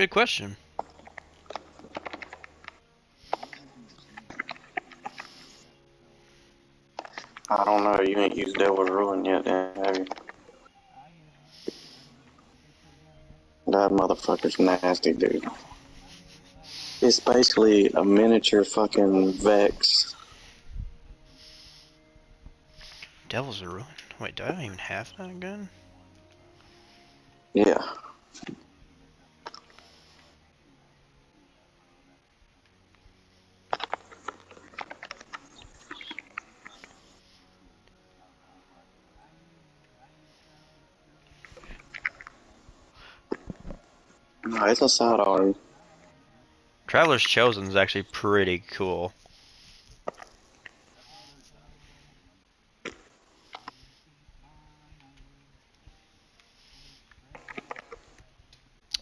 Good question. I don't know. You ain't used Devil's Ruin yet, then, have you? That motherfucker's nasty, dude. It's basically a miniature fucking Vex. Devil's Ruin. Wait, do I don't even have that gun? Yeah. No, it's a sidearm. Traveler's Chosen is actually pretty cool.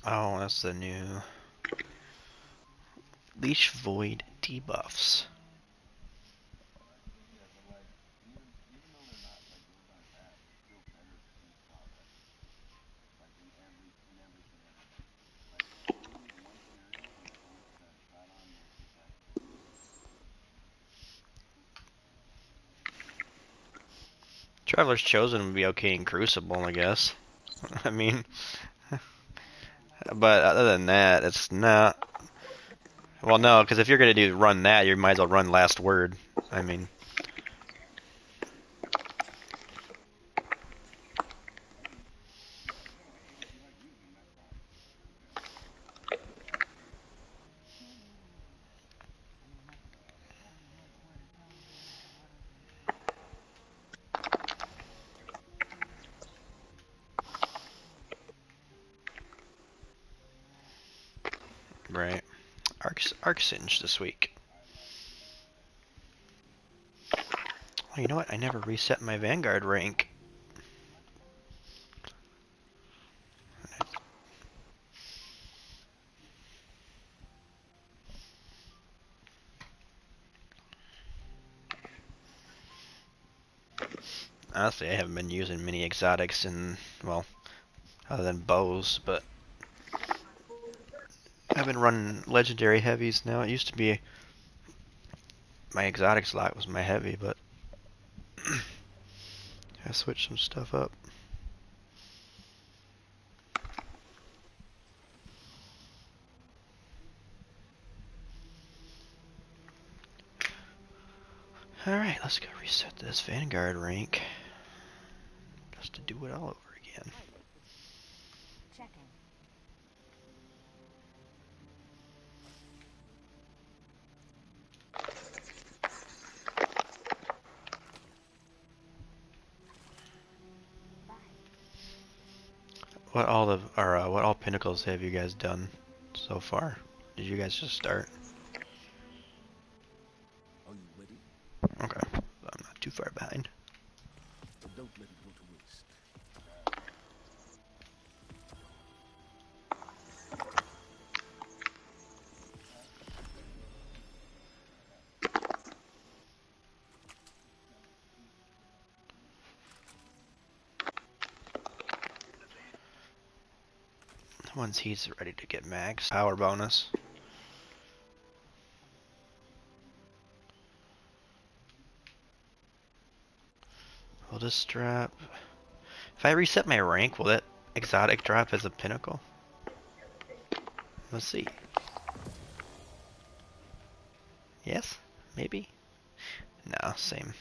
Oh, that's the new Leash Void debuffs. Traveler's Chosen would be okay in Crucible, I guess. I mean, but other than that, it's not. Well, no, because if you're gonna run that, you might as well run Last Word. I mean, right? Arc Singe this week. Oh, you know what? I never reset my Vanguard rank. Honestly, I haven't been using many exotics in, well, other than bows, but I've been running legendary heavies now. It used to be my exotic slot was my heavy, but I switched some stuff up. Alright, let's go reset this Vanguard rank. Just to do it all over again. Checking. What all pinnacles have you guys done so far? Did you guys just start? Are you ready? Okay, I'm not too far behind. But don't let it go to waste. Once he's ready to get max power bonus. Will this drop? If I reset my rank, will that exotic drop as a pinnacle? Let's see. Yes? Maybe? No, same.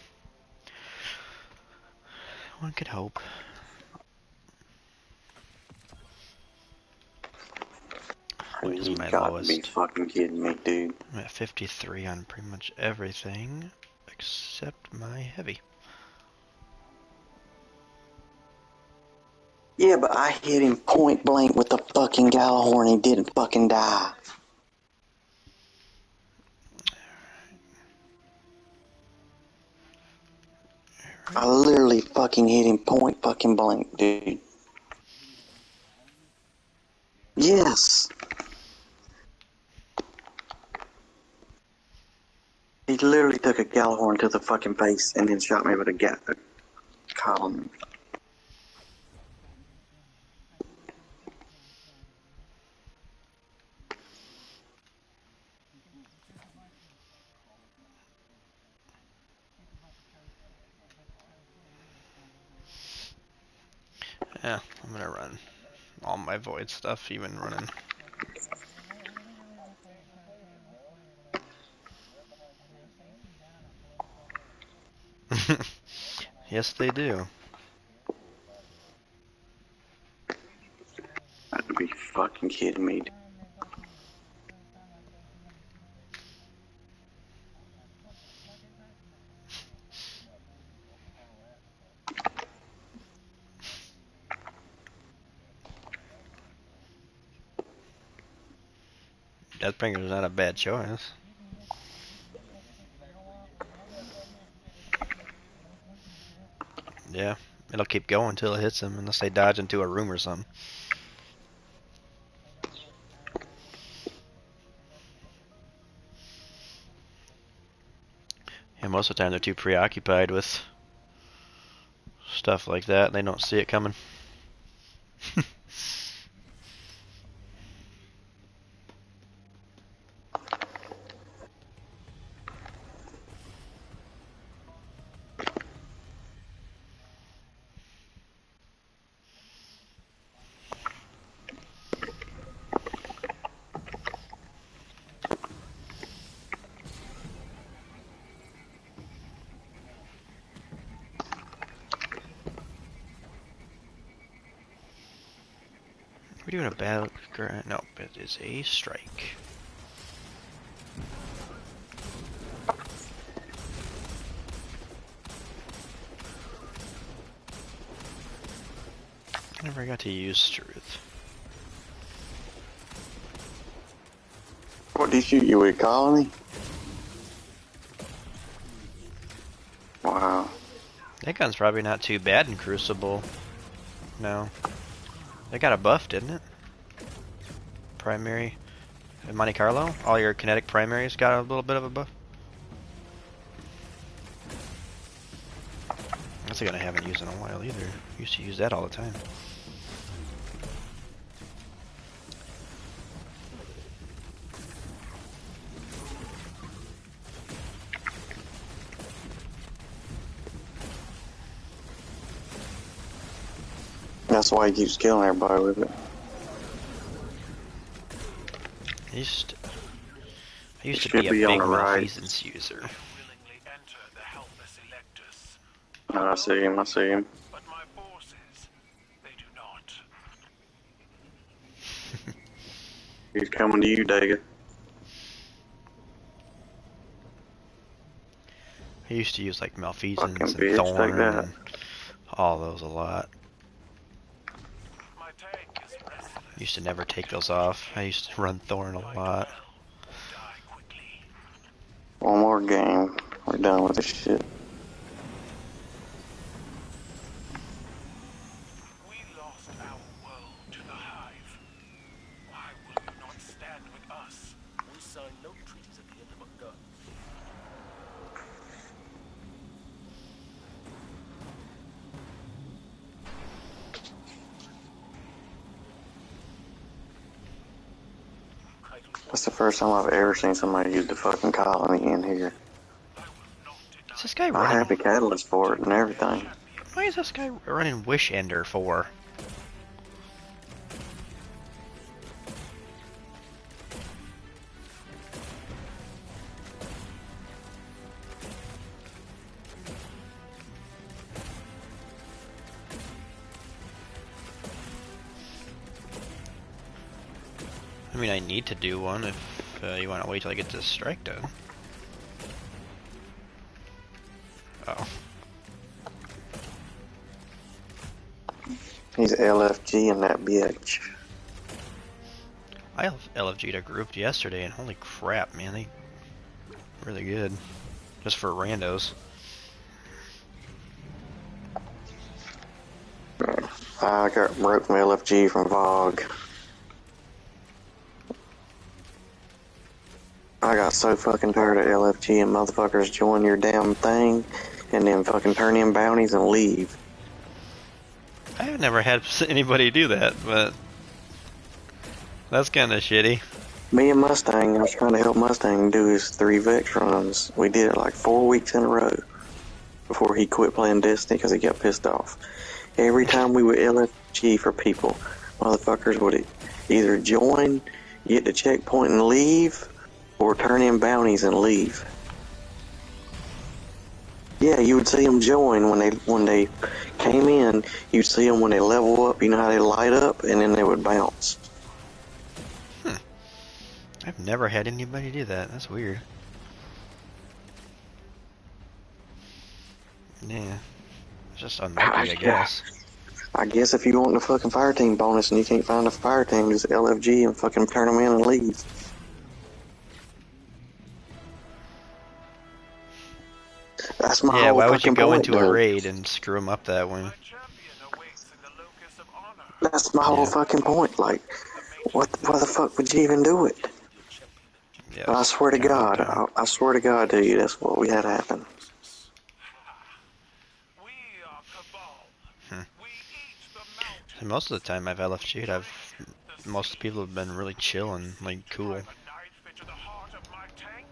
One could hope. What is You my got to be lowest? fucking kidding me, dude. I'm at 53 on pretty much everything except my heavy. Yeah, but I hit him point blank with the fucking Gallahorn and he didn't fucking die. I literally fucking hit him point fucking blank, dude. Yes. He literally took a Gallahorn to the fucking face and then shot me with a column. Yeah, I'm gonna run all my void stuff, even running. Yes, they do. I'd be fucking kidding me. Deathbringer's not a bad choice. Yeah, it'll keep going until it hits them, unless they dodge into a room or something. And most of the time they're too preoccupied with stuff like that, they don't see it coming. We're doing a battle. No, it is a strike. Never got to use truth. What did you shoot you with, Colony? Wow. That gun's probably not too bad in Crucible. No. They got a buff, didn't it? Primary. In Monte Carlo? All your kinetic primaries got a little bit of a buff? That's a gun I haven't used in a while either. Used to use that all the time. That's why he keeps killing everybody with it. I used to Should be a be on big the right. malfeasance user. I see him, I see him. But my forces, they do not. He's coming to you, Daga. I used to use like malfeasance Fucking and bitch, take thorn that. and all those a lot. My tank is restless. Used to never take those off. I used to run thorn a lot. Die quickly. One more game. We're done with this shit. We lost our world to the Hive. Why will you not stand with us? We signed no treaties at the end of a gun. That's the first time I've ever seen somebody use the fucking Colony in here. Is this guy I have running? the catalyst for it and everything. Why is this guy running Wish Ender for? I mean, I need to do one if you want to wait till I get this strike done. Oh. He's LFG in that bitch. I LFG'd a group yesterday, and holy crap, man, they really good. Just for randos. I got broke from LFG from VOG. I got so fucking tired of LFG and motherfuckers join your damn thing and then fucking turn in bounties and leave. I have never had anybody do that, but that's kind of shitty. Me and Mustang, I was trying to help Mustang do his 3 Vex runs. We did it like 4 weeks in a row before he quit playing Destiny because he got pissed off. Every time we would LFG LFG for people. Motherfuckers would either join, get to checkpoint and leave, or turn in bounties and leave. Yeah, you would see them join when they came in. You'd see them when they level up. You know how they light up, and then they would bounce. I've never had anybody do that. That's weird. Yeah. It's just unlucky, I guess. I guess if you want the fucking fire team bonus and you can't find a fire team, just LFG and fucking turn them in and leave. That's my Yeah, whole why would you fucking go point, into a Doug. raid and screw them up that way? My champion awaits in the locus of honor. That's my whole Yeah. fucking point. Like, why the fuck would you even do it? Yeah, But I it's swear to kinda God, dumb. I swear to God to you, that's what we had happen. We are Cabal. We eat the mountain. And most of the time I've LFG'd, most people have been really chill and like cool. Drive a knife into the heart of my tank.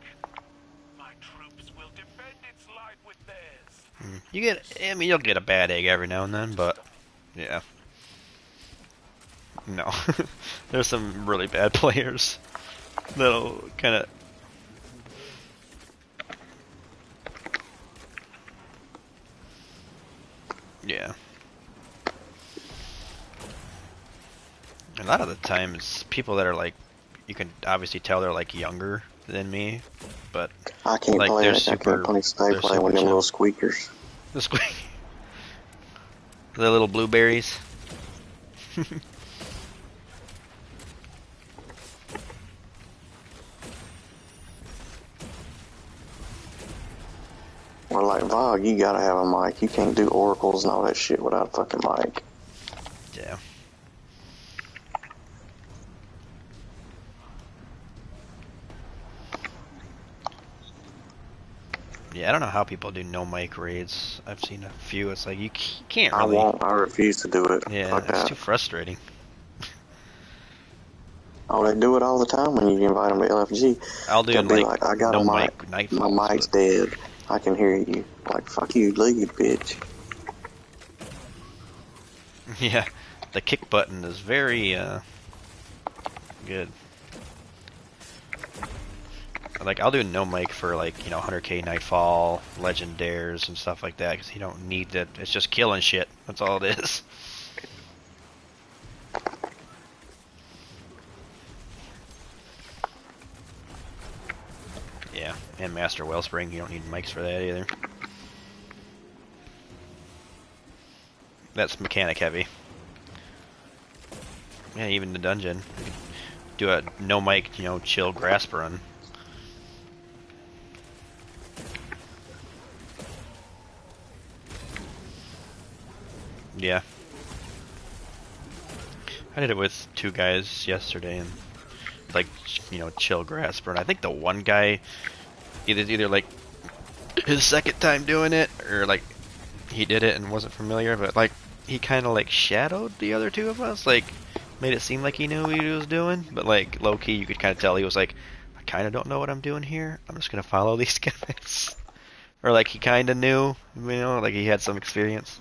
My troops will defend its life with theirs. You get, I mean, you'll get a bad egg every now and then, but yeah. No, there's some really bad players that'll kind of. Yeah. A lot of the time it's people that are like, you can obviously tell they're like younger than me, but I can't like play they're it. I super, can't play stay they're play super with them chill. little squeakers. The squeak. The little blueberries. Or like Vogue, you gotta have a mic. You can't do oracles and all that shit without a fucking mic. Yeah. Yeah, I don't know how people do no mic raids. I've seen a few. It's like you can't I really. won't. I refuse to do it. Yeah, Fuck it's that. too frustrating. Oh, they do it all the time when you invite them to LFG. I'll do They'll be like like, I got a no mic. mic My nightfalls, mic's but dead. I can hear you. Like, fuck you, leave, bitch. yeah, the kick button is very good. Like I'll do no mic for like 100k nightfall, legendaires and stuff like that because you don't need that. It's just killing shit. That's all it is. Yeah, and Master Wellspring, you don't need mics for that either. That's mechanic heavy. Yeah, even the dungeon. You could do a no mic, chill grasp run. Yeah. I did it with two guys yesterday and like, chill grasp run. I think the one guy either like his second time doing it or like he did it and wasn't familiar, but like he kind of like shadowed the other two of us, like made it seem like he knew what he was doing, but like low key you could kind of tell he was like, I kind of don't know what I'm doing here. I'm just gonna follow these guys, or like he kind of knew, like he had some experience,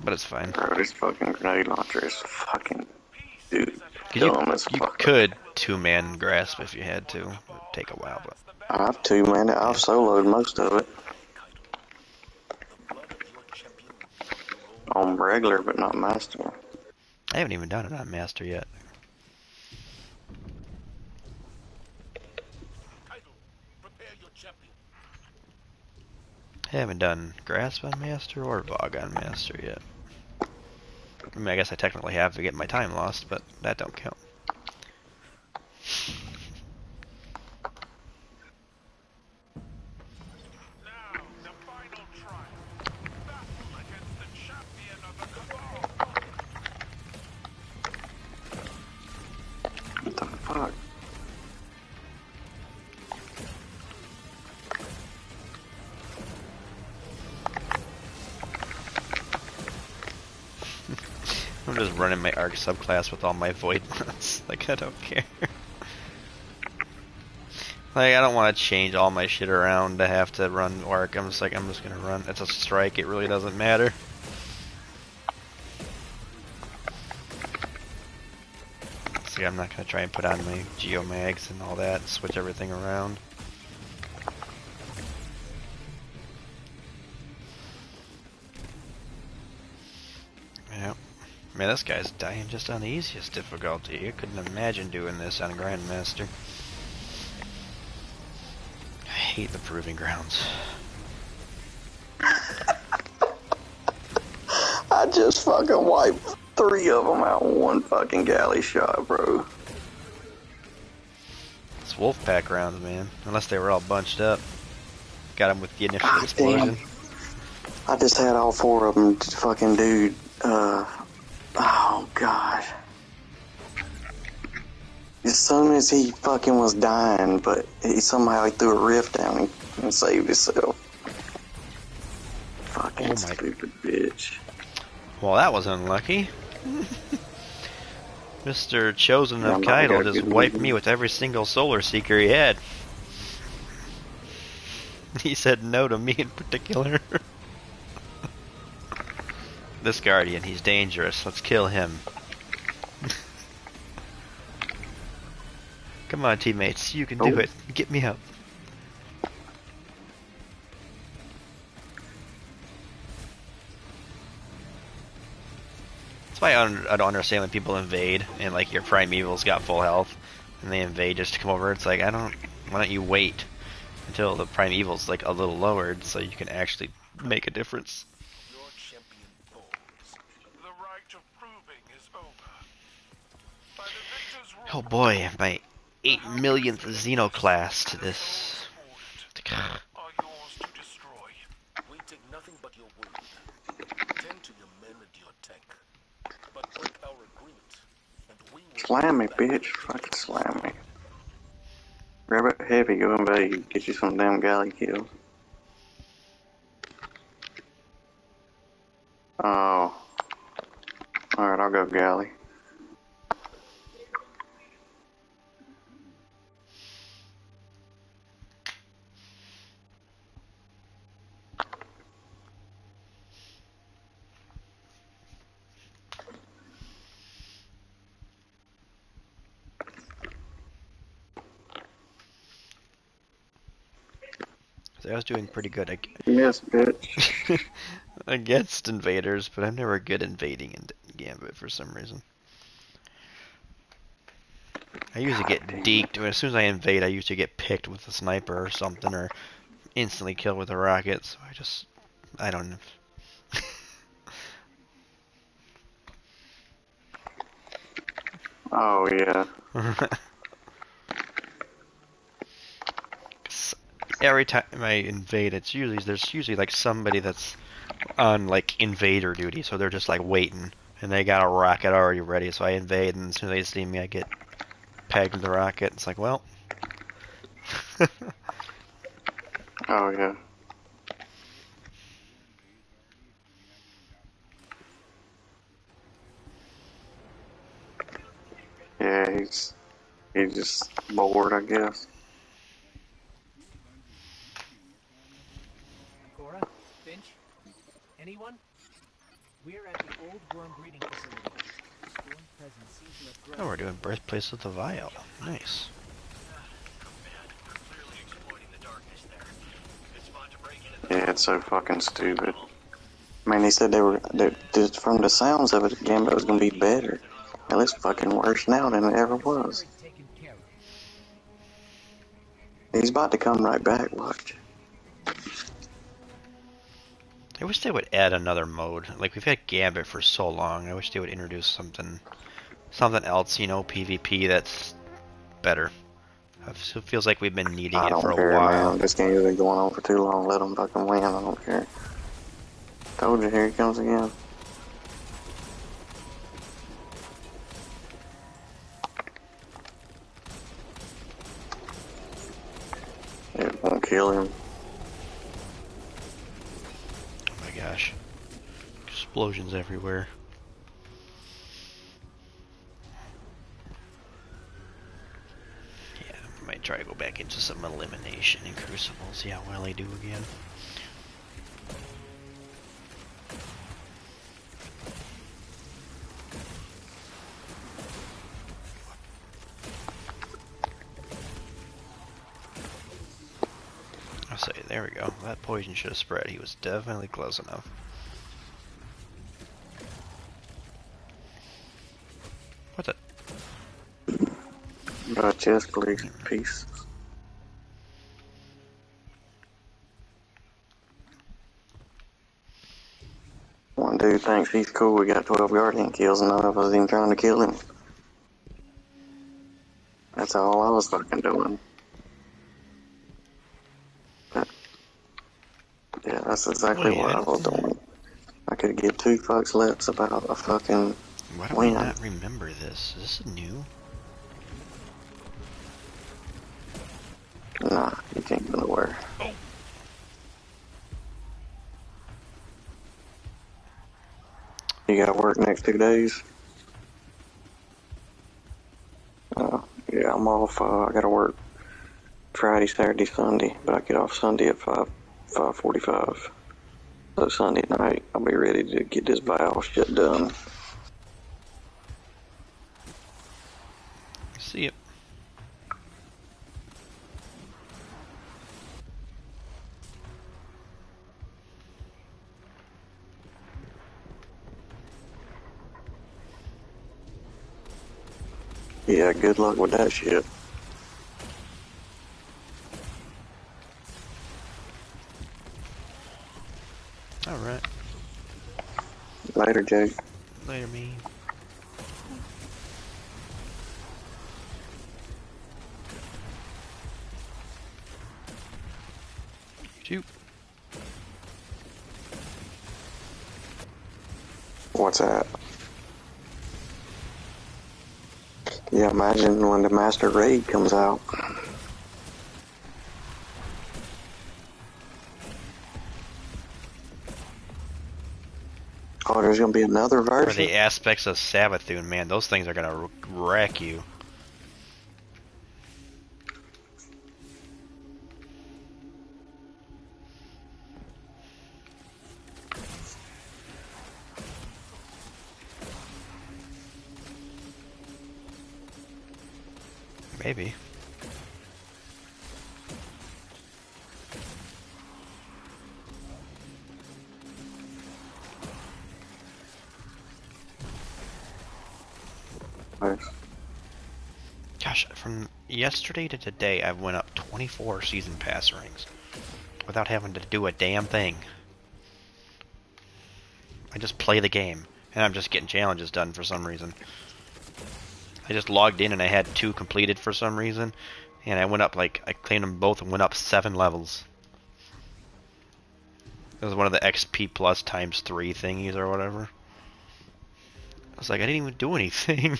but it's fine. Bro, this fucking grenade launcher is fucking, dude, Cause dumb as you fuck. could two-man grasp if you had to. It'd take a while, but I've two-manned it. I've soloed most of it. On regular, but not master. I haven't even done it on master yet. I haven't done grasp on master or Vog on master yet. I mean, I guess I technically have to get my time lost, but that don't count. Now, the final trial. Battle against the champion of the Cabal. What the fuck? I'm just running my arc subclass with all my void mods. Like, I don't care. Like, I don't want to change all my shit around to have to run arc. I'm just gonna run. It's a strike. It really doesn't matter. Obviously, I'm not going to try and put on my geomags and all that, and switch everything around. Yep. Man, this guy's dying just on the easiest difficulty. I couldn't imagine doing this on Grandmaster. I hate the Proving Grounds. I just fucking wiped 3 of them out in one fucking galley shot, bro. It's Wolfpack rounds, man. Unless they were all bunched up. Got him with the initial God explosion. damn. I just had all 4 of them, fucking dude. Oh god. As soon as he fucking was dying, but he somehow threw a rift down and saved himself. Fucking stupid bitch. Well, that was unlucky. Mr. Chosen of Kaido just wiped me with every single Solar Seeker he had. He said no to me in particular. This Guardian, he's dangerous. Let's kill him. Come on, teammates. You can do it. Get me up. That's why I don't understand when people invade and like your Primeval's got full health and they invade just to come over. It's like, why don't you wait until the Primeval's like a little lowered so you can actually make a difference? Your champion falls. The right of proving is over. By the victor's rule, Oh boy, my 8 millionth Xenoclast to this. are yours to destroy. We take nothing but your word. Tend to your men and your tank. But break our agreement, and we will Slam me, bitch. Fucking slam me. Grab it heavy, go invade. Get you some damn galley kills. Oh. Alright, I'll go galley. I was doing pretty good Yes, bitch. against invaders, but I'm never good invading in Gambit for some reason. I usually get deked. As soon as I invade, I usually get picked with a sniper or something, or instantly killed with a rocket, so I don't know. Oh, yeah. Every time I invade, there's usually like somebody that's on like invader duty, so they're just like waiting, and they got a rocket already ready. So I invade, and as soon as they see me, I get pegged with the rocket. It's like, well, Oh, yeah. Yeah, he's just bored, I guess. Cora? Finch? Anyone? We're at the old worm breeding facility. The storm presence seems to have grown. oh, we're doing Birthplace of the Vile. Nice. Yeah, it's so fucking stupid. Man, he said from the sounds of it, Gambit was gonna be better. Hell, it's fucking worse now than it ever was. He's about to come right back, watch. I wish they would add another mode. Like, we've had Gambit for so long. I wish they would introduce something else, PvP that's better. It feels like we've been needing it for a while. Man. This game has been going on for too long. Let them fucking win. I don't care. Told you, here he comes again. It won't kill him. Oh my gosh. Explosions everywhere. Yeah, I might try to go back into some elimination in Crucible, see how well I do again. say, there we go. That poison should have spread. He was definitely close enough. What's it? Chest piece. One dude thinks he's cool. We got 12 guardian kills and none of us even trying to kill him. That's all I was fucking doing. But, yeah, that's exactly what I was doing. I could give 2 fucks less about a fucking Why do win. I not remember this? Is this new? Nah, you can't go nowhere. Oh. You gotta work next 2 days? Yeah, I'm off. I gotta work Friday, Saturday, Sunday, but I get off Sunday at 5:45. So Sunday night, I'll be ready to get this valve shit done. See it. Yeah, good luck with that shit. Alright. Later, Jake. Later, me. Shoot. What's that? Yeah, imagine when the Master Raid comes out. Oh, there's gonna be another Or version? the aspects of Savathun, man, those things are gonna wreck you. Maybe. Nice. Gosh, from yesterday to today, I've went up 24 season pass rings without having to do a damn thing. I just play the game, and I'm just getting challenges done for some reason. I just logged in and I had 2 completed for some reason, and I went up, like, I claimed them both and went up 7 levels. It was one of the XP plus times 3 thingies or whatever. I was like, I didn't even do anything.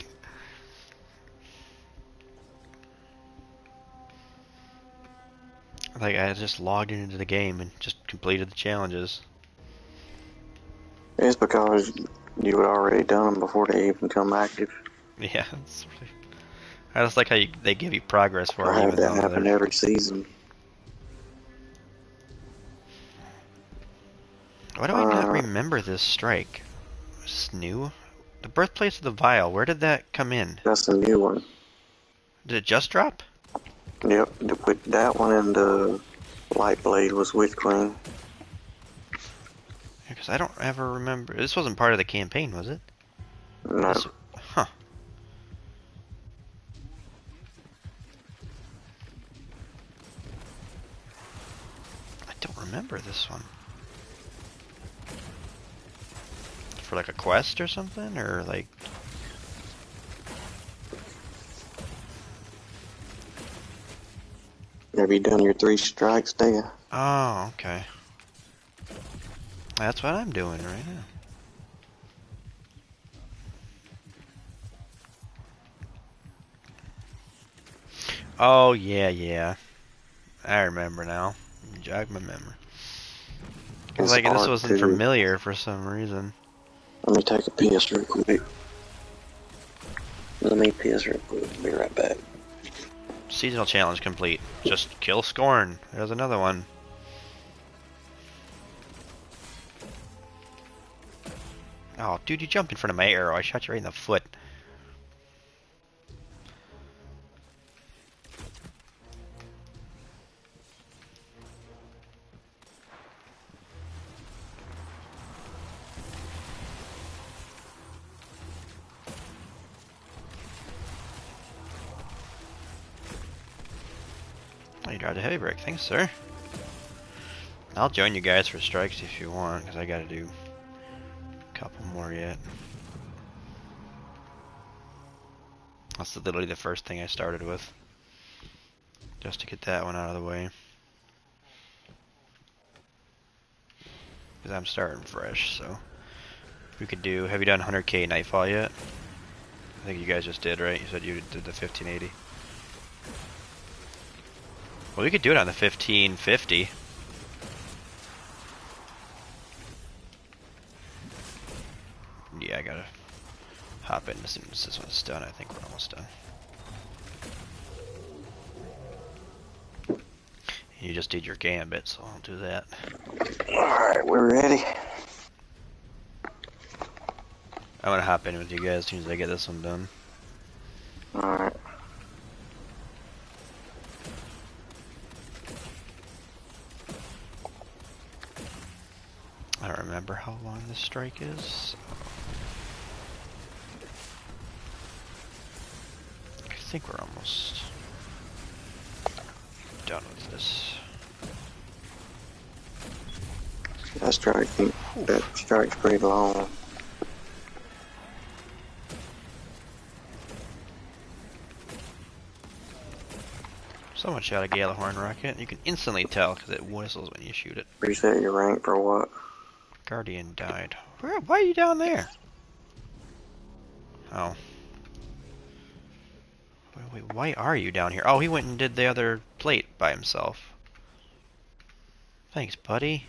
Like, I just logged into the game and just completed the challenges. It's because you had already done them before they even become active. Yeah, it's really... I just like how they give you progress for I them have even that though happen they're... every season. Why do I not remember this strike? Is this new? The Birthplace of the Vile, where did that come in? That's a new one. Did it just drop? Yep, with that one and Light Blade was Witch Queen. Because I don't ever remember. This wasn't part of the campaign, was it? No. Huh. I don't remember this one. For like a quest or something? Or like... Have you done your 3 strikes there? Oh, okay. That's what I'm doing right now. Oh, yeah. I remember now. You jogged my memory. Because like this wasn't familiar for some reason. Let me take a piss real quick. Let me piss real quick. Be right back. Seasonal challenge complete. Just kill Scorn. There's another one. Oh, dude, you jumped in front of my arrow. I shot you right in the foot. Oh, you dropped a heavy brick. Thanks, sir. I'll join you guys for strikes if you want, because I gotta do a couple more yet. That's literally the first thing I started with. Just to get that one out of the way. Because I'm starting fresh, so. We could do, have you done 100k Nightfall yet? I think you guys just did, right? You said you did the 1580. Well, we could do it on the 1550. Yeah, I gotta hop in as soon as this one's done. I think we're almost done. You just did your gambit, so I'll do that. Alright, we're ready. I'm gonna hop in with you guys as soon as I get this one done. Alright. I don't remember how long this strike is. I think we're almost done with this. That strike's pretty long. Someone shot a Galahorn rocket. You can instantly tell because it whistles when you shoot it. Reset your rank for what? Guardian died. Why are you down there? Oh. Wait, why are you down here? Oh, he went and did the other plate by himself. Thanks, buddy.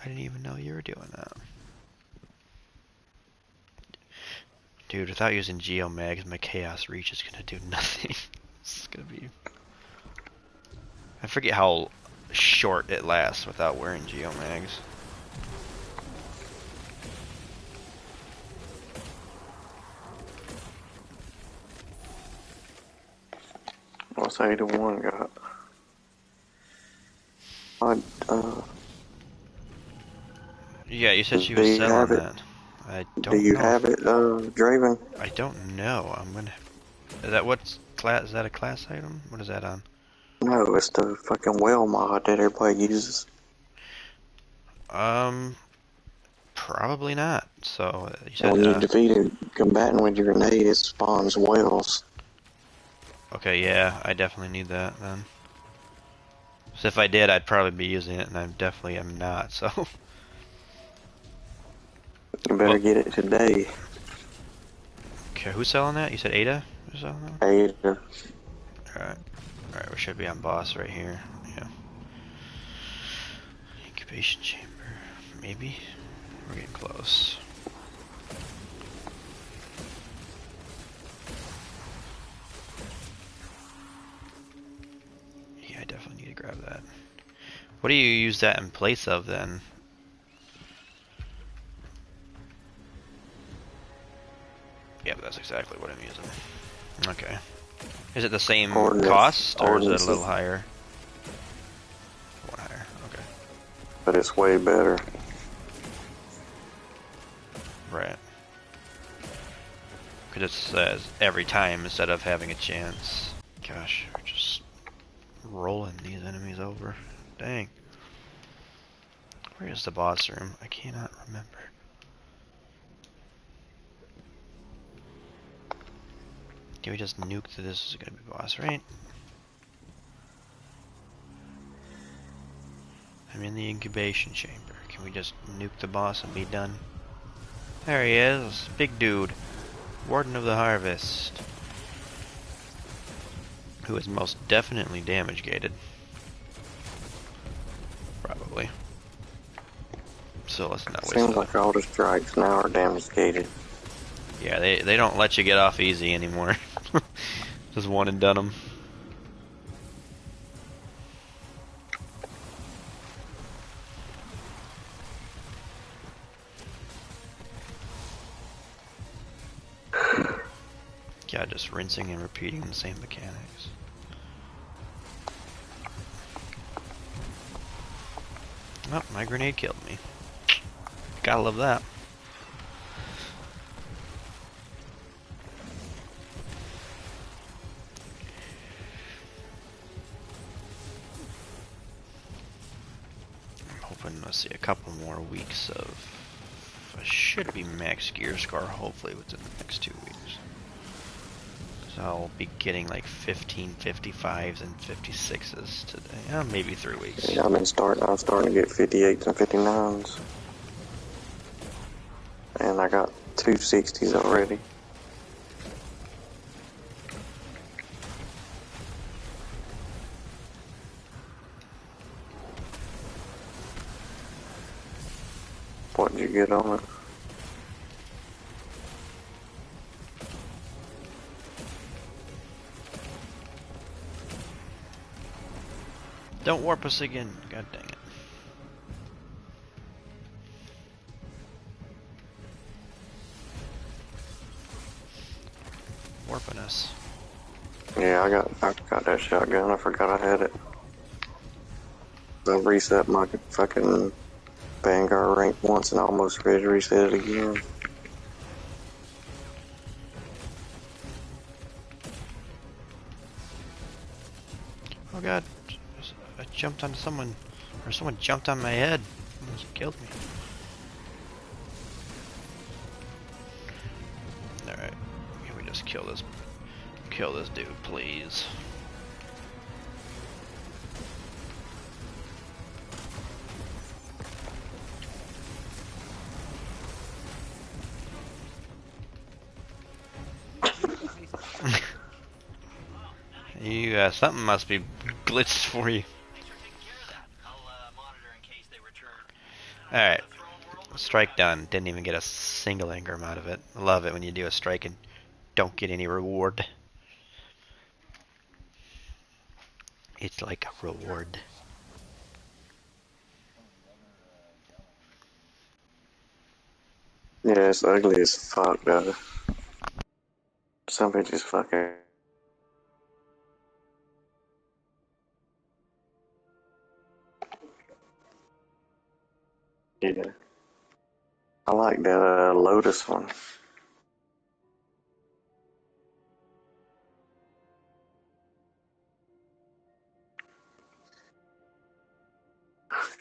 I didn't even know you were doing that. Dude, without using Geomags, my Chaos Reach is gonna do nothing. It's gonna be... I forget how short it lasts without wearing Geomags. What's 81 got? Yeah, you said she Do was you selling have it? that. I don't Do you know. have it, Draven? I don't know. I'm gonna... Is that what's class? Is that a class item? What is that on? No, it's the fucking whale mod that everybody uses. Probably not. So you And said when you defeat a combatant with your grenade, it spawns whales. okay, yeah, I definitely need that then. So if I did, I'd probably be using it, and I definitely am not. So You better get it today. okay, who's selling that? You said Ada? Who's selling that? Ada. Alright. Alright, we should be on boss right here. Yeah. Incubation chamber. Maybe? We're getting close. Yeah, I definitely need to grab that. What do you use that in place of then? Yeah, but that's exactly what I'm using. Okay. Is it the same cost, or is it a little higher? One higher, okay. But it's way better. Right. Because it says every time instead of having a chance. Gosh, we're just rolling these enemies over. Dang. Where is the boss room? I cannot remember. Can we just nuke to this? Is it gonna be boss, right? I'm in the incubation chamber. Can we just nuke the boss and be done? There he is, big dude. Warden of the Harvest. Who is most definitely damage gated. Probably. So let's not waste Seems it. like all the strikes now are damage gated. Yeah, they don't let you get off easy anymore. Just one and done them. Yeah, just rinsing and repeating the same mechanics. Oh, my grenade killed me. Gotta love that. hoping to see a couple more weeks of. I should be max gear score hopefully within the next 2 weeks. So I'll be getting like 15 55s and 56s today. Maybe 3 weeks. Yeah, I'm starting to get 58s and 59s. And I got 260s already. What did you get on it? Don't warp us again. God dang it. Warping us. Yeah, I got that shotgun. I forgot I had it. I reset my fucking Vanguard rank once and I almost ready to reset it again. Oh god. I jumped onto someone. Or someone jumped on my head. Almost killed me. Alright. Can we just kill this dude, please? You, something must be glitched for you. Alright. Strike done. Didn't even get a single engram out of it. Love it when you do a strike and don't get any reward. It's like a reward. Yeah, it's ugly as fuck, though. Some bitches fucking... Yeah. I like that Lotus one.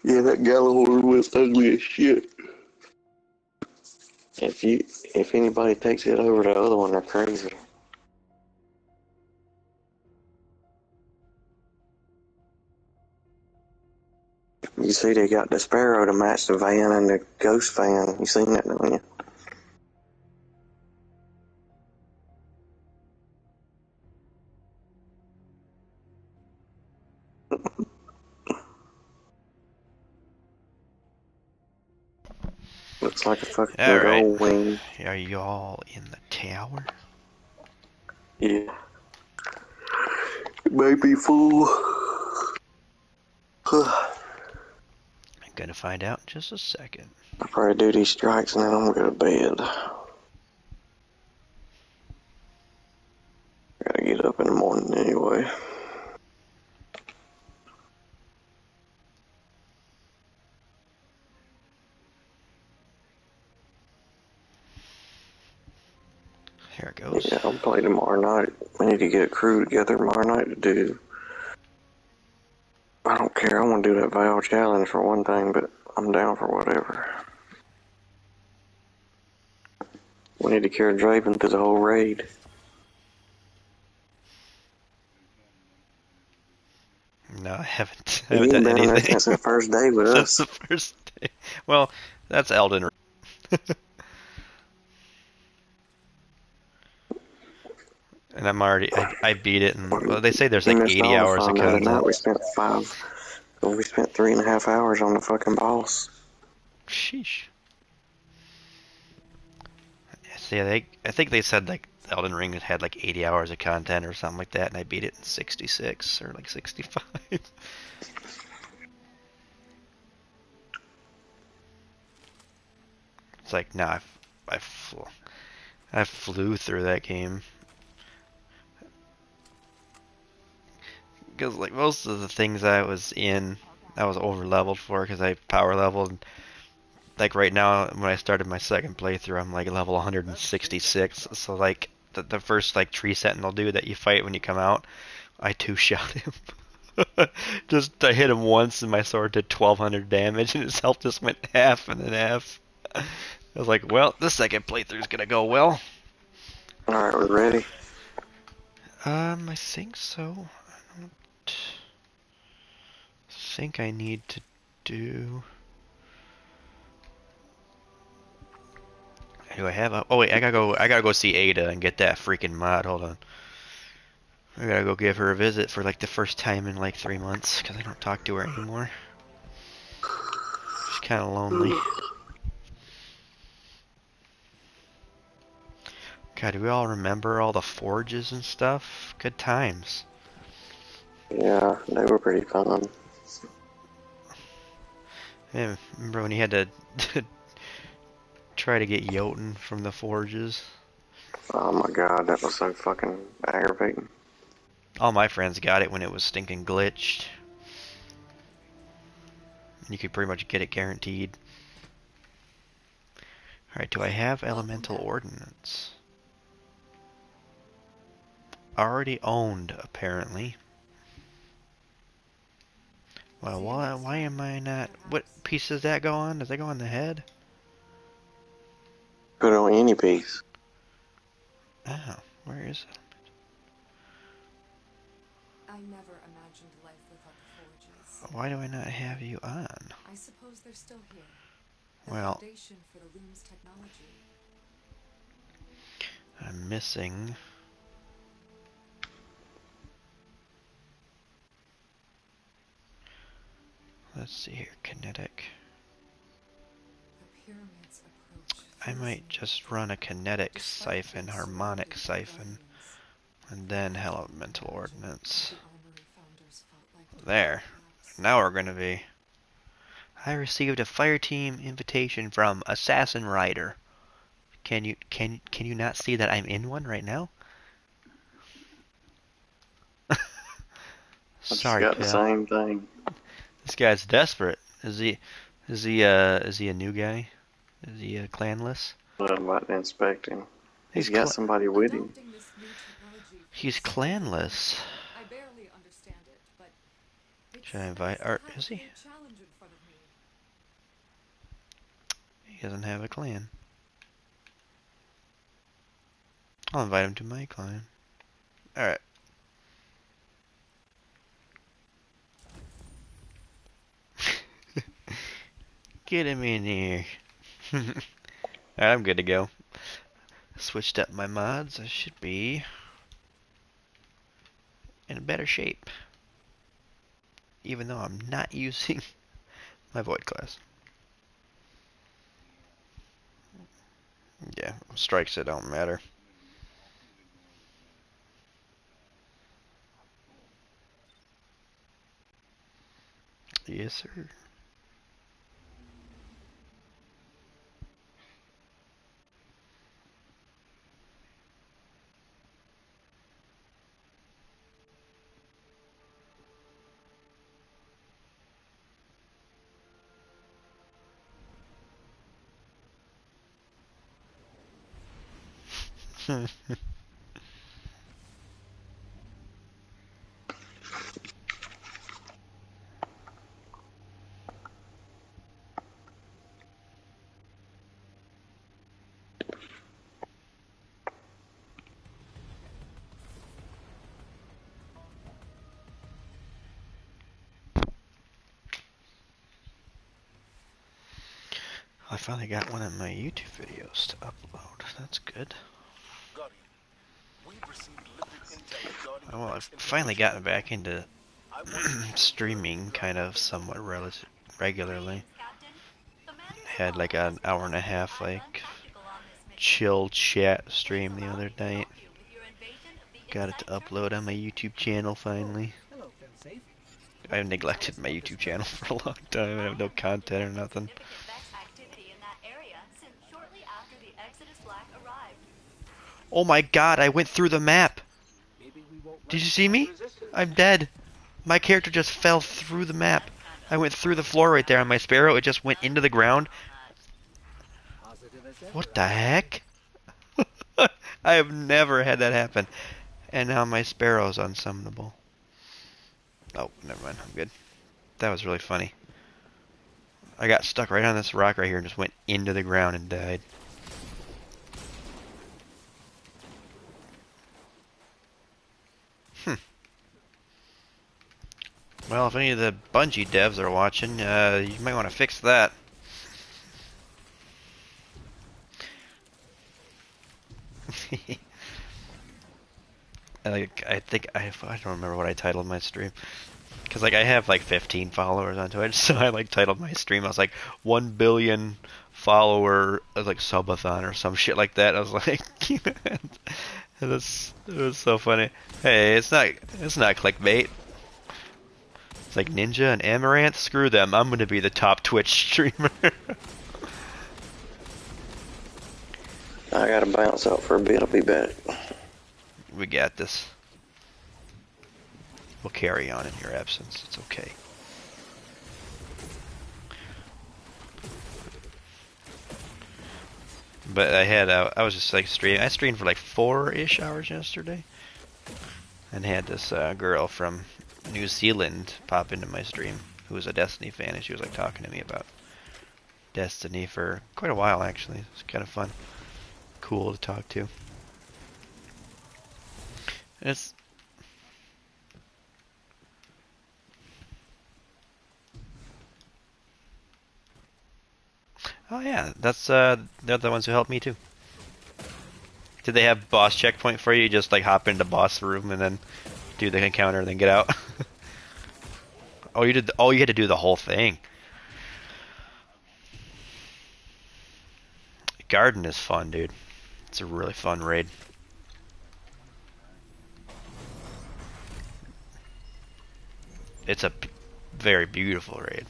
Yeah, that Gallahorn was ugly as shit. If anybody takes it over the other one, they're crazy. You see, they got the Sparrow to match the van and the Ghost van. You seen that, don't you? Looks like a fucking gold wing. Are you all in the tower? Yeah. It may be full. I'm gonna find out in just a second. I'll probably do these strikes and then I'm gonna go to bed. Gotta get up in the morning anyway. Here it goes. Yeah, I'll play tomorrow night. We need to get a crew together tomorrow night to do. I don't care. I want to do that Val challenge for one thing, but I'm down for whatever. We need to carry Draven through the whole raid. No, I haven't. He I haven't ain't done been on there anything. since the first day with Since us. the first day. Well, that's Elden Ring. And I'm already, I beat it, and well, they say there's like 80 hours of content. We spent 3.5 hours on the fucking boss. Sheesh. See, I think they said like Elden Ring had like 80 hours of content or something like that, and I beat it in 66 or like 65. It's like, nah, I flew through that game. Because like most of the things I was in, I was over leveled for because I power leveled. Like right now, when I started my second playthrough, I'm like level 166. So like the first like tree sentinel dude that you fight when you come out, I two-shot him. Just I hit him once and my sword did 1200 damage and his health just went half and then half. I was like, well, the second playthrough's gonna go well. Alright, we're ready. I think so. I don't think I need to do... Do I have a... Oh wait, I gotta go see Ada and get that freaking mod. Hold on. I gotta go give her a visit for like the first time in like 3 months because I don't talk to her anymore. She's kind of lonely. God, do we all remember all the forges and stuff? Good times. Yeah, they were pretty fun. Man, remember when you had to try to get Jotun from the forges? Oh my god, that was so fucking aggravating. All my friends got it when it was stinking glitched. You could pretty much get it guaranteed. Alright, do I have elemental ordnance? Already owned, apparently. Well, why am I not... What piece does that go on? Does that go on the head? Put it on any piece. Oh, where is it? I never imagined life without the forges. Why do I not have you on? I suppose they're still here. The Well, foundation for the loom's technology. I'm missing... Let's see here, kinetic. The pyramid's approach. I might just run a kinetic siphon, harmonic siphon, and then elemental ordnance. There. Now we're gonna be... I received a fire team invitation from Assassin Rider. Can you not see that I'm in one right now? I just Sorry, got the pal. same thing. This guy's desperate. Is he a new guy? Is he clanless? I'm about to inspect him. He's He's got somebody with him. Adopting this new technology He's clanless. I barely understand it, but Should I invite... Or is he? challenge in front of me. He doesn't have a clan. I'll invite him to my clan. Alright. Get him in here. Alright, I'm good to go. Switched up my mods. I should be in a better shape. Even though I'm not using my void class. Yeah, strikes it don't matter. Yes, sir. I finally got one of my YouTube videos to upload. That's good. Guardian, we've received limited intel regarding the Well, I've next finally individual. gotten back into I want you to streaming kind of somewhat regularly. Had like an hour and a half like chill chat stream the other night. Got it to upload on my YouTube channel finally. Hello, Safe. I've neglected my YouTube channel for a long time. I have no content or nothing. Oh my god, I went through the map! Did you see me? I'm dead. My character just fell through the map. I went through the floor right there on my Sparrow. It just went into the ground. What the heck? I have never had that happen. And now my Sparrow's unsummonable. Oh, never mind. I'm good. That was really funny. I got stuck right on this rock right here and just went into the ground and died. Well, if any of the Bungie devs are watching, you might want to fix that. I think I don't remember what I titled my stream. Because like I have like 15 followers on Twitch, so I like titled my stream. I was like 1 billion follower like subathon or some shit like that. I was like, it was so funny. Hey, it's not clickbait. It's like Ninja and Amaranth. Screw them. I'm gonna be the top Twitch streamer. I gotta bounce out for a bit. I'll be back. We got this. We'll carry on in your absence. It's okay. But I was just like streaming. I streamed for like 4-ish hours yesterday, and had this girl from New Zealand pop into my stream who was a Destiny fan, and she was like talking to me about Destiny for quite a while actually. It's kind of fun, cool to talk to. It's oh yeah, that's they're the ones who helped me too. Did they have boss checkpoint for you? You just like hop into boss room and then do the encounter and then get out? Oh, you did. Oh, you had to do the whole thing. Garden is fun, dude. It's a really fun raid. It's a very beautiful raid.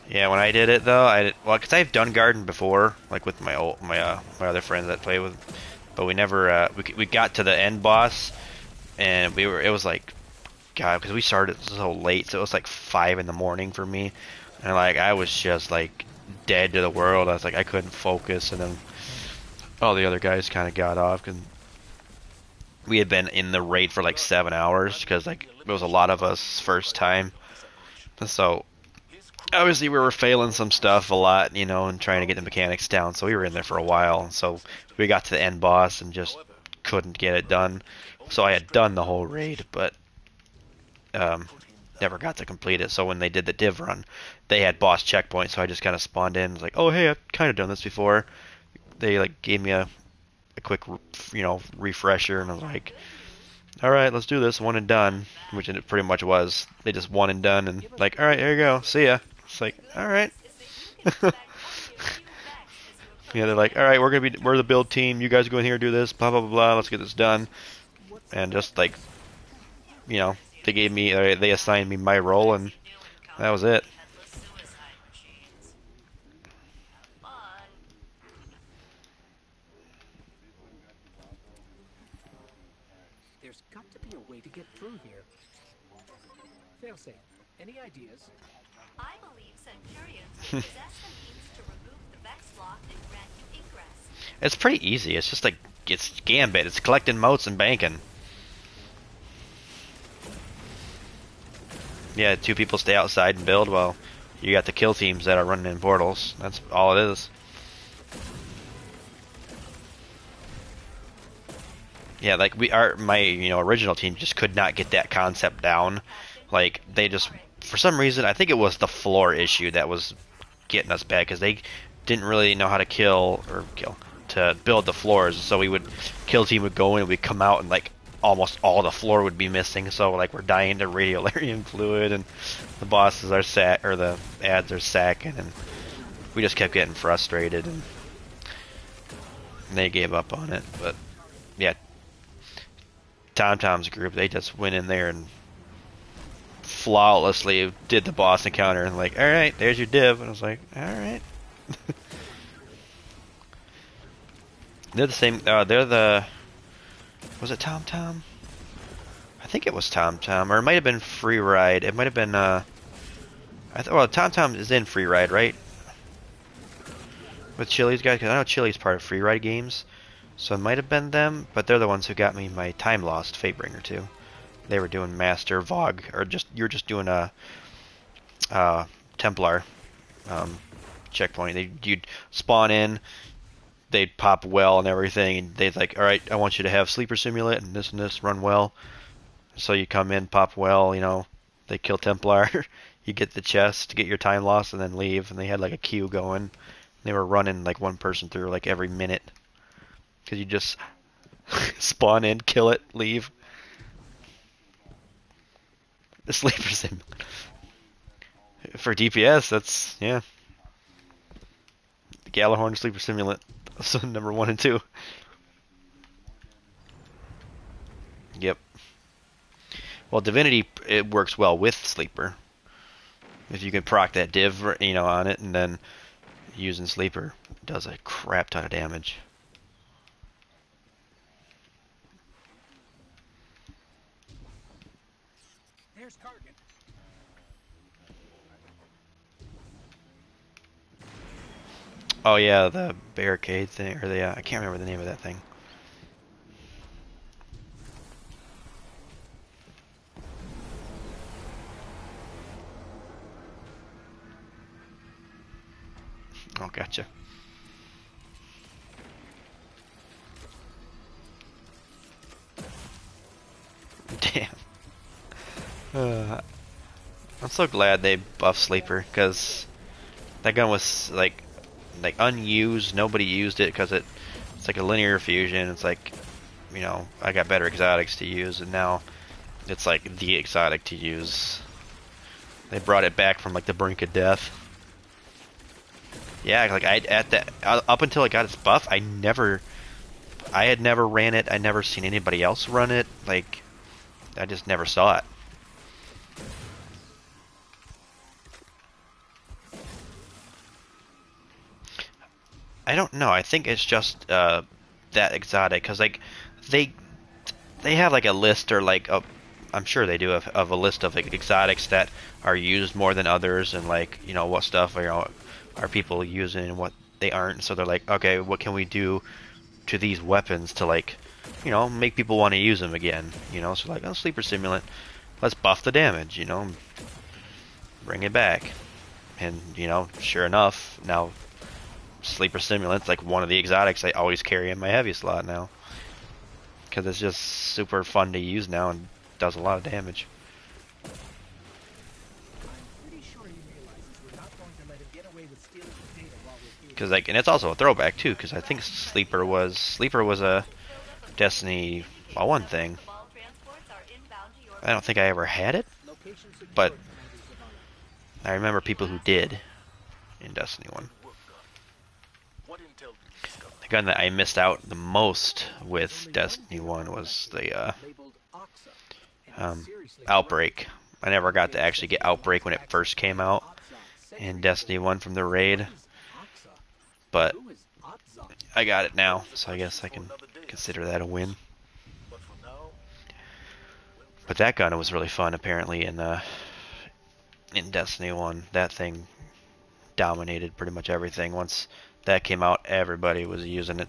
Yeah, when I did it though, well, cause I've done Garden before, like with my my other friends that play with, but we never we got to the end boss, and it was like, God, because we started so late, so it was like 5 in the morning for me, and like I was just like dead to the world. I was like I couldn't focus, and then all the other guys kind of got off, because we had been in the raid for like 7 hours, because like it was a lot of us first time, so obviously we were failing some stuff a lot, you know, and trying to get the mechanics down, so we were in there for a while. So we got to the end boss and just couldn't get it done. So I had done the whole raid, but never got to complete it. So when they did the div run, they had boss checkpoints, so I just kind of spawned in. Was like, oh hey, I've kind of done this before. They like gave me a quick, you know, refresher, and I was like, all right, let's do this, one and done, which it pretty much was. They just one and done, and like, all right, here you go, see ya. It's like, all right. Yeah, they're like, all right, we're the build team. You guys go in here, do this, blah blah blah blah. Let's get this done. And just like, you know, they assigned me my role, and that was it. There's got to be a way to get through here. Failsafe, any ideas? I believe Centurions will possess the means to remove the Vex lock and grant you ingress. It's pretty easy. It's just like it's Gambit. It's collecting motes and banking. Yeah, 2 people stay outside and build while you got the kill teams that are running in portals. That's all it is. Yeah, like my original team just could not get that concept down. Like they just, for some reason, I think it was the floor issue that was getting us bad, because they didn't really know how to to build the floors. So kill team would go in and we'd come out and like almost all the floor would be missing. So like we're dying to radiolarian fluid, and the bosses are the ads are sacking, and we just kept getting frustrated, and they gave up on it. But yeah, Tom's group, they just went in there and flawlessly did the boss encounter, and like, all right, there's your div, and I was like, all right. They're the same. Was it Tom? I think it was Tom, or it might have been Free Ride. It might have been. Well, Tom is in Free Ride, right? With Chili's guys, because I know Chili's part of Free Ride games, so it might have been them. But they're the ones who got me my Time Lost Fatebringer too. They were doing Master, Vogue, or you're just doing a Templar checkpoint. You'd spawn in, they'd pop well and everything, and they'd like, all right, I want you to have sleeper simulate and this run well. So you come in, pop well, they kill Templar, you get the chest to get your time loss, and then leave. And they had like a queue going. They were running like one person through like every minute because you just spawn in, kill it, leave. The sleeper sim for DPS, that's yeah. The Galahorn sleeper simulant, so number 1 and 2. Yep. Well, Divinity, it works well with Sleeper. If you can proc that div, on it, and then using Sleeper, it does a crap ton of damage. There's Kargan. Oh yeah, the barricade thing, or I can't remember the name of that thing. Oh, gotcha. Damn. I'm so glad they buffed Sleeper, because that gun was like unused. Nobody used it because it's like a linear fusion. It's like, I got better exotics to use, and now it's like the exotic to use. They brought it back from like the brink of death. Yeah, like up until I got its buff, I had never ran it. I never seen anybody else run it. Like, I just never saw it. I don't know. I think it's just that exotic, because like they have like a list, or like I'm sure they do of a list of like, exotics that are used more than others, and like what stuff are people using and what they aren't. So they're like, okay, what can we do to these weapons to like make people want to use them again? So like, oh, sleeper simulant, let's buff the damage, bring it back. And sure enough, now sleeper simulant's like one of the exotics I always carry in my heavy slot now, because it's just super fun to use now and does a lot of damage. Because like, and it's also a throwback too, because I think Sleeper was a Destiny 1 thing. I don't think I ever had it, but I remember people who did in Destiny 1. The gun that I missed out the most with Destiny 1 was the Outbreak. I never got to actually get Outbreak when it first came out in Destiny 1 from the raid, but I got it now, so I guess I can consider that a win. But that gun was really fun, apparently, in Destiny 1. That thing dominated pretty much everything. Once that came out, everybody was using it.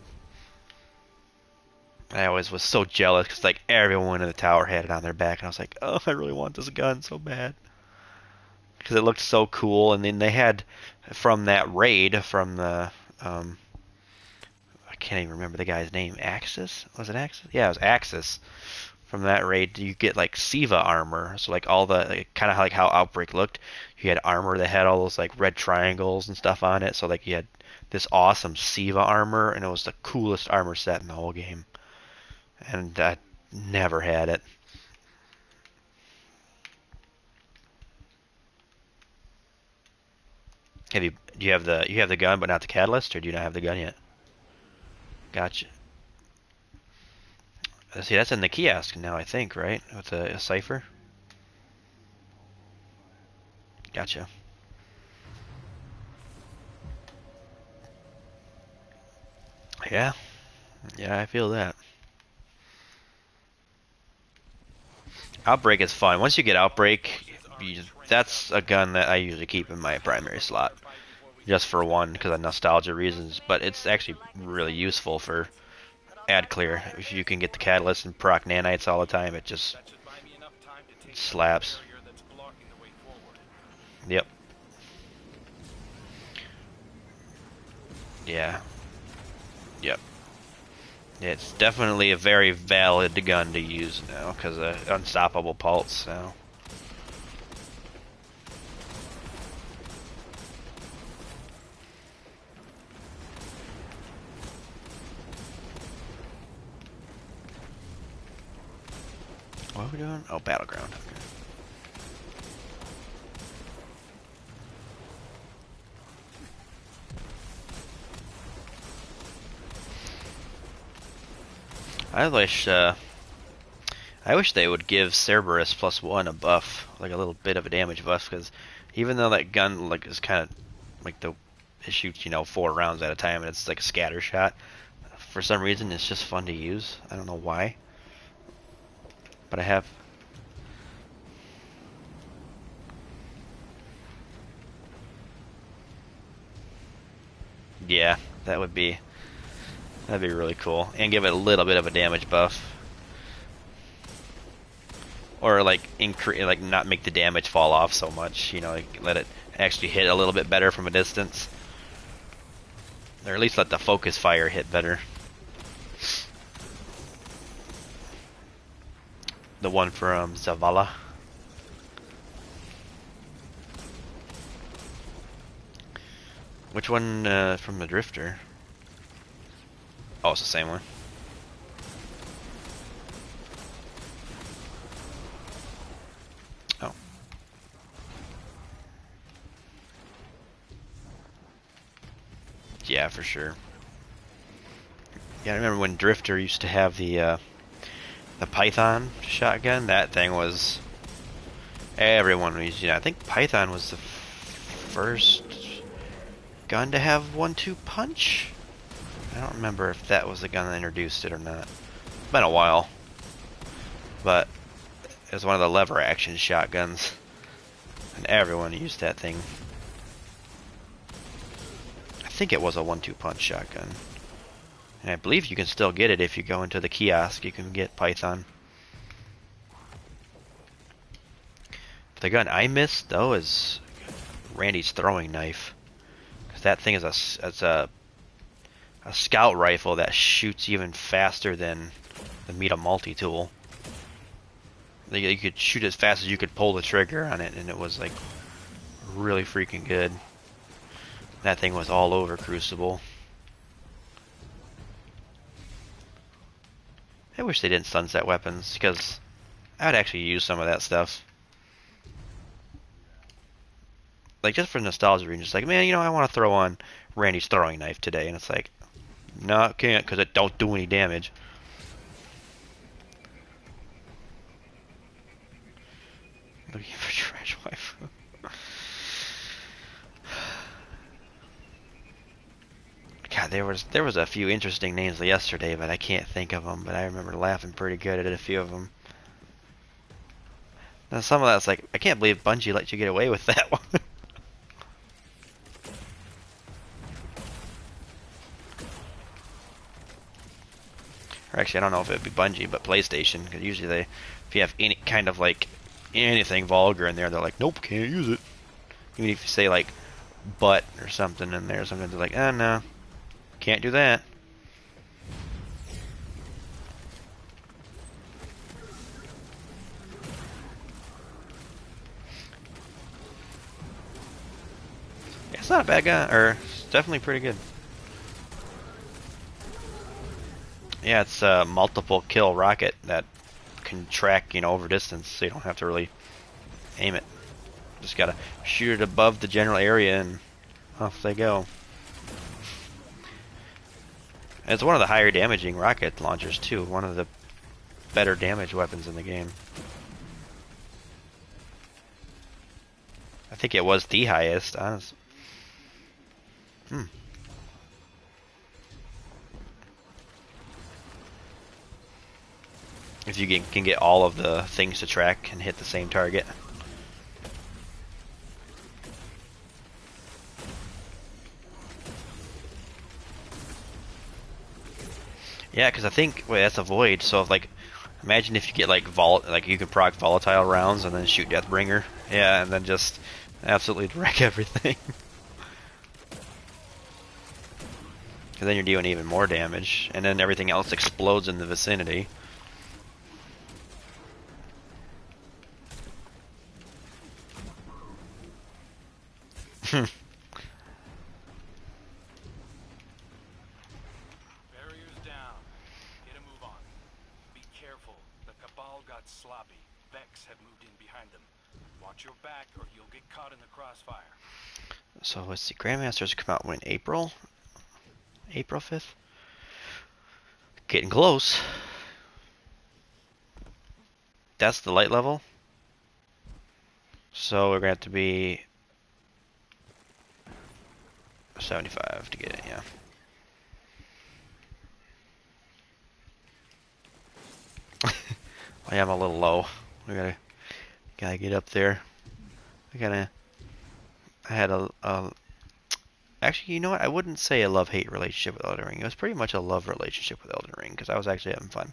I always was so jealous, because like everyone in the tower had it on their back, and I was like, oh, I really want this gun so bad, because it looked so cool. And then they had, from that raid, from the I can't even remember the guy's name. Axis? Was it Axis? Yeah, it was Axis. From that raid, you get like Siva armor. So like all the like, kind of like how Outbreak looked. You had armor that had all those like red triangles and stuff on it. So like you had this awesome Siva armor, and it was the coolest armor set in the whole game. And I never had it. Do you have the gun but not the catalyst, or do you not have the gun yet? Gotcha. See, that's in the kiosk now, I think, right? With a cipher. Gotcha. Yeah. Yeah, I feel that. Outbreak is fun. Once you get Outbreak, that's a gun that I usually keep in my primary slot. Just for one, because of nostalgia reasons. But it's actually really useful for ad clear. If you can get the catalyst and proc nanites all the time, it just time to take Slaps. out the barrier that's blocking the way forward. Yep. Yeah. Yep. It's definitely a very valid gun to use now, because of unstoppable pulse now. What are we doing? Oh, battleground. Okay. I wish they would give Cerberus +1 a buff, like a little bit of a damage buff, because even though that gun like is kind of like it shoots 4 rounds at a time and it's like a scatter shot, for some reason it's just fun to use. I don't know why, but I have. Yeah, that'd be really cool, and give it a little bit of a damage buff. Or like like not make the damage fall off so much, like let it actually hit a little bit better from a distance. Or at least let the focus fire hit better. The one from Zavala. Which one from the Drifter? Oh, it's the same one. Oh. Yeah, for sure. Yeah, I remember when Drifter used to have the Python shotgun. That thing was... Everyone was using it. I think Python was the first gun to have 1-2 punch? I don't remember if that was the gun that introduced it or not. It's been a while. But it was one of the lever action shotguns. And everyone used that thing. I think it was a 1-2 punch shotgun. And I believe you can still get it if you go into the kiosk. You can get Python. The gun I missed, though, is Randy's throwing knife. Because that thing is a scout rifle that shoots even faster than the Meta multi-tool. You could shoot as fast as you could pull the trigger on it, and it was like really freaking good. That thing was all over Crucible. I wish they didn't sunset weapons, because I would actually use some of that stuff. Like, just for nostalgia reasons, just like, man, I want to throw on Randy's throwing knife today, and it's like, no, I can't, because it don't do any damage. Looking for trash wife. God, there was a few interesting names yesterday, but I can't think of them. But I remember laughing pretty good at a few of them. Now some of that's like, I can't believe Bungie let you get away with that one. Or actually, I don't know if it'd be Bungie, but PlayStation, because usually if you have any kind of like anything vulgar in there, they're like, nope, can't use it. Even if you say like butt or something in there, sometimes they're like, no, can't do that. Yeah, it's not a bad gun, or it's definitely pretty good. Yeah, it's a multiple kill rocket that can track, over distance, so you don't have to really aim it. Just gotta shoot it above the general area and off they go. And it's one of the higher damaging rocket launchers too, one of the better damage weapons in the game. I think it was the highest, honestly. If you can get all of the things to track and hit the same target. Yeah, because I think, wait, that's a void, so if like, Imagine if you get like like you can proc volatile rounds and then shoot Deathbringer. Yeah, and then just absolutely wreck everything. Because then you're doing even more damage, and then everything else explodes in the vicinity. Barriers down. Get a move on. Be careful. The Cabal got sloppy. Vex have moved in behind them. Watch your back or you'll get caught in the crossfire. So let's see, Grandmasters come out when, April? April 5th? Getting close. That's the light level. So we're going to have to be 75 to get it, yeah. I am a little low. We gotta get up there. I had actually, you know what? I wouldn't say a love-hate relationship with Elden Ring. It was pretty much a love relationship with Elden Ring because I was actually having fun.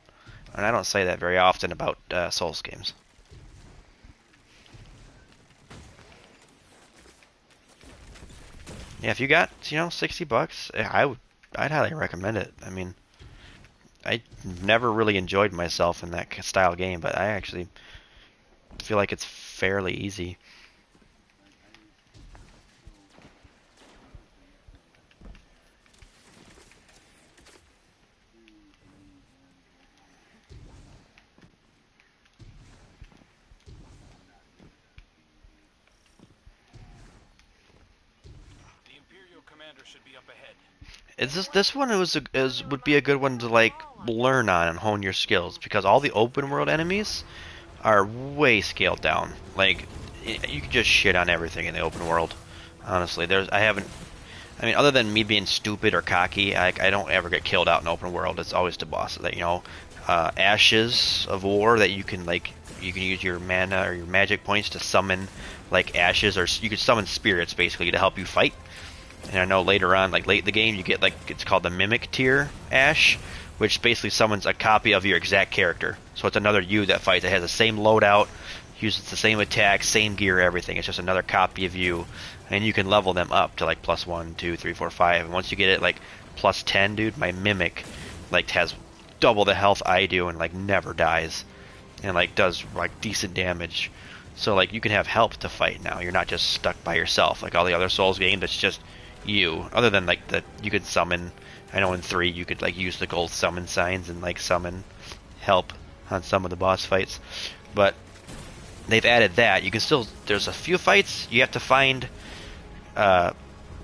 And I don't say that very often about Souls games. Yeah, if you got, $60, I'd highly recommend it. I mean, I never really enjoyed myself in that style game, but I actually feel like it's fairly easy. The Imperial commander should be up ahead. This one would be a good one to like learn on and hone your skills because all the open world enemies are way scaled down. Like you can just shit on everything in the open world. Honestly, I mean, other than me being stupid or cocky, I don't ever get killed out in open world. It's always the bosses that ashes of war that you can use your mana or your magic points to summon like ashes, or you can summon spirits basically to help you fight. And I know later on, like late in the game, you get it's called the Mimic Tier Ash, which basically summons a copy of your exact character. So it's another you that fights. It has the same loadout, uses the same attack, same gear, everything. It's just another copy of you, and you can level them up to like plus 1, 2, 3, 4, 5. And once you get it like plus 10, dude, my Mimic has double the health I do and never dies, and does decent damage. So you can have help to fight now. You're not just stuck by yourself like all the other Souls games. It's just you. Other than you could summon. I know in 3 you could use the gold summon signs and summon help on some of the boss fights, but they've added that. You can still, there's a few fights you have to find.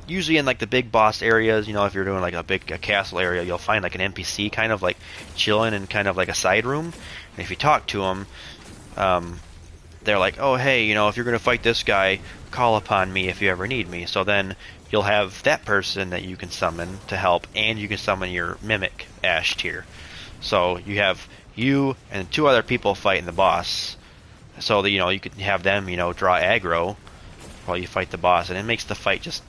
Usually in the big boss areas, if you're doing a castle area, you'll find an NPC kind of chilling in kind of a side room. And if you talk to them, they're like, oh hey, if you're gonna fight this guy, call upon me if you ever need me. So then you'll have that person that you can summon to help, and you can summon your Mimic Ash tier. So you have you and 2 other people fighting the boss. So that you can have them draw aggro while you fight the boss, and it makes the fight just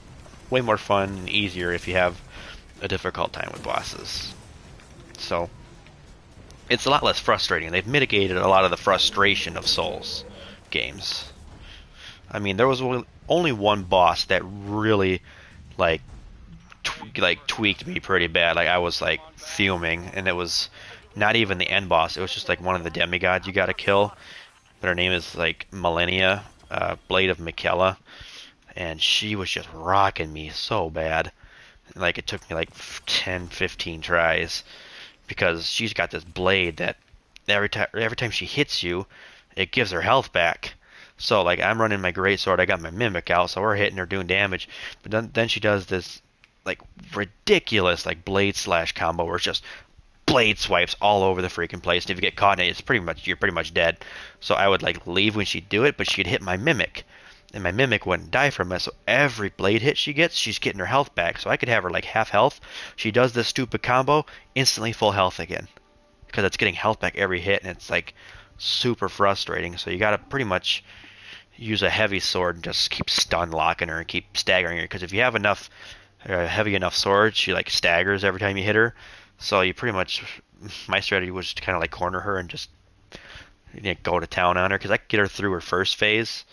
way more fun and easier if you have a difficult time with bosses. So it's a lot less frustrating. They've mitigated a lot of the frustration of Souls games. I mean, there was only one boss that really tweaked me pretty bad. I was fuming, and it was not even the end boss. It was just one of the demigods you gotta kill. But her name is Millennia, Blade of Miquella, and she was just rocking me so bad. It took me 10, 15 tries because she's got this blade that every time she hits you, it gives her health back. So I'm running my greatsword, I got my Mimic out, so we're hitting her doing damage. But then she does this ridiculous blade slash combo where it's just blade swipes all over the freaking place. And if you get caught in it, you're pretty much dead. So I would leave when she'd do it, but she'd hit my Mimic, and my Mimic wouldn't die from it. So every blade hit she gets, she's getting her health back. So I could have her half health. She does this stupid combo, instantly full health again, because it's getting health back every hit, and it's super frustrating. So you gotta pretty much use a heavy sword and just keep stun locking her and keep staggering her, because if you have enough heavy enough sword, she staggers every time you hit her. So you pretty much, my strategy was to kind of corner her and just go to town on her because I could get her through her first phase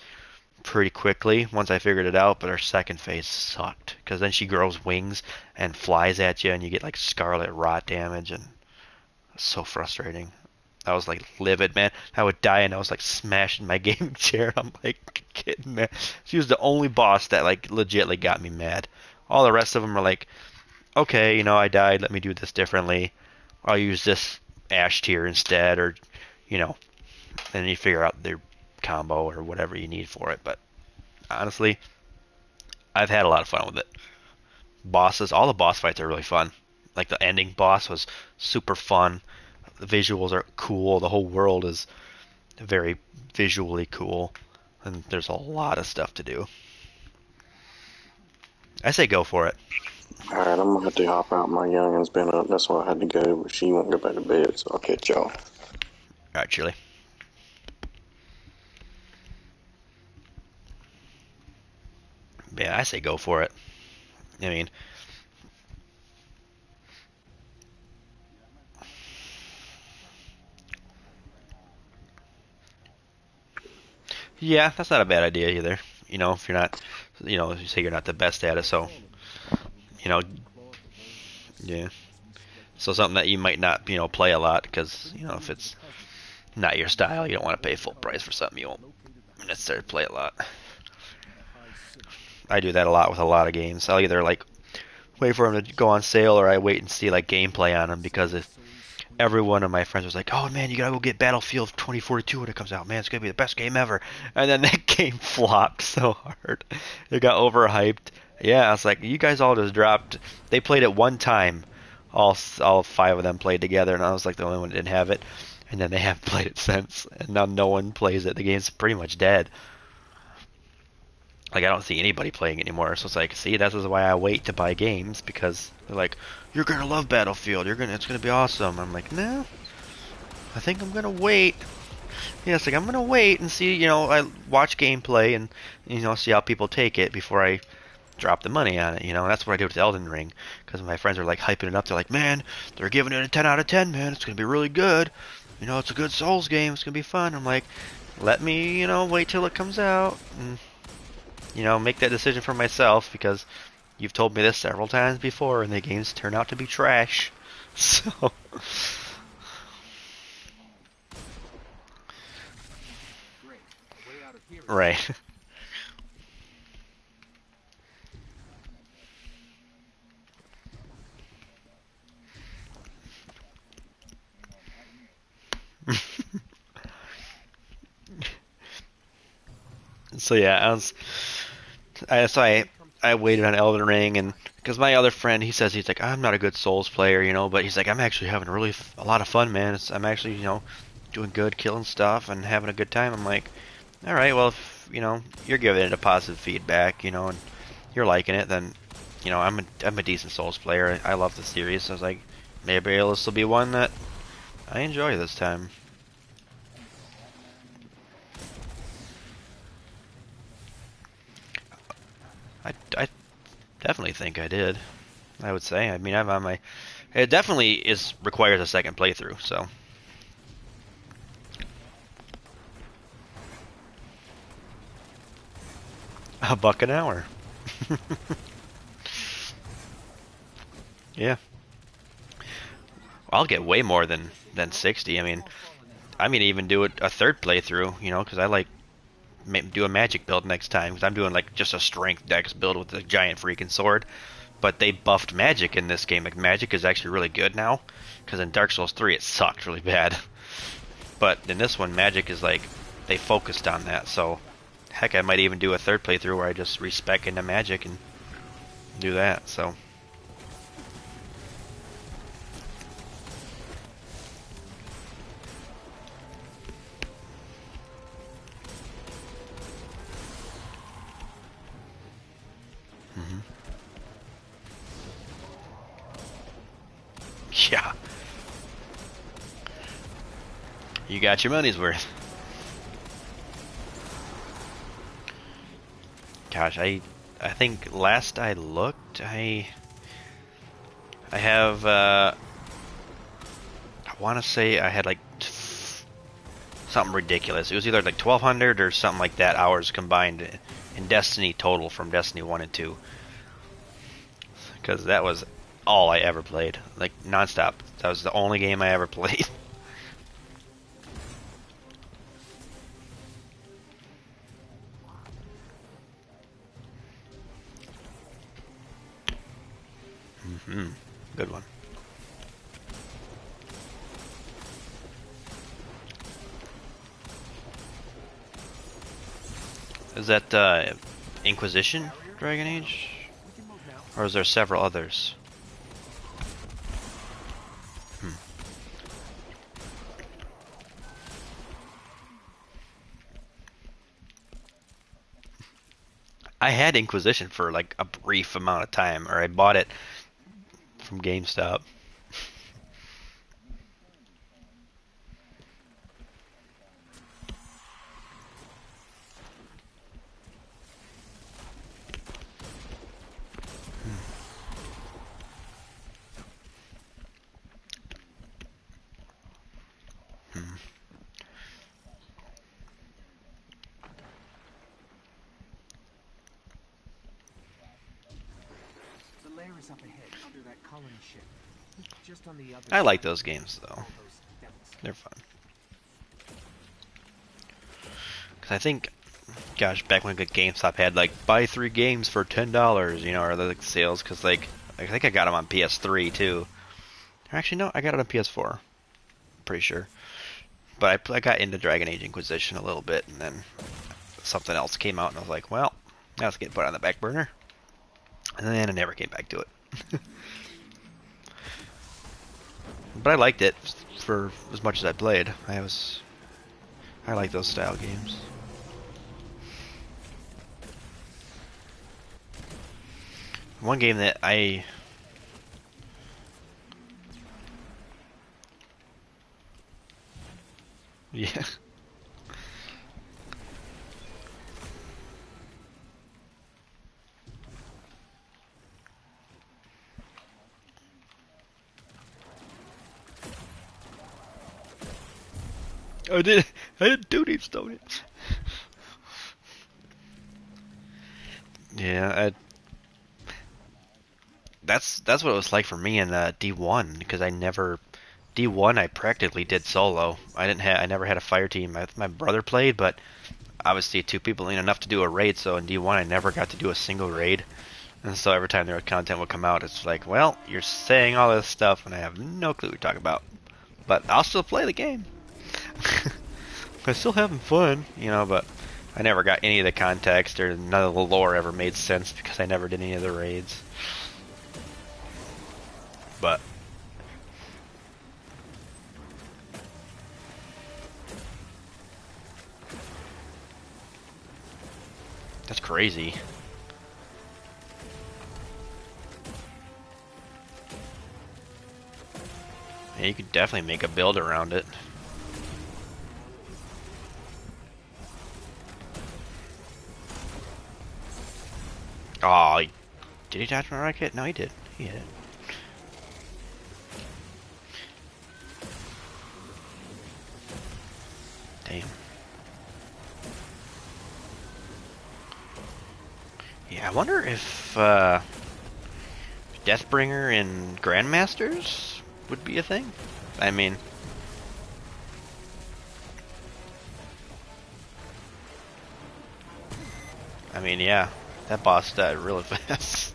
pretty quickly once I figured it out, but her second phase sucked because then she grows wings and flies at you, and you get like scarlet rot damage, and it's so frustrating. I was like livid, man. I would die, and I was like smashing my gaming chair. I'm like kidding, man. She was the only boss that like legitly got me mad. All the rest of them are like, okay, I died. Let me do this differently. I'll use this ash tier instead, or you know, and you figure out their combo or whatever you need for it. But honestly, I've had a lot of fun with it. Bosses, all the boss fights are really fun. Like the ending boss was super fun. The visuals are cool. The whole world is very visually cool, and there's a lot of stuff to do. I say go for it. Alright, I'm gonna have to hop out. My youngin's been up. That's why I had to go, but she won't go back to bed, so I'll catch y'all. All right, Chili. Yeah, I say go for it. I mean, yeah, that's not a bad idea either. If you're not, you say you're not the best at it, so you know, yeah. So something that you might not, play a lot because, if it's not your style, you don't want to pay full price for something you won't necessarily play a lot. I do that a lot with a lot of games. I'll either like wait for them to go on sale, or I wait and see like gameplay on them because if every one of my friends was like, "Oh man, you gotta go get Battlefield 2042 when it comes out, man. It's gonna be the best game ever." And then that game flopped so hard, it got overhyped. Yeah, I was like, you guys all just dropped. They played it one time, all five of them played together, and I was like the only one that didn't have it. And then they have played it since, and now no one plays it. The game's pretty much dead. Like I don't see anybody playing it anymore. So it's like, see, this is why I wait to buy games because they're like, you're gonna love Battlefield. It's gonna be awesome. I'm like, no, I think I'm gonna wait. Yeah, it's like I'm gonna wait and see. I watch gameplay and see how people take it before I drop the money on it. That's what I did with Elden Ring because my friends are like hyping it up. They're like, man, they're giving it a 10 out of 10. Man, it's gonna be really good. It's a good Souls game. It's gonna be fun. I'm like, let me wait till it comes out and make that decision for myself because you've told me this several times before and the games turn out to be trash. So right. So yeah, I waited on Elden Ring, and because my other friend, he's like, I'm not a good Souls player, but he's like, I'm actually having a lot of fun, man. I'm actually doing good, killing stuff, and having a good time. I'm like, all right, well, if you're giving it a positive feedback, and you're liking it, then I'm a decent Souls player. I love the series. So I was like, maybe this will be one that I enjoy this time. I definitely think I did. I would say. I mean, I'm on my. It definitely requires a second playthrough. So. $1 an hour. Yeah. I'll get way more than 60. I mean, even do a third playthrough. Because I like do a magic build next time. Because I'm doing like just a strength dex build with a giant freaking sword. But they buffed magic in this game. Like magic is actually really good now. Because in Dark Souls 3 it sucked really bad. But in this one, magic is like they focused on that. So heck, I might even do a third playthrough where I just respec into magic and do that. So. Yeah. You got your money's worth. Gosh, I think last I looked, I have I want to say I had like something ridiculous. It was either like 1,200 or something like that hours combined in Destiny total from Destiny 1 and 2. Because that was all I ever played, like nonstop. That was the only game I ever played. Good one. Is that Inquisition Dragon Age? Or is there several others? I had Inquisition for like a brief amount of time, or I bought it from GameStop. The lair is up ahead under that colony ship. Just on the other I like side those of games though. all those devils. They're fun. Cause I think, gosh, back when GameStop had like buy 3 games for $10, you know, or the like, sales. Cause like I think I got them on PS3 too. Or actually, no, I got it on PS4. Pretty sure. But I got into Dragon Age Inquisition a little bit, and then something else came out, and I was like, well, now it's getting put on the back burner. And then I never came back to it. But I liked it for as much as I played. I like those style games. One game that I yeah. I didn't do these, don't it? Yeah, that's what it was like for me in D1 because D1 I practically did solo. I never had a fire team. My brother played, but obviously 2 people ain't enough to do a raid. So in D1 I never got to do a single raid, and so every time their content would come out, it's like, well, you're saying all this stuff, and I have no clue what you're talking about. But I'll still play the game. I'm still having fun, you know, but I never got any of the context or none of the lore ever made sense because I never did any of the raids. But that's crazy. Yeah, you could definitely make a build around it. Oh, did he dodge my rocket? No, he did. He hit it. Damn. Yeah, I wonder if Deathbringer and Grandmasters would be a thing. I mean, yeah, that boss died really fast.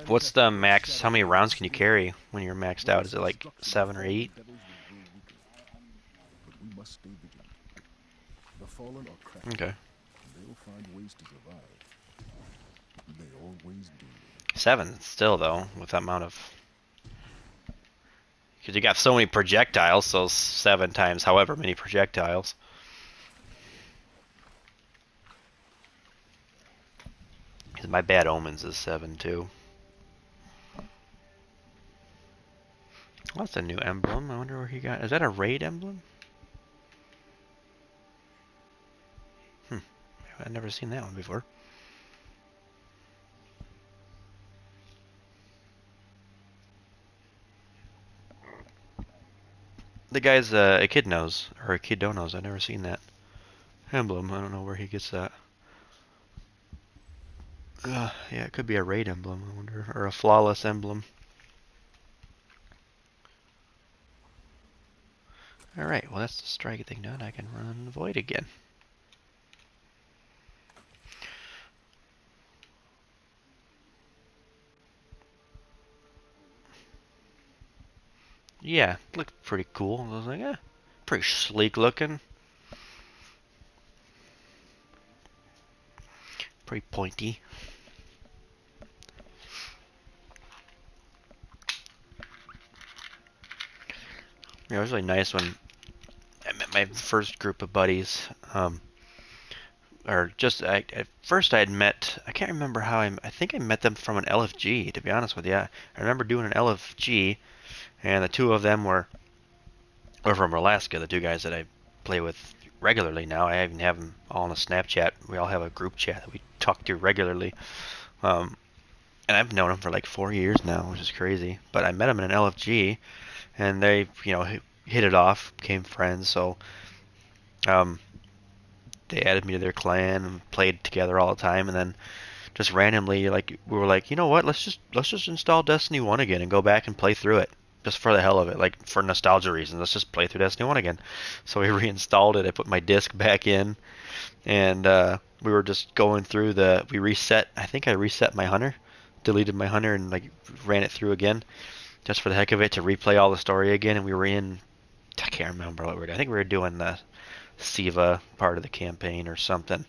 What's the max? How many rounds can you carry when you're maxed out? Is it like 7 or 8? Okay. 7 still though, with that amount of. Because you got so many projectiles, so 7 times however many projectiles. Because my Bad Omens is 7 too. Well, that's a new emblem. I wonder where he got. Is that a raid emblem? I've never seen that one before. The guy's a kid knows, or a kid don't knows. I've never seen that emblem. I don't know where he gets that. Yeah, it could be a raid emblem, I wonder, or a flawless emblem. Alright, well that's the strike thing done. I can run Void again. Yeah, looked pretty cool. I was like, pretty sleek looking. Pretty pointy. Yeah, it was really nice when I met my first group of buddies. Or just at first I had met. I can't remember how I think I met them from an LFG. To be honest with you, I remember doing an LFG, and the two of them were from Alaska. The two guys that I play with regularly now. I even have them all on a Snapchat. We all have a group chat that we talk to regularly. Um, and I've known them for like 4 years now, which is crazy. But I met them in an LFG, and they, hit it off, became friends. So, um, they added me to their clan and played together all the time. And then just randomly, like we were like, you know what? Let's just install Destiny 1 again and go back and play through it. Just for the hell of it, like for nostalgia reasons, let's just play through Destiny 1 again. So we reinstalled it. I put my disc back in, and we were just going through we reset. I think I reset my hunter, deleted my hunter, and like ran it through again, just for the heck of it to replay all the story again. And we were in, I can't remember what we were doing. I think we were doing the Siva part of the campaign or something.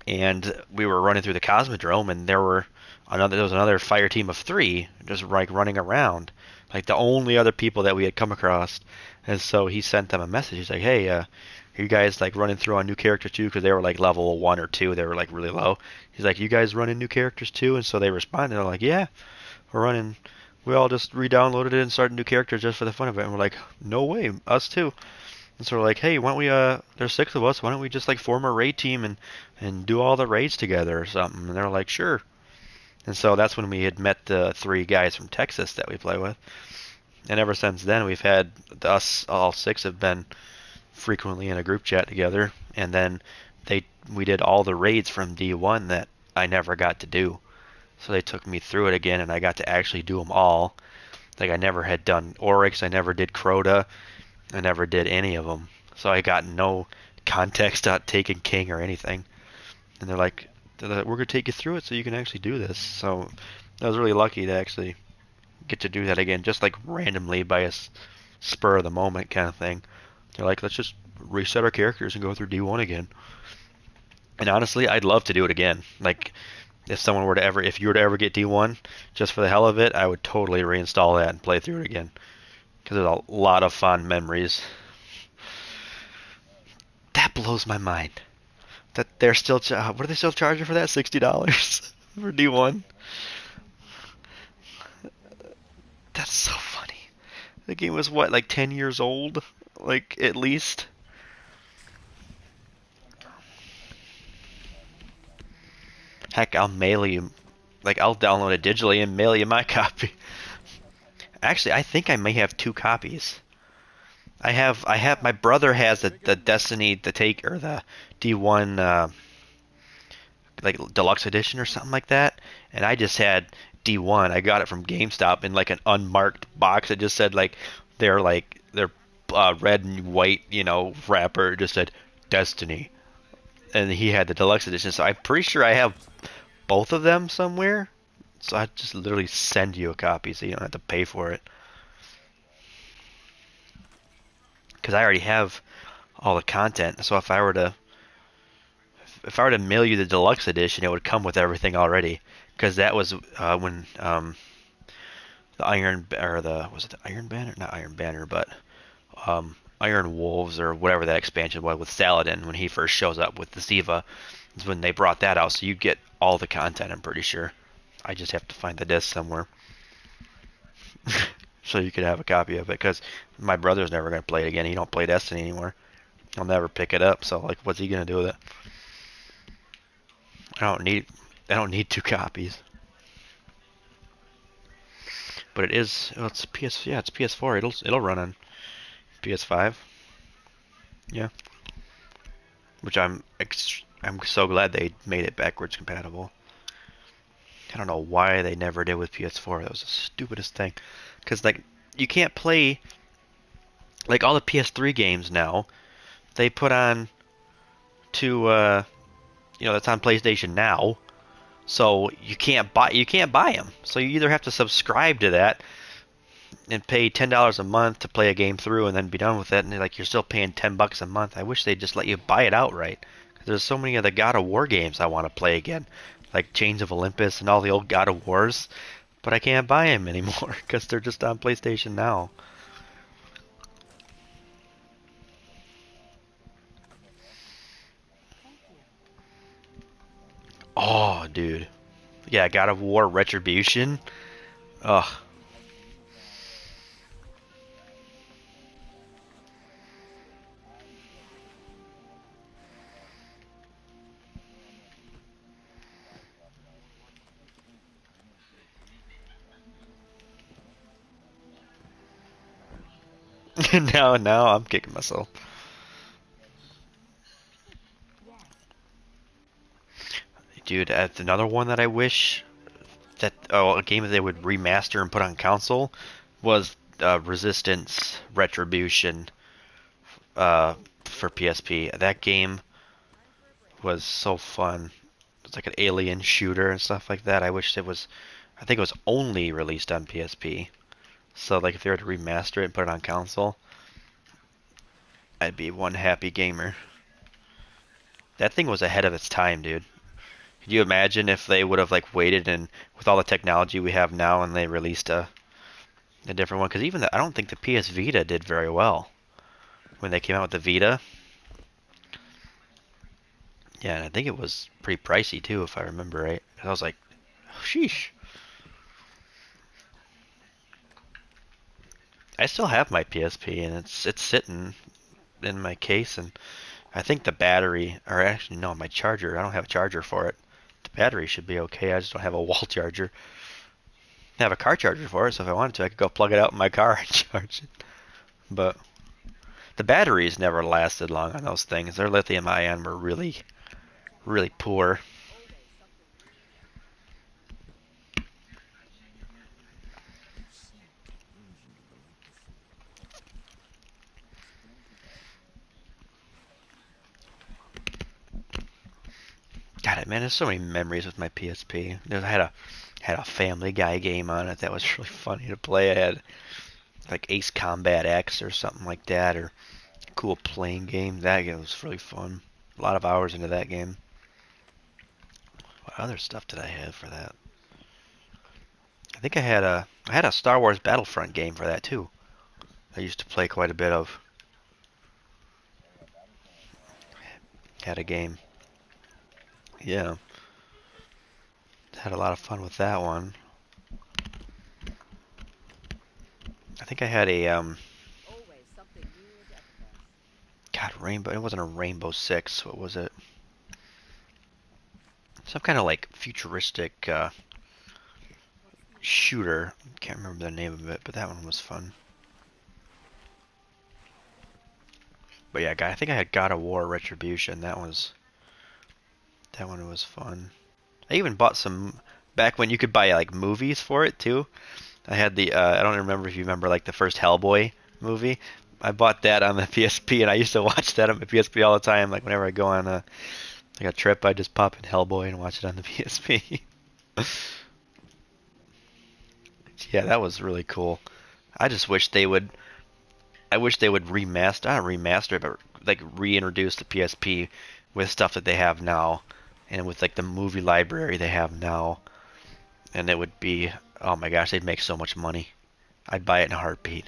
And we were running through the Cosmodrome, and there was another fire team of 3 just like running around, like the only other people that we had come across. And so he sent them a message. He's like, "Hey, are you guys like running through on new characters too?" Because they were like level 1 or 2. They were like really low. He's like, "You guys running new characters too?" And so they responded. They're like, "Yeah, we're running." We all just re-downloaded it and started new characters just for the fun of it. And we're like, "No way, us too." And so we're like, "Hey, why don't we, there's 6 of us, why don't we just like form a raid team and do all the raids together or something?" And they're like, "Sure." And so that's when we had met the 3 guys from Texas that we play with. And ever since then, we've had us, all 6 have been frequently in a group chat together. And then we did all the raids from D1 that I never got to do. So they took me through it again, and I got to actually do them all. Like I never had done Oryx, I never did Crota, I never did any of them, so I got no context on Taken King or anything. And they're like, "We're gonna take you through it so you can actually do this." So I was really lucky to actually get to do that again, just like randomly by a spur of the moment kind of thing. They're like, "Let's just reset our characters and go through D1 again." And honestly, I'd love to do it again. Like if you were to ever get D1, just for the hell of it, I would totally reinstall that and play through it again because there's a lot of fond memories. That blows my mind. That they're still what are they still charging for that? $60 for D1. That's so funny. The game was what, like 10 years old, like at least. Heck, I'll mail you, like I'll download it digitally and mail you my copy. Actually, I think I may have 2 copies. My brother has the Destiny the take or the D1 like deluxe edition or something like that, and I just had D1. I got it from GameStop in like an unmarked box. It just said like their red and white, wrapper. It just said Destiny, and he had the deluxe edition. So I'm pretty sure I have both of them somewhere. So I just literally send you a copy, so you don't have to pay for it. Because I already have all the content. So if I were to mail you the deluxe edition, it would come with everything already. Because that was when the Iron or the was it the Iron Banner? Not Iron Banner, but Iron Wolves or whatever that expansion was with Saladin when he first shows up with the Ziva. Is when they brought that out, so you get all the content. I'm pretty sure. I just have to find the disc somewhere, so you could have a copy of it. Because my brother's never gonna play it again. He don't play Destiny anymore. I'll never pick it up. So like, what's he gonna do with it? I don't need 2 copies. But it is. It's PS. Yeah, it's PS4. It'll run on PS5. Yeah. Which I'm so glad they made it backwards compatible. I don't know why they never did with PS4. That was the stupidest thing. Because like you can't play like all the PS3 games now. They put on to that's on PlayStation Now. So you can't buy them. So you either have to subscribe to that and pay $10 a month to play a game through and then be done with it, and like you're still paying $10 a month. I wish they'd just let you buy it outright. 'Cause there's so many of the God of War games I want to play again, like Chains of Olympus and all the old God of Wars, but I can't buy them anymore because they're just on PlayStation Now. Oh, dude. Yeah, God of War Retribution. Ugh. now I'm kicking myself. Dude, that's another one that I wish a game that they would remaster and put on console was Resistance Retribution for PSP. That game was so fun. It's like an alien shooter and stuff like that. I wish it was. I think it was only released on PSP. So like if they were to remaster it and put it on console, I'd be one happy gamer. That thing was ahead of its time, dude. Could you imagine if they would have like waited and with all the technology we have now and they released a different one? Because I don't think the PS Vita did very well when they came out with the Vita. Yeah, and I think it was pretty pricey too, if I remember right. I was like, sheesh. I still have my PSP and it's sitting in my case, and I think the battery, or actually no, my charger. I don't have a charger for it. The battery should be okay. I just don't have a wall charger. I have a car charger for it, so if I wanted to, I could go plug it out in my car and charge it. But the batteries never lasted long on those things. Their lithium ion were really, really poor. Got it, man. There's so many memories with my PSP. I had a Family Guy game on it that was really funny to play. I had like Ace Combat X or something like that, or a cool playing game. That game was really fun. A lot of hours into that game. What other stuff did I have for that? I think I had a Star Wars Battlefront game for that too. I used to play quite a bit of. Had a game. Yeah. Had a lot of fun with that one. I think I had a God, Rainbow. It wasn't a Rainbow Six. What was it? Some kind of like futuristic shooter. Can't remember the name of it, but that one was fun. But yeah, I think I had God of War Retribution. That one was fun. I even bought some back when you could buy like movies for it too. I had the I don't remember if you remember like the first Hellboy movie. I bought that on the PSP and I used to watch that on my PSP all the time. Like whenever I go on a trip, I just pop in Hellboy and watch it on the PSP. Yeah, that was really cool. I just wish they would. I wish they would remaster, not remaster, but like reintroduce the PSP with stuff that they have now, and with like the movie library they have now, and it would be, oh my gosh, they'd make so much money. I'd buy it in a heartbeat,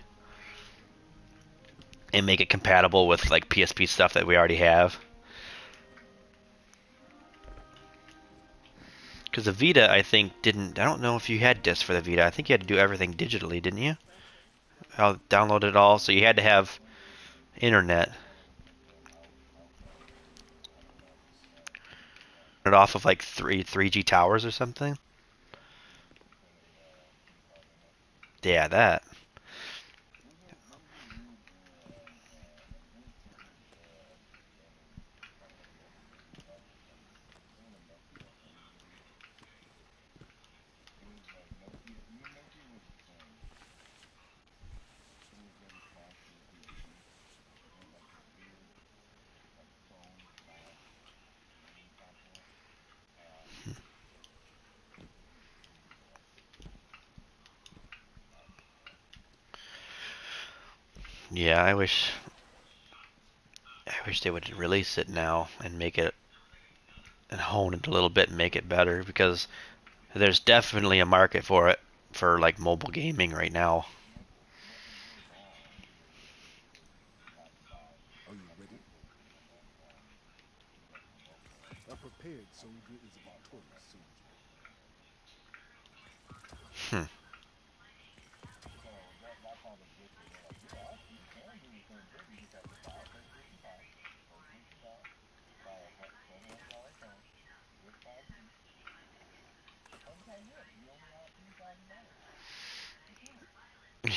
and make it compatible with like PSP stuff that we already have. Because the Vita, I think, didn't. I don't know if you had discs for the Vita. I think you had to do everything digitally, didn't you? I'll download it all, so you had to have internet. It off of like 3G towers or something. Yeah, that. Yeah, I wish they would release it now and make it and hone it a little bit and make it better because there's definitely a market for it for like mobile gaming right now. Are you ready? A prepared soldier is a victorious soldier. Hmm.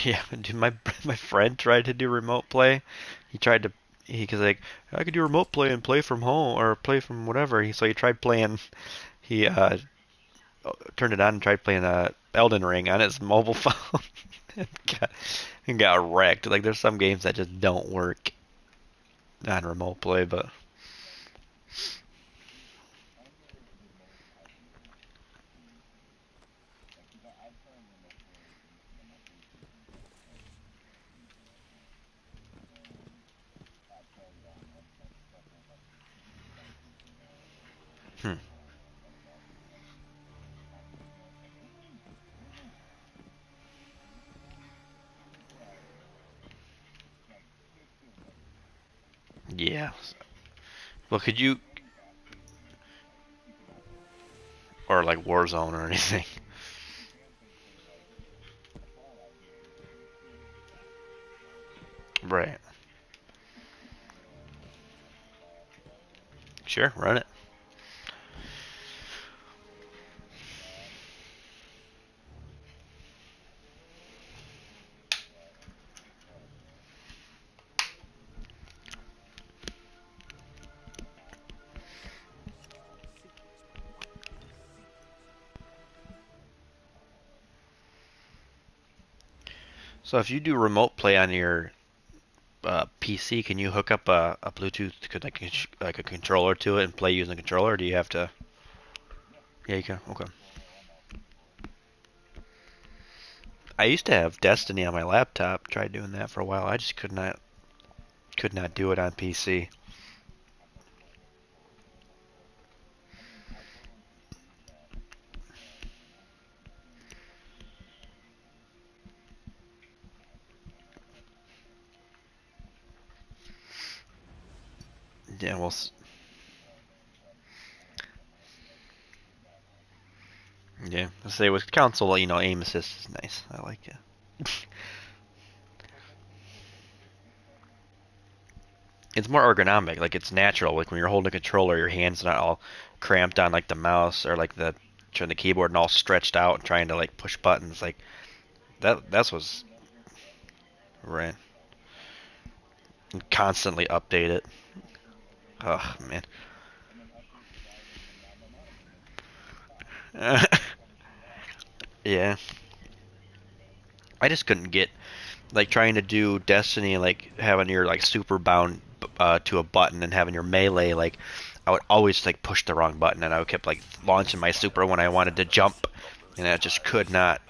Yeah, dude, my friend tried to do remote play. He tried to cause like I could do remote play and play from home or play from whatever. So he tried playing. He turned it on and tried playing Elden Ring on his mobile phone. and got, and got wrecked. Like there's some games that just don't work on remote play, but hmm. Yeah. Well, could you or like Warzone or anything? Right. Sure, run it. So if you do remote play on your PC, can you hook up a Bluetooth like a controller to it and play using the controller? Or do you have to? Yeah, you can. Okay. I used to have Destiny on my laptop. Tried doing that for a while. I just could not do it on PC. Yeah, well, yeah. I say with console, aim assist is nice. I like it. It's more ergonomic. Like it's natural. Like when you're holding a controller, your hands not all cramped on like the mouse or like the keyboard and all stretched out and trying to like push buttons. Like that's what's right. And constantly update it. Oh man. Yeah. I just couldn't get like trying to do Destiny like having your like super bound to a button and having your melee like I would always like push the wrong button and I would kept like launching my super when I wanted to jump and I just could not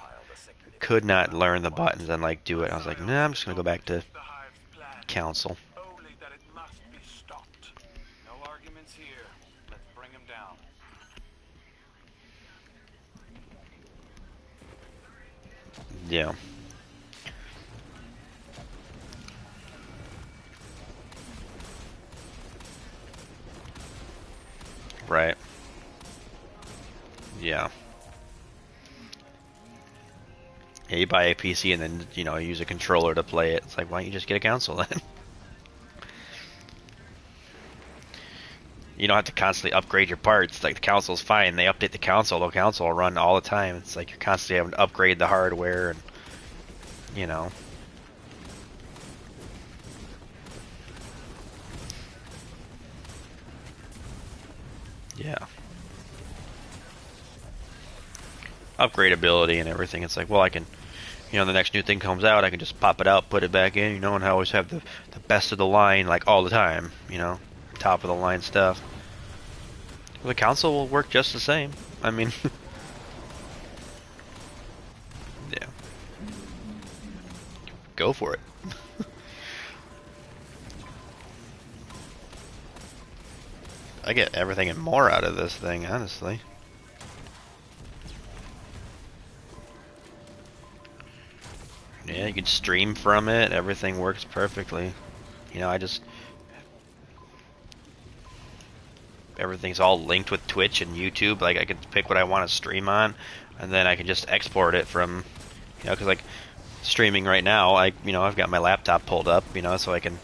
learn the buttons and like do it. I was like, nah, I'm just gonna go back to The Hive's plan. council. Only that it must be stopped. No arguments here. Let's bring him down. Yeah. Right. Yeah. Yeah, you buy a PC and then use a controller to play it. It's like why don't you just get a console then? You don't have to constantly upgrade your parts. Like the console's fine. They update the console will run all the time. It's like you're constantly having to upgrade the hardware and you know. Yeah. Upgradability and everything. It's like, well, I can, the next new thing comes out, I can just pop it out, put it back in, and I always have the best of the line, like all the time, top of the line stuff. Well, the console will work just the same. I mean, yeah. Go for it. I get everything and more out of this thing, honestly. Yeah, you can stream from it. Everything works perfectly. You know, everything's all linked with Twitch and YouTube. Like, I can pick what I want to stream on, and then I can just export it from, you know, because like streaming right now, I've got my laptop pulled up, you know, so I can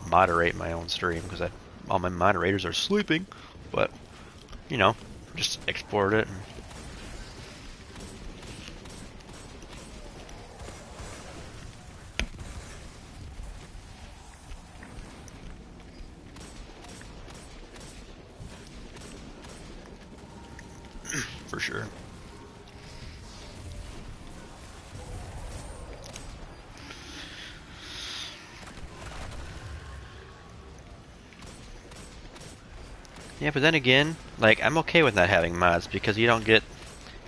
moderate my own stream because all my moderators are sleeping. But, you know, just export it. For sure. Yeah, but then again, like, I'm okay with not having mods because you don't get,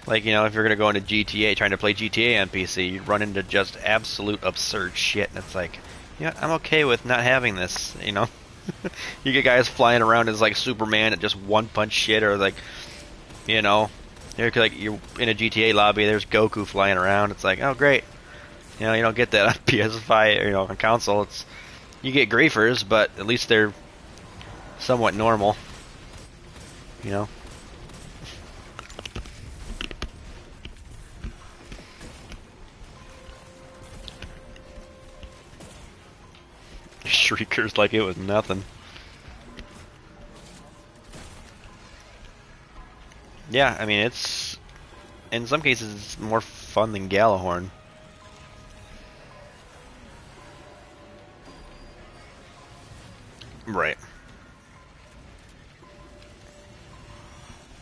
like, you know, if you're gonna go into GTA, trying to play GTA on PC, you run into just absolute absurd shit, and it's like, yeah, I'm okay with not having this, you know? You get guys flying around as, like, Superman at just one-punch shit, or, like, you know, you're in a GTA lobby, there's Goku flying around, it's like, oh, great. You know, you don't get that on PS5, or, you know, on console. You get griefers, but at least they're somewhat normal. You know? Shriekers like it was nothing. Yeah, I mean, in some cases, it's more fun than Galahorn. Right.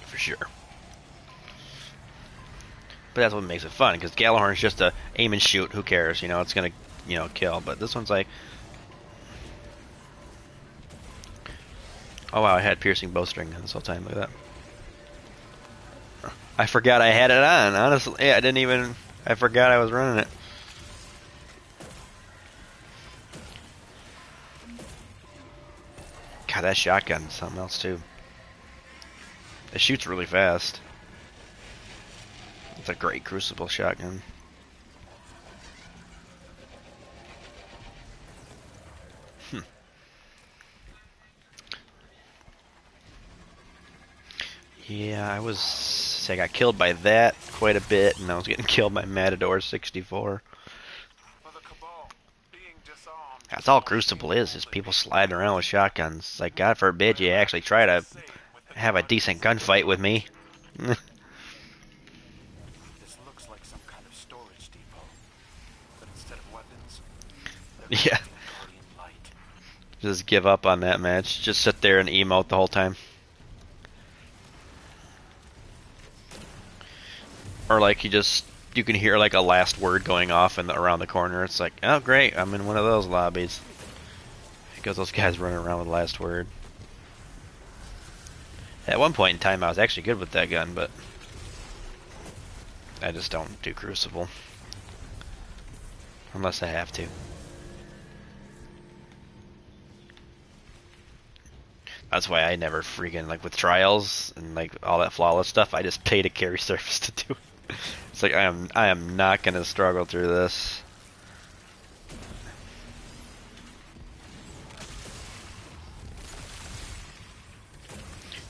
For sure. But that's what makes it fun, because Galahorn's just a aim and shoot, who cares, you know, it's gonna, you know, kill. But this one's like, oh wow, I had piercing bowstring this whole time, look at that. I forgot I had it on, honestly. Yeah, I forgot I was running it. God, that shotgun's something else too. It shoots really fast. It's a great Crucible shotgun. Yeah, I got killed by that quite a bit, and I was getting killed by Matador 64. That's all Crucible is people sliding around with shotguns. It's like, God forbid you actually try to have a decent gunfight with me. This looks like some kind of storage depot. But instead of weapons, Yeah. Just give up on that match. Just sit there and emote the whole time. Or like you can hear like a last word going off around the corner. It's like, oh great, I'm in one of those lobbies. Because those guys running around with the last word. At one point in time I was actually good with that gun, but I just don't do Crucible. Unless I have to. That's why I never freaking, like with trials and like all that flawless stuff, I just paid a carry service to do it. It's like I am not gonna struggle through this.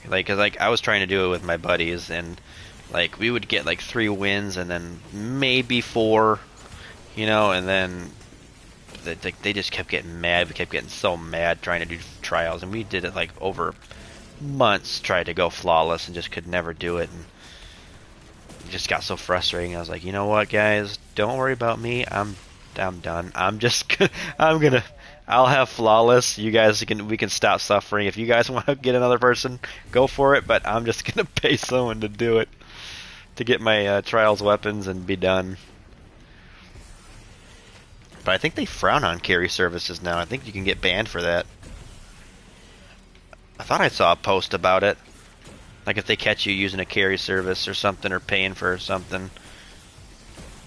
Like, cause like I was trying to do it with my buddies, and like we would get like 3 wins and then maybe 4, you know, and then they just kept getting mad. We kept getting so mad trying to do trials, and we did it like over months, tried to go flawless and just could never do it, and it just got so frustrating. I was like, you know what, guys, don't worry about me. I'm done. I'll have flawless. You guys we can stop suffering. If you guys want to get another person, go for it. But I'm just gonna pay someone to do it, to get my trials weapons and be done. But I think they frown on carry services now. I think you can get banned for that. I thought I saw a post about it. Like if they catch you using a carry service or something, or paying for something.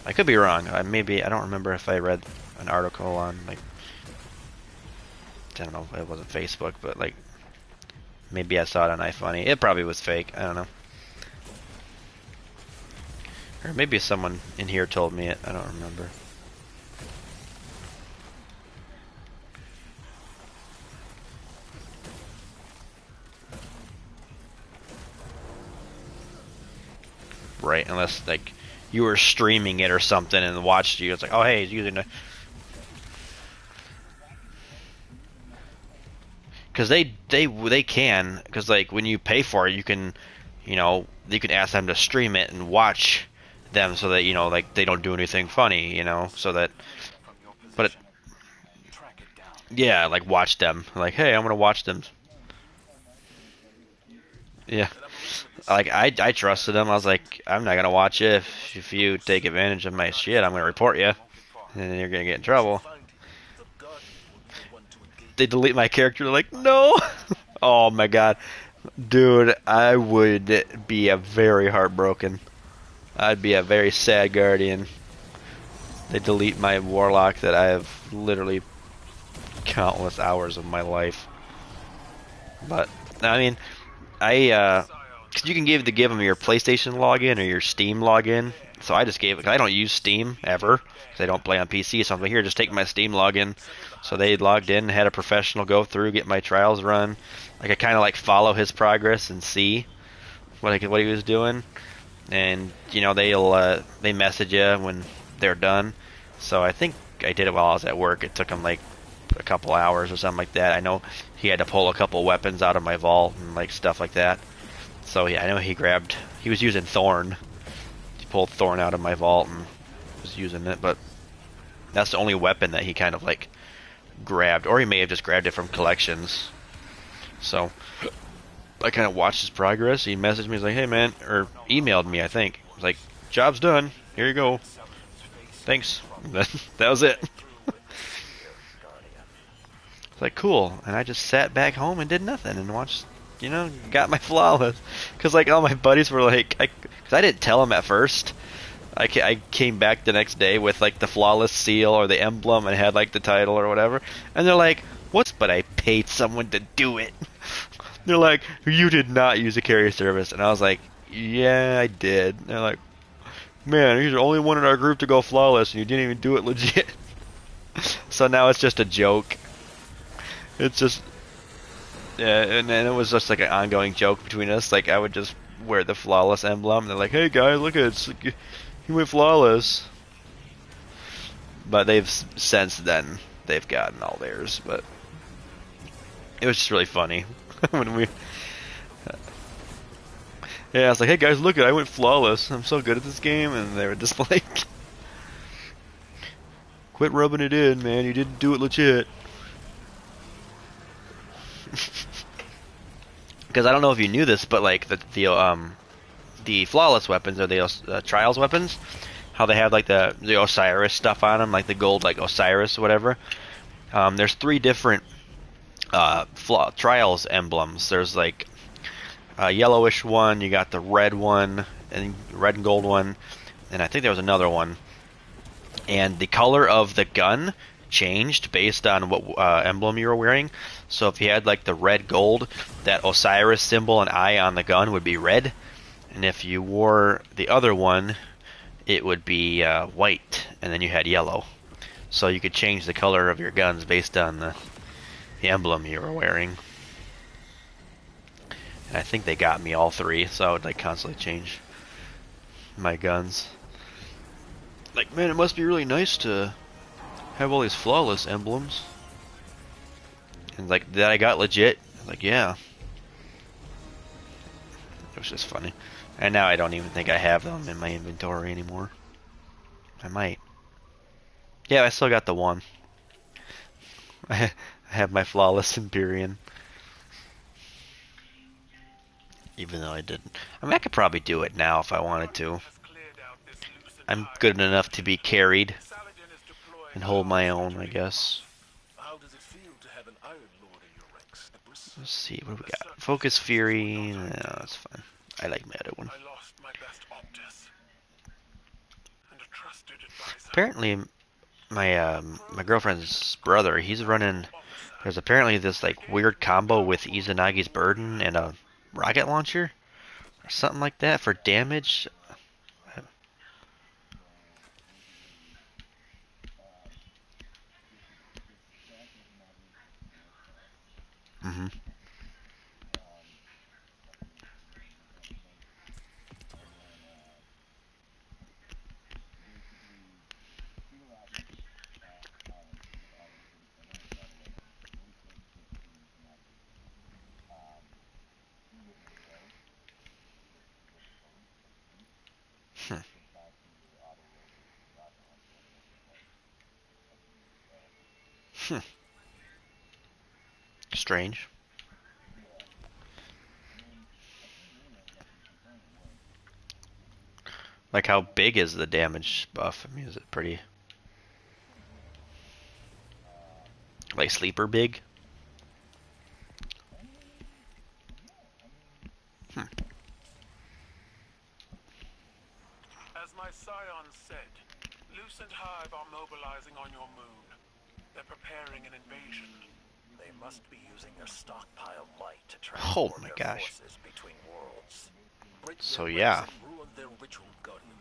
I could be wrong. I don't remember if I read an article on, like, I don't know, it wasn't Facebook, but like Maybe I saw it on iFunny. It probably was fake. I don't know. Or maybe someone in here told me it. I don't remember. Right, unless like you were streaming it or something and watched you. It's like, oh hey, he's using the. Because they can, because like when you pay for it, you can, you can ask them to stream it and watch them so that like they don't do anything funny, so that. But it, yeah, like watch them. Like, hey, I'm gonna watch them. Yeah, like I trusted them. I was like, I'm not gonna watch it if you take advantage of my shit. I'm gonna report you, and then you're gonna get in trouble. They delete my character. They're like, no. Oh my god, dude, I would be a very heartbroken. I'd be a very sad guardian. They delete my warlock that I have literally countless hours of my life. But I mean, cause you can give them your PlayStation login or your Steam login. So I just gave it. Cause I don't use Steam ever. Cause I don't play on PC. So I'm like, here, just take my Steam login. So they logged in, had a professional go through, get my trials run. Like I kind of like follow his progress and see what he was doing. And they message you when they're done. So I think I did it while I was at work. It took him like a couple hours or something like that. I know he had to pull a couple weapons out of my vault and like stuff like that. So yeah, I know he was using Thorn. He pulled Thorn out of my vault and was using it, but that's the only weapon that he kind of like grabbed, or he may have just grabbed it from collections. So I kind of watched his progress. He messaged me, he's like, hey man, or emailed me, I think. He was like, job's done, here you go. Thanks. That was it. It's like, cool. And I just sat back home and did nothing and watched, got my flawless. Because, like, all my buddies were like, because I didn't tell them at first. I came back the next day with, like, the flawless seal or the emblem and had, like, the title or whatever. And they're like, but I paid someone to do it. They're like, you did not use a carrier service. And I was like, yeah, I did. And they're like, man, you're the only one in our group to go flawless and you didn't even do it legit. So now it's just a joke. It's just, yeah, and then it was just like an ongoing joke between us. Like I would just wear the flawless emblem. And they're like, "Hey guys, look at it! He went flawless." But since then they've gotten all theirs. But it was just really funny when we. Yeah, I was like, "Hey guys, look at it! I went flawless. I'm so good at this game," and they were just like, "Quit rubbing it in, man. You didn't do it legit." Because I don't know if you knew this, but like the flawless weapons or the trials weapons, how they have like the Osiris stuff on them, like the gold like Osiris or whatever. There's 3 different trials emblems. There's like a yellowish one, you got the red one, and red and gold one, and I think there was another one. And the color of the gun changed based on what emblem you were wearing. So if you had like the red gold, that Osiris symbol and eye on the gun would be red, and if you wore the other one, it would be white, and then you had yellow. So you could change the color of your guns based on the emblem you were wearing. And I think they got me all 3, so I would like constantly change my guns. Like, man, it must be really nice to have all these flawless emblems. And like, that I got legit. Like, yeah. It was just funny. And now I don't even think I have them in my inventory anymore. I might. Yeah, I still got the one. I have my flawless Empyrean. Even though I didn't. I mean, I could probably do it now if I wanted to. I'm good enough to be carried and hold my own, I guess. Let's see, what do we got? Focus Fury. No, that's fine. I like my other one. Apparently, my girlfriend's brother, he's running. There's apparently this like weird combo with Izanagi's Burden and a rocket launcher or something like that for damage. Hmm. Hmm. Hmm. Strange. Like how big is the damage buff? I mean, is it pretty like sleeper big? Hmm. As my scion said, Luce and Hive are mobilizing on your moon. They're preparing an invasion. They must be using their stockpile might to Oh transport my their gosh. forces between worlds. Break So their yeah. ranks and ruin their ritual guardian.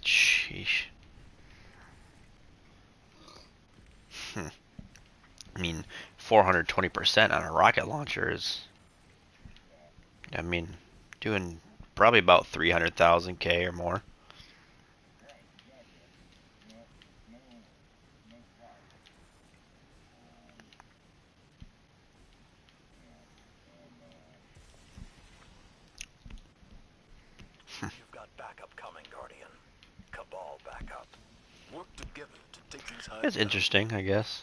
Sheesh. Hmm. I mean, 420% on a rocket launcher is, I mean, doing probably about 300,000 K or more. You've got backup coming, Guardian. Cabal backup. Work together to take these Hive It's down. interesting, I guess,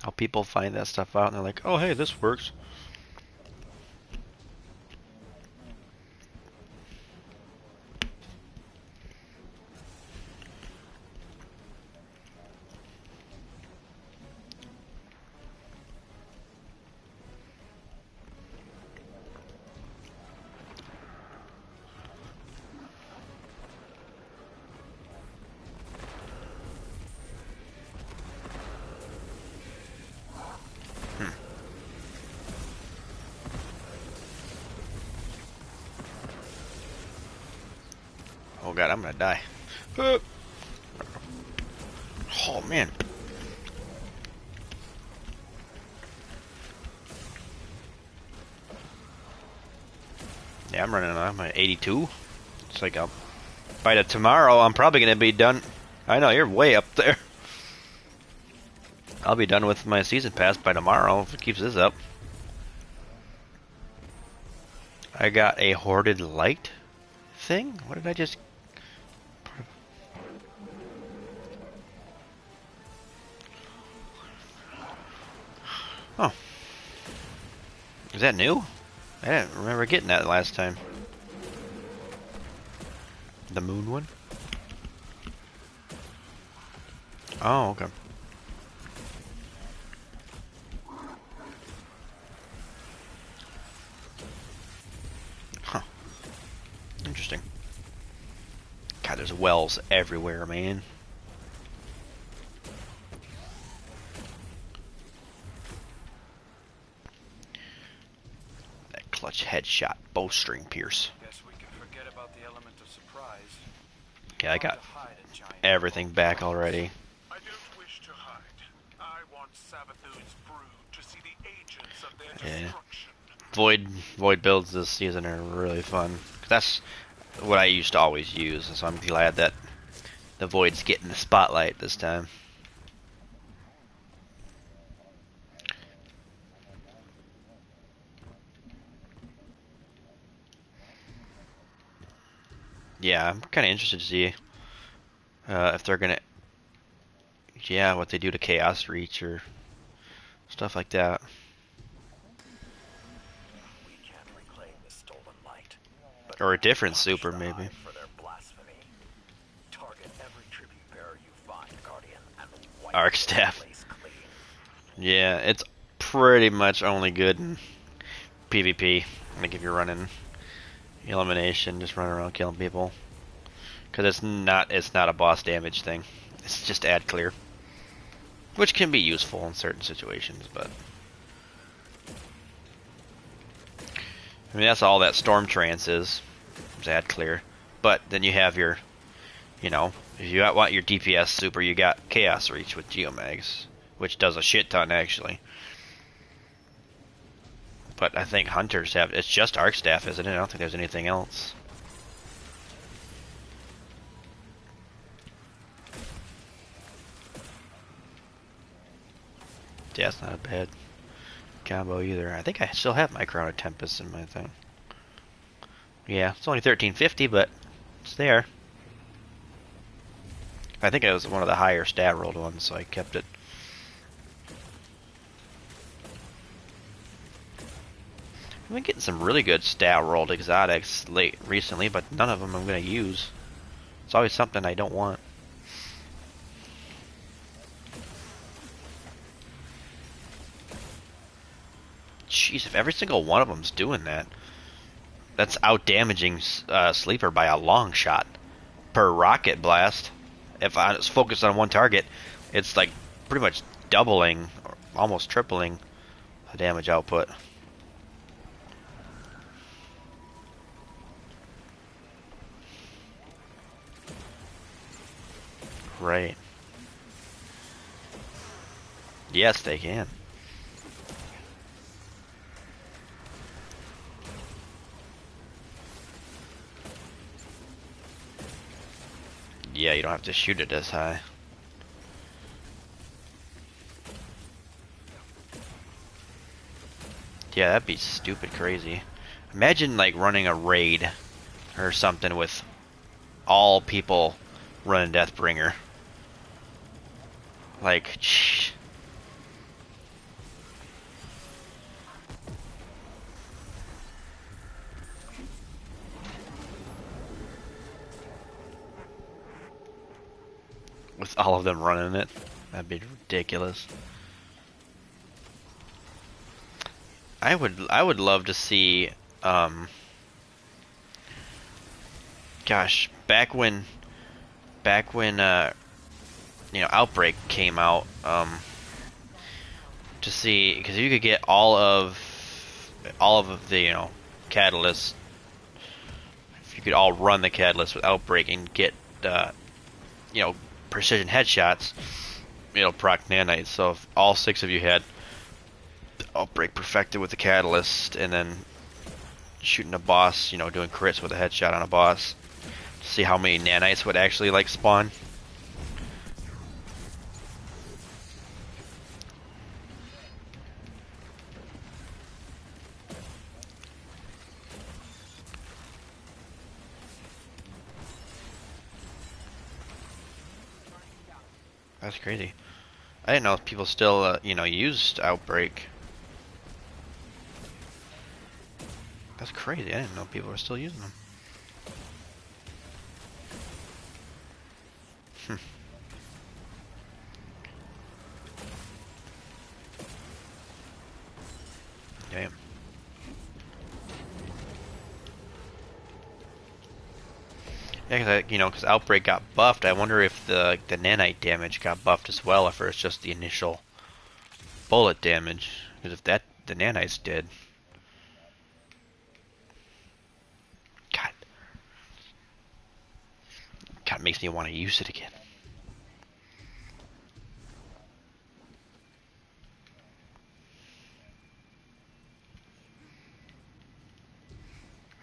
how people find that stuff out and they're like, oh hey, this works. Hmm. Oh god, I'm gonna die. Oh man. Yeah, I'm running. I'm at 82. It's like by the tomorrow, I'm probably gonna be done. I know you're way up there. I'll be done with my season pass by tomorrow if it keeps this up. I got a hoarded light thing. What did I just? Oh, is that new? I didn't remember getting that last time. The moon one? Oh, okay. Huh. Interesting. God, there's wells everywhere, man. That clutch headshot bowstring pierce. Guess we can forget about the element of surprise. Yeah, I Time got to hide a giant everything bone back drops. already. I don't wish to hide. I want Sabathoon's brood to see the agents of their Yeah. destruction. Void builds this season are really fun. That's what I used to always use, so I'm glad that the Void's getting the spotlight this time. Yeah, I'm kind of interested to see if they're gonna, yeah, what they do to Chaos Reach or stuff like that. We can reclaim the stolen light, but Or a we different punish super, the maybe. Hive for their blasphemy. Target every tribute bearer you find, Guardian, and wipe Arc the staff. place clean. Yeah, it's pretty much only good in PvP. Like if you're running elimination, just running around killing people. Because it's not a boss damage thing. It's just add clear. Which can be useful in certain situations, but I mean that's all that Storm Trance is add clear. But then you have your, you know, if you want your DPS super, you got Chaos Reach with Geomags, which does a shit ton actually. But I think Hunters have, it's just Arc Staff, isn't it? I don't think there's anything else. Yeah, it's not a bad combo either. I think I still have my Crown of Tempest in my thing. Yeah, it's only 1350, but it's there. I think it was one of the higher stat rolled ones, so I kept it. I've been getting some really good stat rolled exotics recently, but none of them I'm going to use. It's always something I don't want. Jeez, if every single one of them's doing that, that's out-damaging Sleeper by a long shot per rocket blast. If I just focus on one target, it's like pretty much doubling, or almost tripling the damage output. Right. Yes, they can. Yeah, you don't have to shoot it as high. Yeah, that'd be stupid crazy. Imagine like running a raid or something with all people running Deathbringer. Like, shh. With all of them running it, that'd be ridiculous. I would love to see, gosh, back when you know, Outbreak came out, to see, because you could get all of the, you know, catalysts. If you could all run the catalyst with Outbreak and get, you know, precision headshots, it'll proc nanites. So if all 6 of you had Outbreak perfected with the catalyst, and then shooting a boss, you know, doing crits with a headshot on a boss, to see how many nanites would actually like spawn. That's crazy. I didn't know if people still, you know, used Outbreak. That's crazy. I didn't know people were still using them. Damn. Yeah, cause you know, because Outbreak got buffed. I wonder if the nanite damage got buffed as well, if it's just the initial bullet damage. Because if the nanites did, God, makes me want to use it again.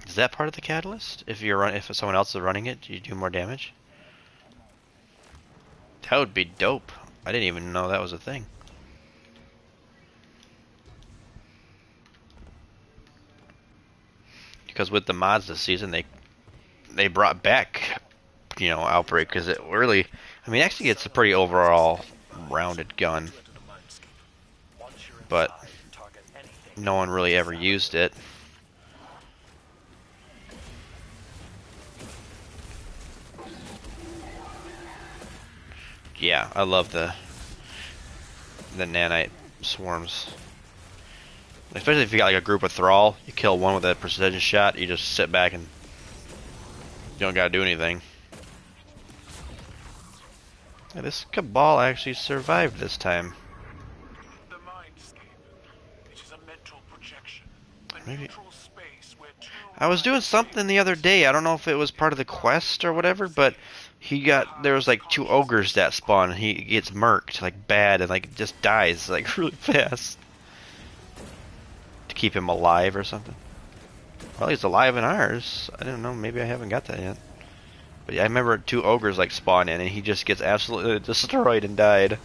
Is that part of the catalyst? If someone else is running it, do you do more damage? That would be dope. I didn't even know that was a thing. Because with the mods this season, they brought back, you know, Outbreak, because it really, I mean, actually it's a pretty overall rounded gun, but no one really ever used it. Yeah, I love the nanite swarms. Especially if you got like a group of thrall, you kill one with a precision shot, you just sit back and you don't gotta do anything. Yeah, this Cabal actually survived this time. The mindscape, it is a mental projection. A Maybe neutral space where two I was doing something the other day. I don't know if it was part of the quest or whatever, but there was like 2 ogres that spawn. And he gets murked like bad and like just dies like really fast to keep him alive or something. Well, he's alive in ours. I don't know. Maybe I haven't got that yet. But yeah, I remember 2 ogres like spawn in, and he just gets absolutely destroyed and died.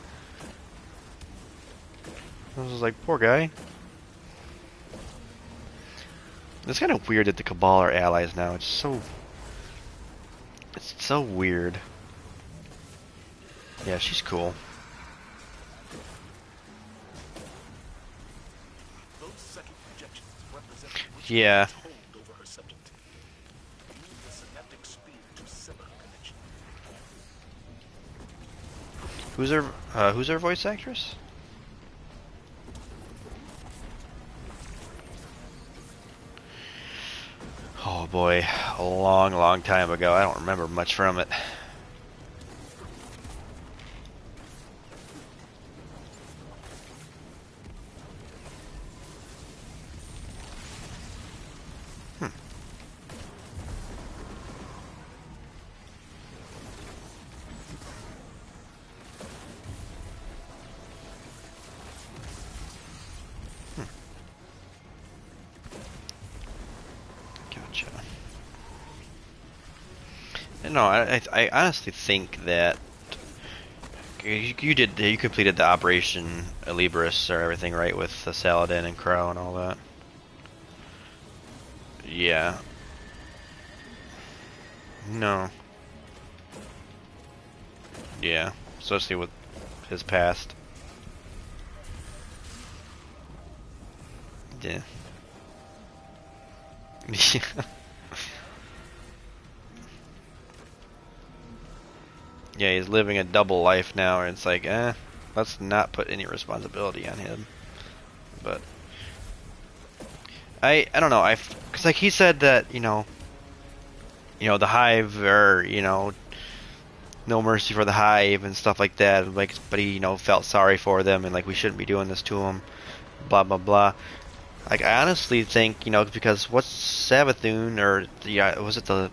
I was like, poor guy. It's kind of weird that the Cabal are allies now. It's so weird. Yeah, she's cool. Those second projections represent which Yeah. hold over her subject. Use the synaptic speed to sever her connection. Who's her voice actress? Oh boy, a long, long time ago. I don't remember much from it. Gotcha. No, I honestly think that you completed the Operation Libris or everything right with the Saladin and Crow and all that. Yeah. No. Yeah. Especially with his past. Yeah. Yeah, he's living a double life now, and it's like, let's not put any responsibility on him. But I don't know, because like he said that the Hive are no mercy for the Hive and stuff like that. Like, but he felt sorry for them and like we shouldn't be doing this to them. Blah blah blah. Like I honestly think because what's Savathun or was it the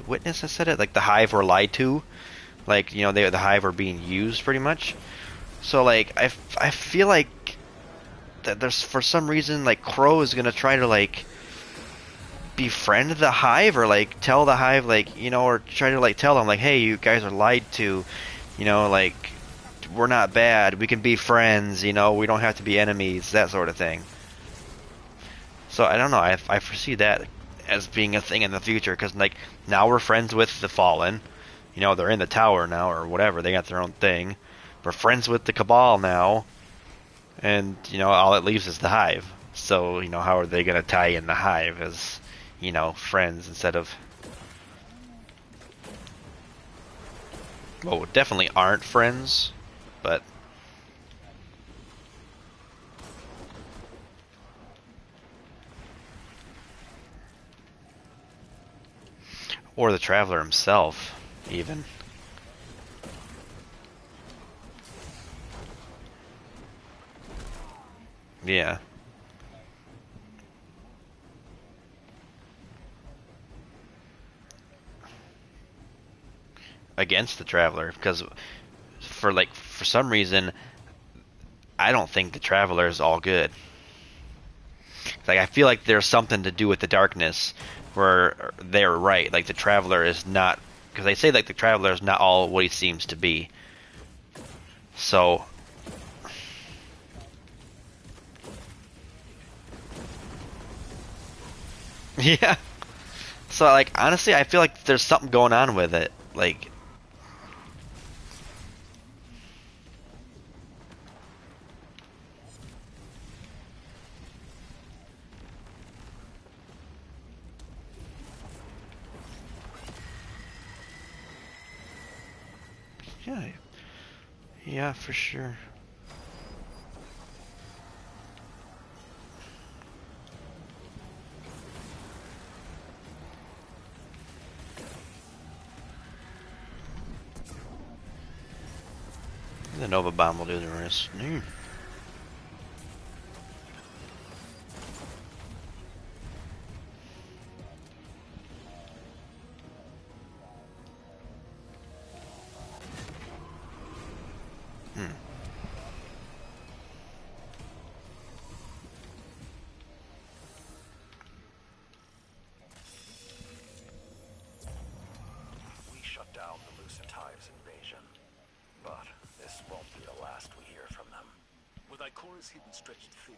witness that said it? Like the Hive were lied to. Like the Hive were being used pretty much. So like I feel like that there's for some reason like Crow is gonna try to like befriend the Hive or like tell the Hive like or try to like tell them like, hey, you guys are lied to, like we're not bad, we can be friends, we don't have to be enemies, that sort of thing. So I don't know, I foresee that as being a thing in the future because like now we're friends with the Fallen, they're in the tower now or whatever, they got their own thing. We're friends with the Cabal now, and all it leaves is the Hive. So how are they gonna tie in the Hive as friends instead of, well, definitely aren't friends, but or the Traveler himself even. Yeah. Against the Traveler, because for some reason I don't think the Traveler is all good. Like I feel like there's something to do with the darkness where they're right. Like the Traveler is not, because they say like the Traveler is not all what he seems to be. So yeah. So like honestly, I feel like there's something going on with it. Like yeah. Yeah, for sure. The Nova Bomb will do the rest. We shut down the Lucent Hive's invasion, but this won't be the last we hear from them. With Ikora's hidden stretched thin,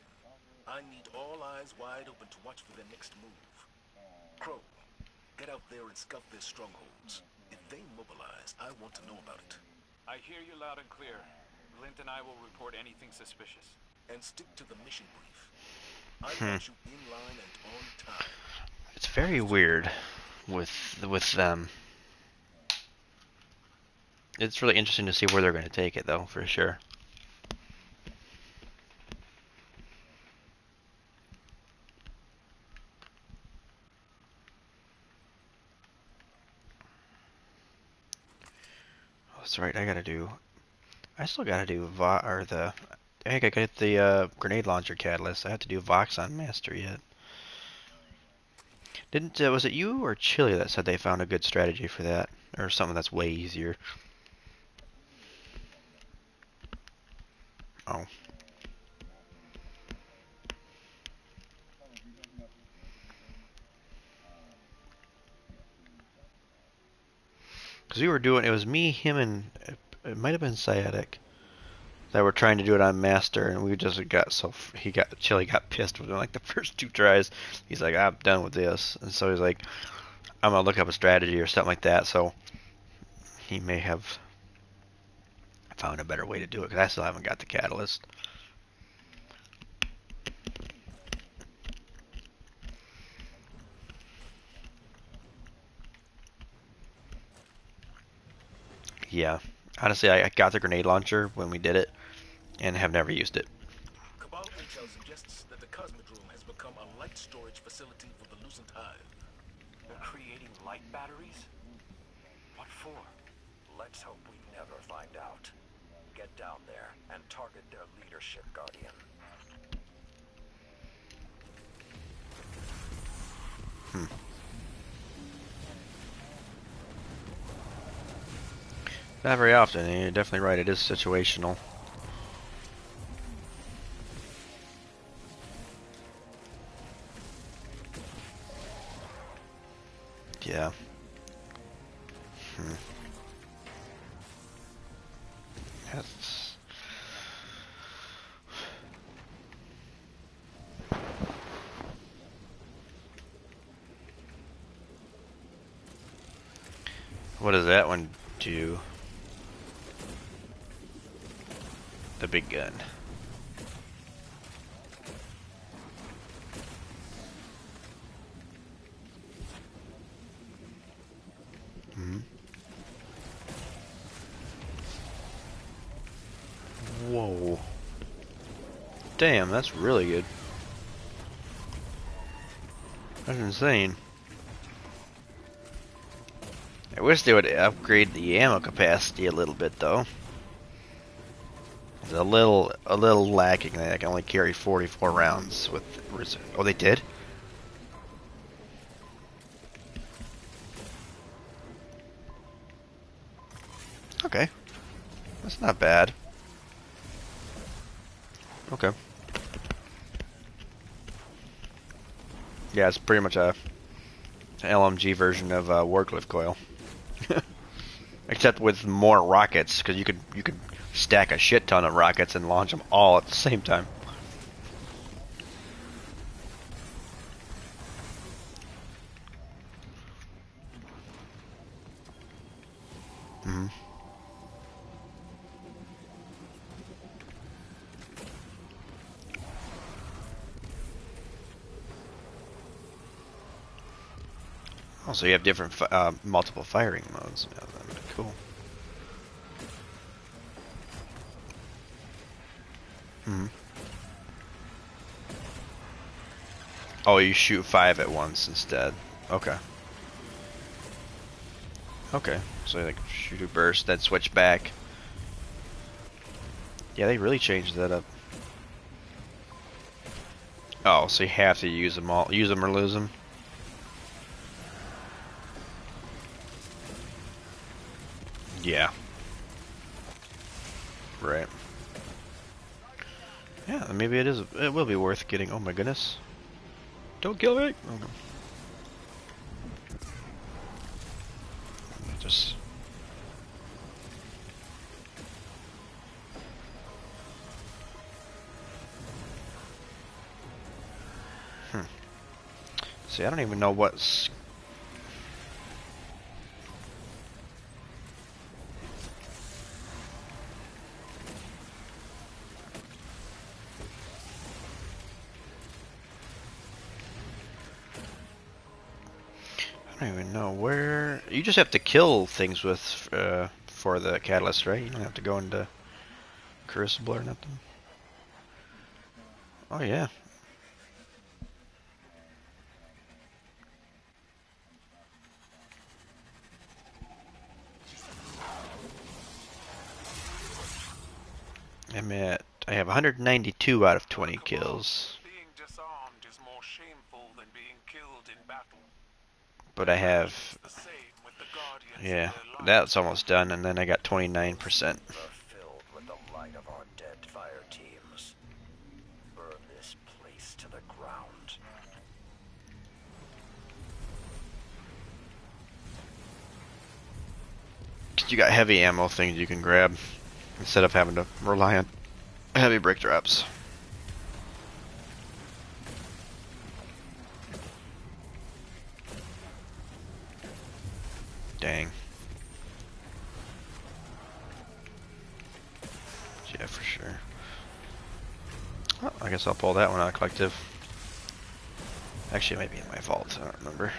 I need all eyes wide open to watch for their next move. Crow, get out there and scout their strongholds. If they mobilize, I want to know about it. I hear you loud and clear. Glint and I will report anything suspicious. And stick to the mission brief. I want you in line and on time. It's very weird with them. It's really interesting to see where they're going to take it, though, for sure. Oh, that's right. I still gotta do I gotta get the grenade launcher catalyst. I have to do Vox on Master yet. Didn't was it you or Chili that said they found a good strategy for that, or something that's way easier? Oh. Because we were doing, it was me, him, and it might have been Sciatic that were trying to do it on Master, and we just got Chili got pissed within like the first 2 tries. He's like, I'm done with this, and so he's like, I'm gonna look up a strategy or something like that. So he may have found a better way to do it, because I still haven't got the catalyst. Yeah, honestly, I got the grenade launcher when we did it, and have never used it. Cabal intel suggests that the Cosmodrome has become a light storage facility for the Lucent Hive. They're creating light batteries? What for? Let's hope we never find out. Get down there and target their leadership, Guardian. Not very often, and you're definitely right, it is situational. Yeah. That's... What does that one do? The big gun. Whoa. Damn, that's really good. That's insane. I wish they would upgrade the ammo capacity a little bit, though. It's a little lacking. I can only carry 44 rounds with reserve. Oh, they did? Okay. That's not bad. Okay. Yeah, it's pretty much a LMG version of Warcliffe Coil. Except with more rockets, because you could stack a shit ton of rockets and launch them all at the same time. Oh, so you have different multiple firing modes. Yeah, cool. Oh, you shoot 5 at once instead. Okay. Okay. So you like shoot a burst, then switch back. Yeah, they really changed that up. Oh, so you have to use them all. Use them or lose them. Yeah. Right. Yeah, maybe it is. It will be worth getting. Oh my goodness! Don't kill me. Oh, no. Just. See, I don't even know what's. I don't even know where. You just have to kill things with for the catalyst, right? You don't have to go into Crucible or nothing. Oh yeah. I have 192 out of 20 kills. Being disarmed is more shameful than being killed in battle. But I have, The same with the Guardians yeah, in their light. that's almost done, and then I got 29%. Are filled with the light of our dead fire teams. Burn this place to the ground. You got heavy ammo things you can grab instead of having to rely on heavy brick drops. Dang. Yeah, for sure. Well, I guess I'll pull that one out of collective. Actually, it might be in my vault. I don't remember.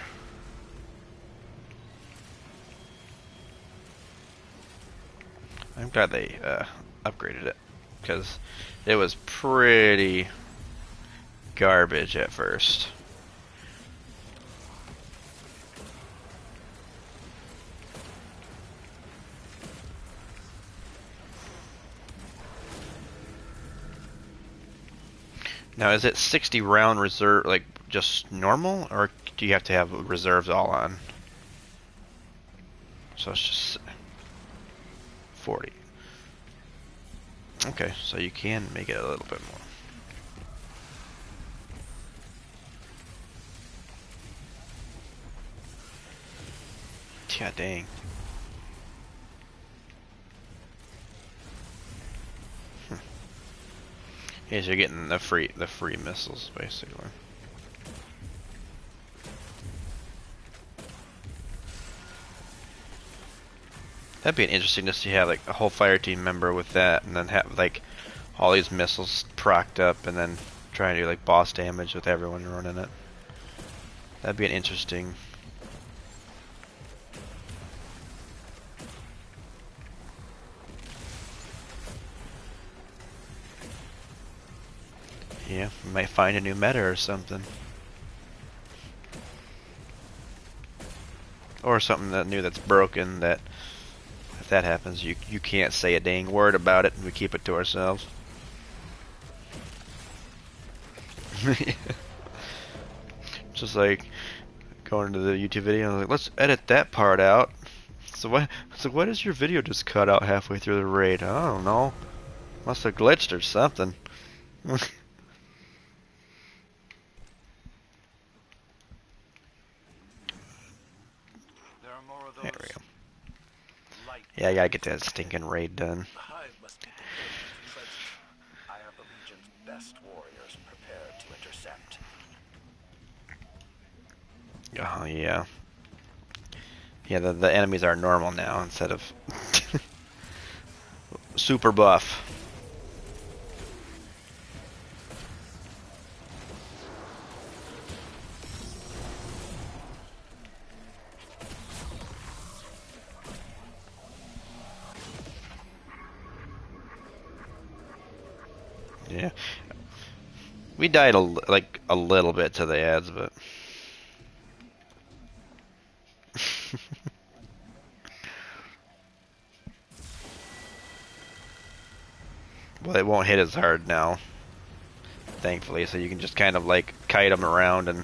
I'm glad they upgraded it, because it was pretty garbage at first. Now, is it 60 round reserve, like just normal, or do you have to have reserves all on? So it's just 40. Okay, so you can make it a little bit more. Yeah, dang. Yeah, so you're getting the free missiles basically. That'd be interesting to see how like a whole fire team member with that, and then have like all these missiles procced up, and then try and do like boss damage with everyone running it. That'd be an interesting. Yeah, we might find a new meta or something. Or something that new that's broken, that if that happens you can't say a dang word about it and we keep it to ourselves. Just like going to the YouTube video and like, let's edit that part out. So why does your video just cut out halfway through the raid? I don't know. Must have glitched or something. There are more of There those we go. light. Yeah, I gotta get that stinking raid done. The hive must be prepared for treasure. I have the Legion's best warriors prepared to intercept. Oh yeah. Yeah, the enemies are normal now instead of super buff. Yeah. We died like a little bit to the ads, but Well, it won't hit as hard now, thankfully, so you can just kind of like kite them around and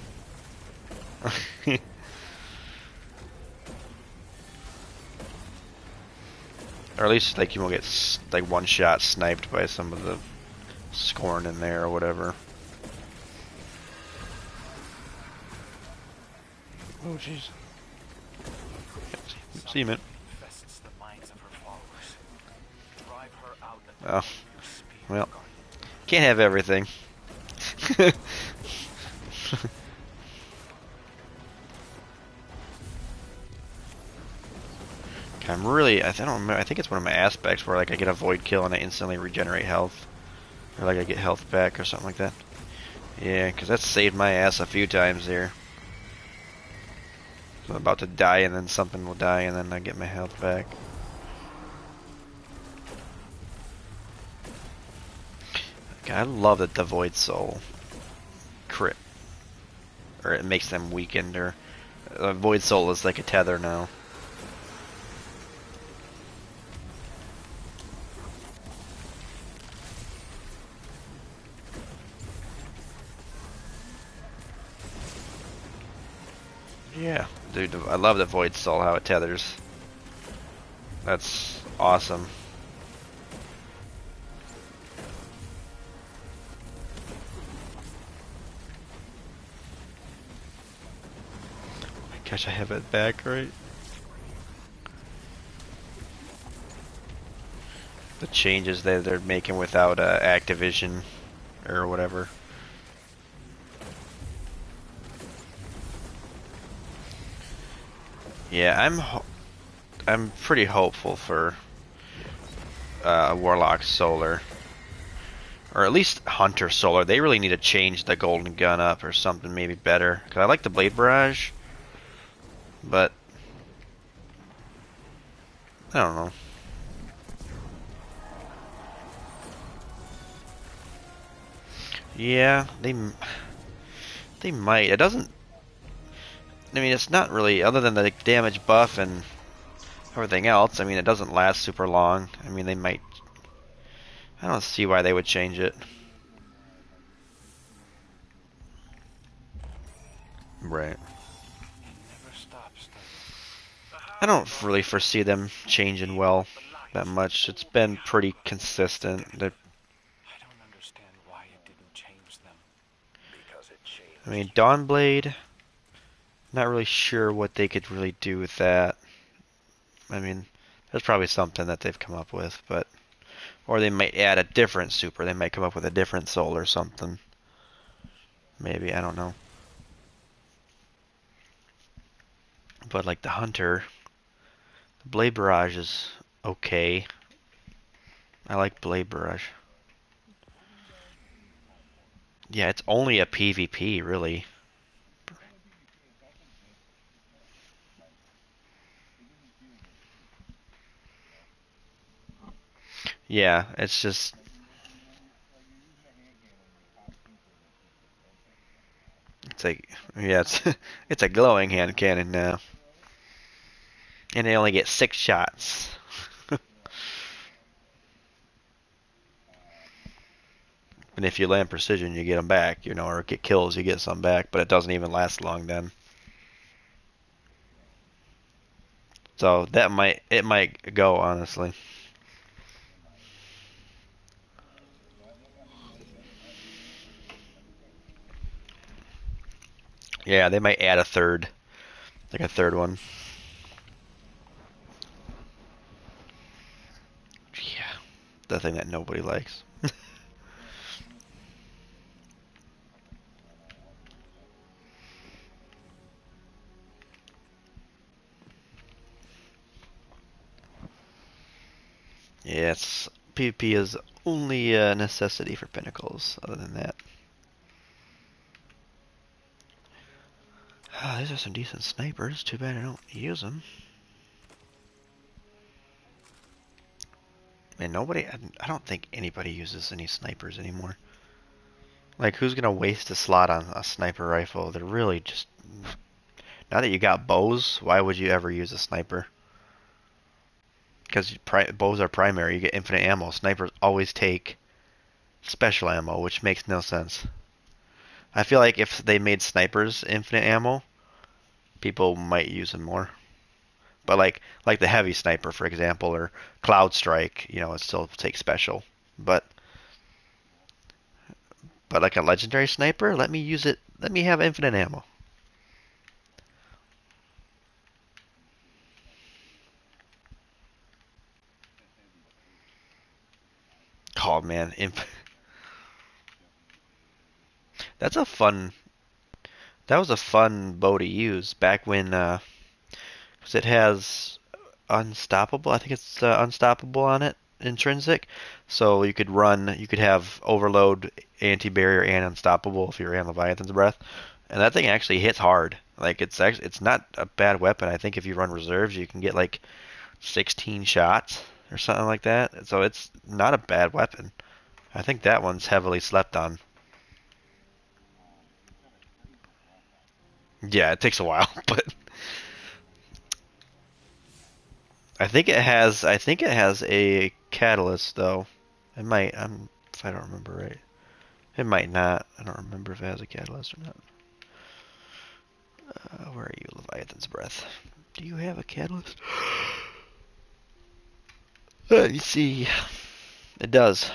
or at least like you won't get like one shot sniped by some of the scorn in there or whatever. Oh jeez. See you, man. Oh, well, can't have everything. I'm really, I don't remember, I think it's one of my aspects where like I get a void kill and I instantly regenerate health. Or like I get health back or something like that. Yeah, because that's saved my ass a few times there. So I'm about to die and then something will die and then I get my health back. God, I love that the Void Soul crit. Or it makes them weakened, or Void Soul is like a tether now. Yeah, dude, I love the Void Soul, how it tethers. That's awesome. Oh my gosh, I have it back, right? The changes that they're making without Activision or whatever. Yeah, I'm pretty hopeful for Warlock Solar, or at least Hunter Solar. They really need to change the Golden Gun up or something, maybe better. Cause I like the Blade Barrage, but I don't know. Yeah, they might. It doesn't. I mean, it's not really, other than the damage buff and everything else. I mean, it doesn't last super long. I mean, they might. I don't see why they would change it. Right. I don't really foresee them changing well that much. It's been pretty consistent. I don't understand why it didn't change them. Because it changed. I mean, Dawnblade, not really sure what they could really do with that. I mean, there's probably something that they've come up with, but or they might add a different super. They might come up with a different soul or something. Maybe, I don't know. But like the Hunter, the Blade Barrage is okay. I like Blade Barrage. Yeah, it's only a PvP, really. Yeah, it's just... It's like, yeah, it's it's a glowing hand cannon now. And they only get 6 shots. And if you land precision, you get them back, you know, or get kills, you get some back, but it doesn't even last long then. So that it might go, honestly. Yeah, they might add a third, like a third one. Yeah, the thing that nobody likes. Yeah, PvP is only a necessity for Pinnacles. Other than that, these are some decent snipers. Too bad I don't use them. And I don't think anybody uses any snipers anymore. Like, who's gonna waste a slot on a sniper rifle? They're really just... Now that you got bows, why would you ever use a sniper? Because bows are primary, you get infinite ammo. Snipers always take special ammo, which makes no sense. I feel like if they made snipers infinite ammo, people might use them more. But like the heavy sniper, for example, or Cloud Strike, it still takes special. But like a legendary sniper, let me use it. Let me have infinite ammo. Oh man, that's a fun. That was a fun bow to use back when, 'cause it has unstoppable. I think it's unstoppable on it, intrinsic. So you could run. You could have overload, anti-barrier, and unstoppable if you're in Leviathan's Breath, and that thing actually hits hard. Like it's not a bad weapon. I think if you run reserves, you can get like 16 shots or something like that. So it's not a bad weapon. I think that one's heavily slept on. Yeah, it takes a while, but I think it has a catalyst though. It might. If I don't remember right. It might not. I don't remember if it has a catalyst or not. Where are you, Leviathan's Breath? Do you have a catalyst? Let me see. It does.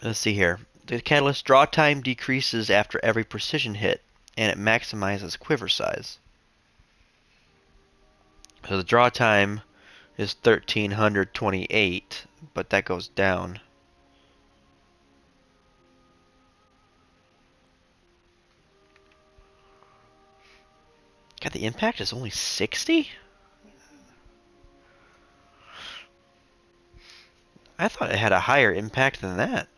Let's see here. The catalyst draw time decreases after every precision hit, and it maximizes quiver size. So the draw time is 1328, but that goes down. God, the impact is only 60? I thought it had a higher impact than that.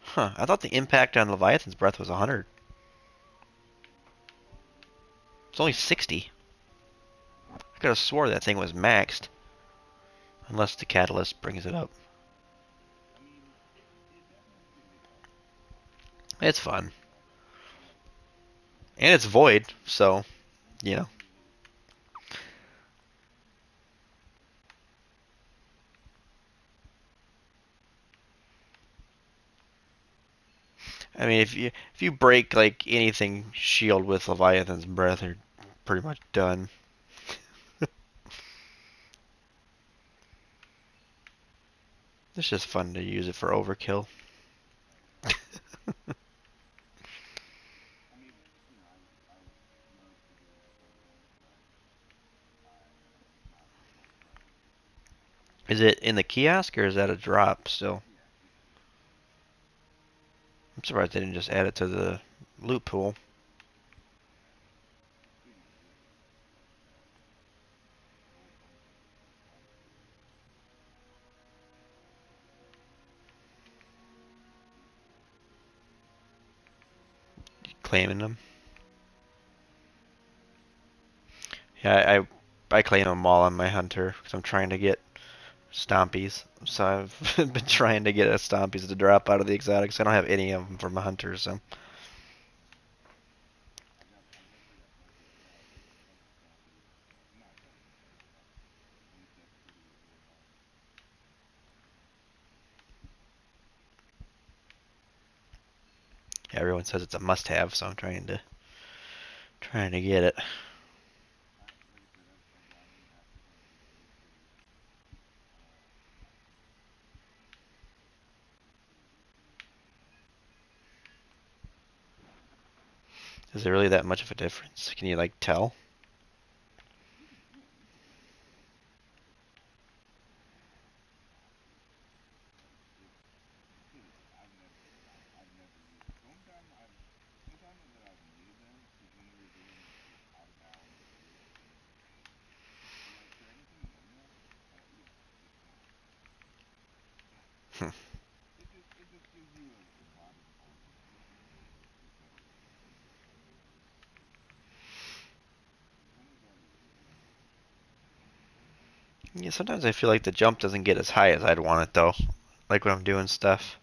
Huh, I thought the impact on Leviathan's Breath was 100. It's only 60. I could have swore that thing was maxed. Unless the catalyst brings it up. It's fun. And it's void, so, you know. I mean, if you break like anything shield with Leviathan's Breath, you're pretty much done. It's just fun to use it for overkill. Is it in the kiosk or is that a drop still? I'm surprised they didn't just add it to the loot pool. Claiming them. Yeah, I claim them all on my hunter because I'm trying to get stompies. So I've been trying to get a stompies to drop out of the exotics. I don't have any of them for my hunter, so. Yeah, everyone says it's a must-have, so I'm trying to get it. Is there really that much of a difference? Can you like tell? Hmm. Yeah, sometimes I feel like the jump doesn't get as high as I'd want it though. Like when I'm doing stuff.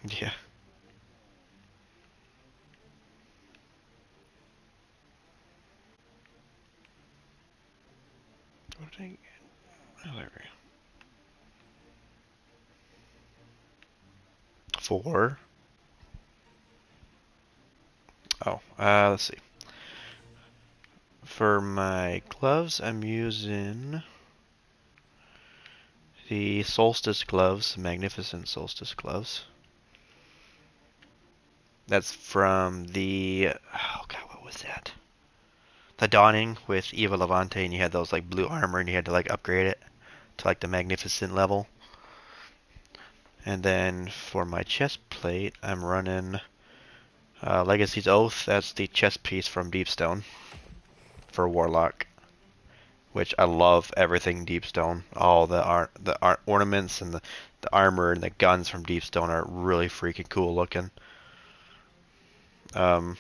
Yeah. What did I get? Oh, there we go. 4. Oh, let's see. For my gloves, I'm using the Solstice gloves, Magnificent Solstice gloves. That's from the, oh god, what was that? The Dawning with Eva Levante, and you had those like blue armor, and you had to like upgrade it to like the Magnificent level. And then for my chest plate, I'm running Legacy's Oath. That's the chest piece from Deepstone for Warlock, which I love everything Deepstone. All the ornaments and the armor and the guns from Deepstone are really freaking cool looking. Um,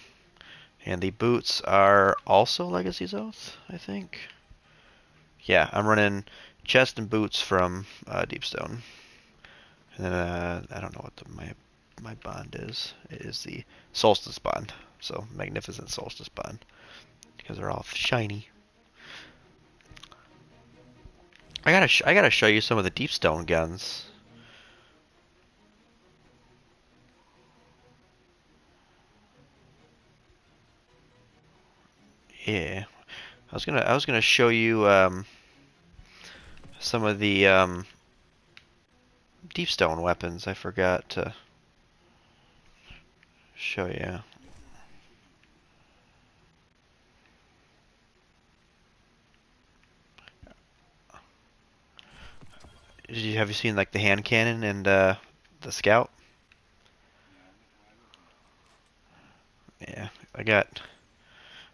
and the boots are also Legacy's Oath, I think. Yeah, I'm running chest and boots from Deepstone. And then I don't know what my bond is. It is the Solstice bond. So Magnificent Solstice bond because they're all shiny. I gotta show you some of the Deepstone guns. Yeah, I was gonna show you some of the Deepstone weapons. I forgot to show you. Have you seen like the hand cannon and the scout? Yeah, I got.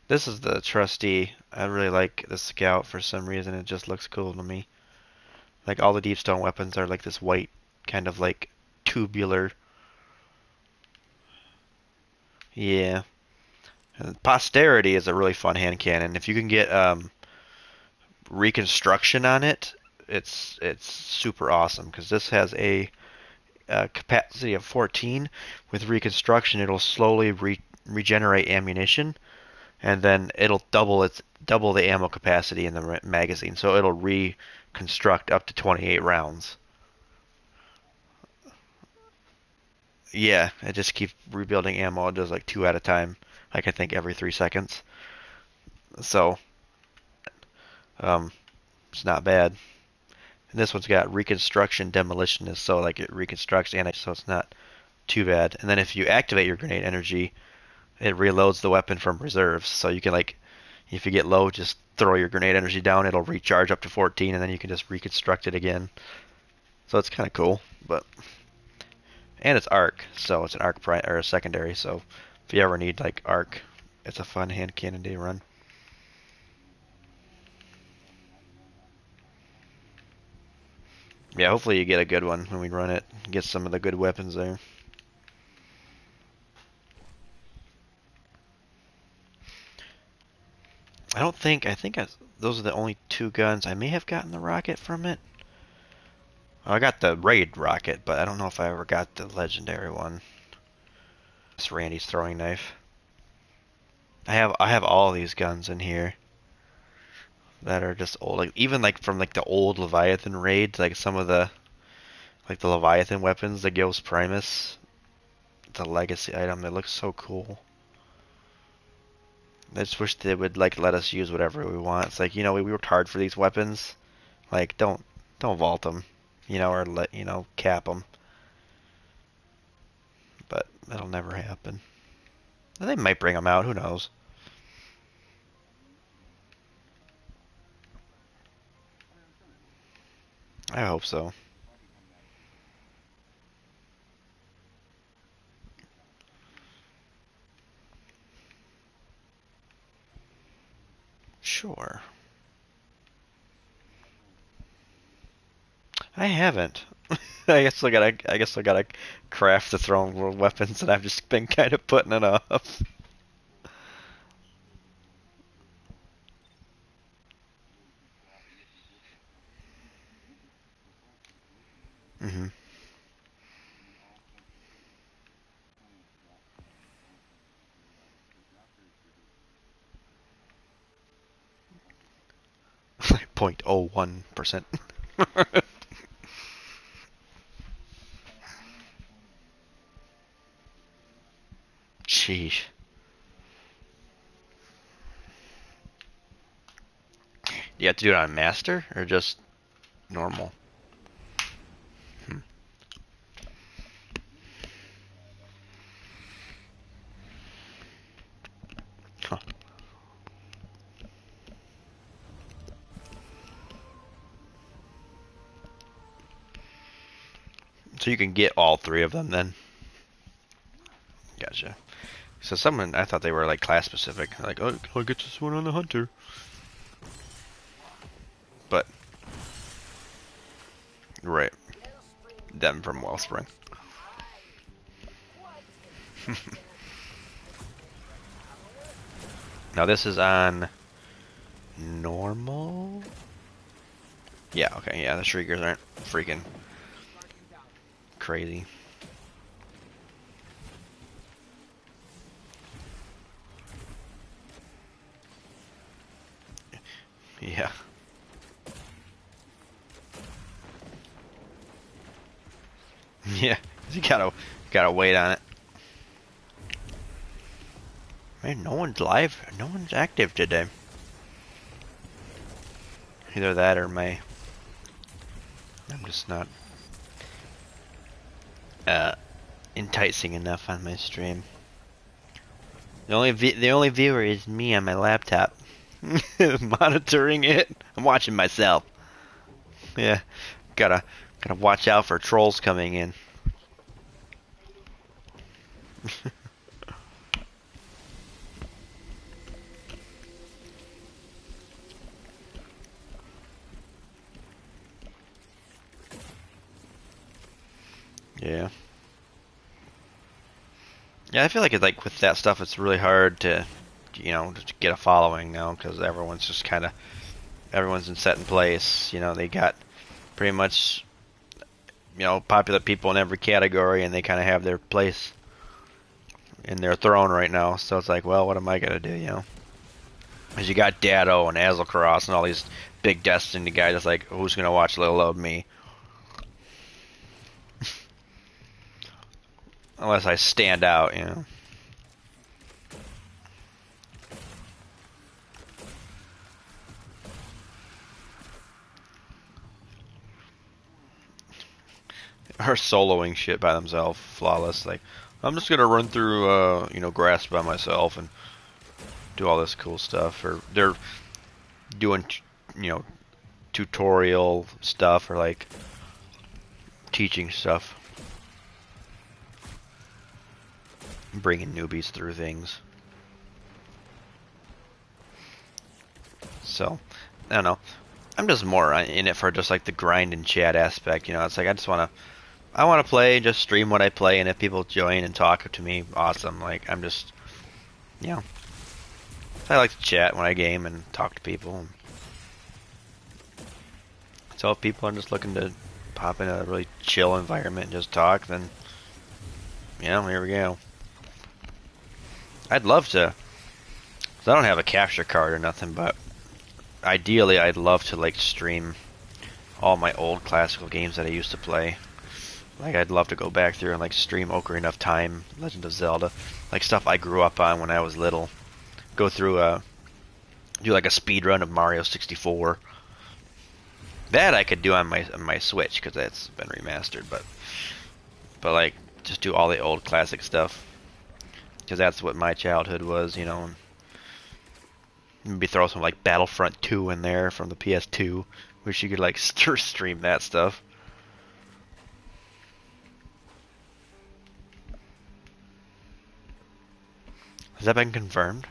This is the trusty. I really like the scout for some reason. It just looks cool to me. Like all the Deepstone weapons are like this white, kind of like tubular. Yeah. And Posterity is a really fun hand cannon. If you can get reconstruction on it, it's super awesome because this has a capacity of 14. With reconstruction, it'll slowly regenerate ammunition, and then it'll double the ammo capacity in the magazine. So it'll reconstruct up to 28 rounds. Yeah, it just keeps rebuilding ammo. It does like 2 at a time, like I think every 3 seconds. So it's not bad. And this one's got reconstruction demolitionist, so like it reconstructs and so it's not too bad. And then if you activate your grenade energy, it reloads the weapon from reserves. So you can like, if you get low, just throw your grenade energy down. It'll recharge up to 14, and then you can just reconstruct it again. So it's kind of cool. But and it's arc, so it's an arc or a secondary. So if you ever need like arc, it's a fun hand cannon to run. Yeah, hopefully you get a good one when we run it. Get some of the good weapons there. I don't think. Those are the only 2 guns. I may have gotten the rocket from it. Oh, I got the raid rocket, but I don't know if I ever got the legendary one. It's Randy's throwing knife. I have all these guns in here that are just old. Like even like from like the old Leviathan raids, like some of the like the Leviathan weapons, the Ghost Primus, the legacy item. That looks so cool. I just wish they would like let us use whatever we want. It's like, we worked hard for these weapons. Like don't vault them, or let cap them. But that'll never happen. They might bring them out. Who knows? I hope so. Sure. I haven't. I guess I gotta craft the throne world weapons, and I've just been kind of putting it off. hmm 0.01%. Sheesh. Do you have to do it on master or just normal? Hmm. Huh. So you can get all three of them then. Gotcha. So someone, I thought they were like class specific. Like, oh, I'll get this one on the hunter. But, right. Them from Wellspring. Now this is on normal? Yeah, okay, yeah, the Shriekers aren't freaking crazy. Yeah. Yeah, you gotta wait on it. Man, no one's live, no one's active today. Either that or I'm just not enticing enough on my stream. The only viewer is me on my laptop, monitoring it. I'm watching myself. Yeah, gotta watch out for trolls coming in. Yeah. Yeah, I feel like with that stuff, it's really hard to, just get a following now because everyone's just everyone's in set in place. They got pretty much, popular people in every category, and they kind of have their place in their throne right now. So it's like, well, what am I gonna do? Because you got Dado and Azelcross and all these big Destiny guys. It's like, who's gonna watch little old me? Unless I stand out. Or soloing shit by themselves, flawless. Like, I'm just gonna run through, grass by myself and do all this cool stuff. Or they're doing, tutorial stuff or like teaching stuff, bringing newbies through things. So, I don't know. I'm just more in it for just like the grind and chat aspect. It's like I want to play, just stream what I play, and if people join and talk to me, awesome. Like I'm just, I like to chat when I game and talk to people. So if people are just looking to pop in a really chill environment and just talk, then here we go. I'd love to. 'Cause I don't have a capture card or nothing, but ideally I'd love to like stream all my old classical games that I used to play. Like I'd love to go back through and like stream Ocarina of Time, Legend of Zelda, like stuff I grew up on when I was little. Go through do like a speed run of Mario 64. That I could do on my Switch because that's been remastered, but like just do all the old classic stuff because that's what my childhood was, Maybe throw some like Battlefront 2 in there from the PS2. Wish you could like stream that stuff. Has that been confirmed?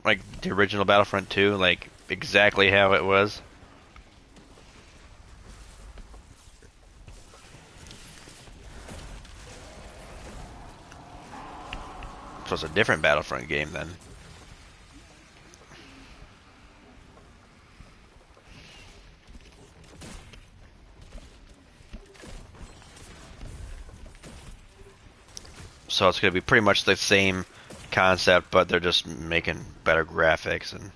Like the original Battlefront 2, like exactly how it was? So it's a different Battlefront game then. So it's going to be pretty much the same concept, but they're just making better graphics and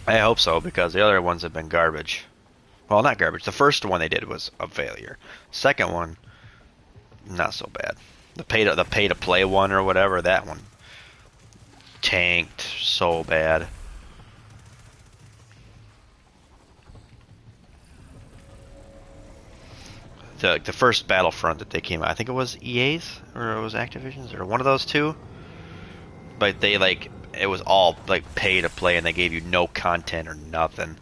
I hope so, because the other ones have been garbage. Well, not garbage. The first one they did was a failure. Second one, not so bad. The pay to play one or whatever, that one tanked so bad. The first Battlefront that they came out, I think it was EA's or it was Activision's or one of those two. But they it was all like pay to play and they gave you no content or nothing.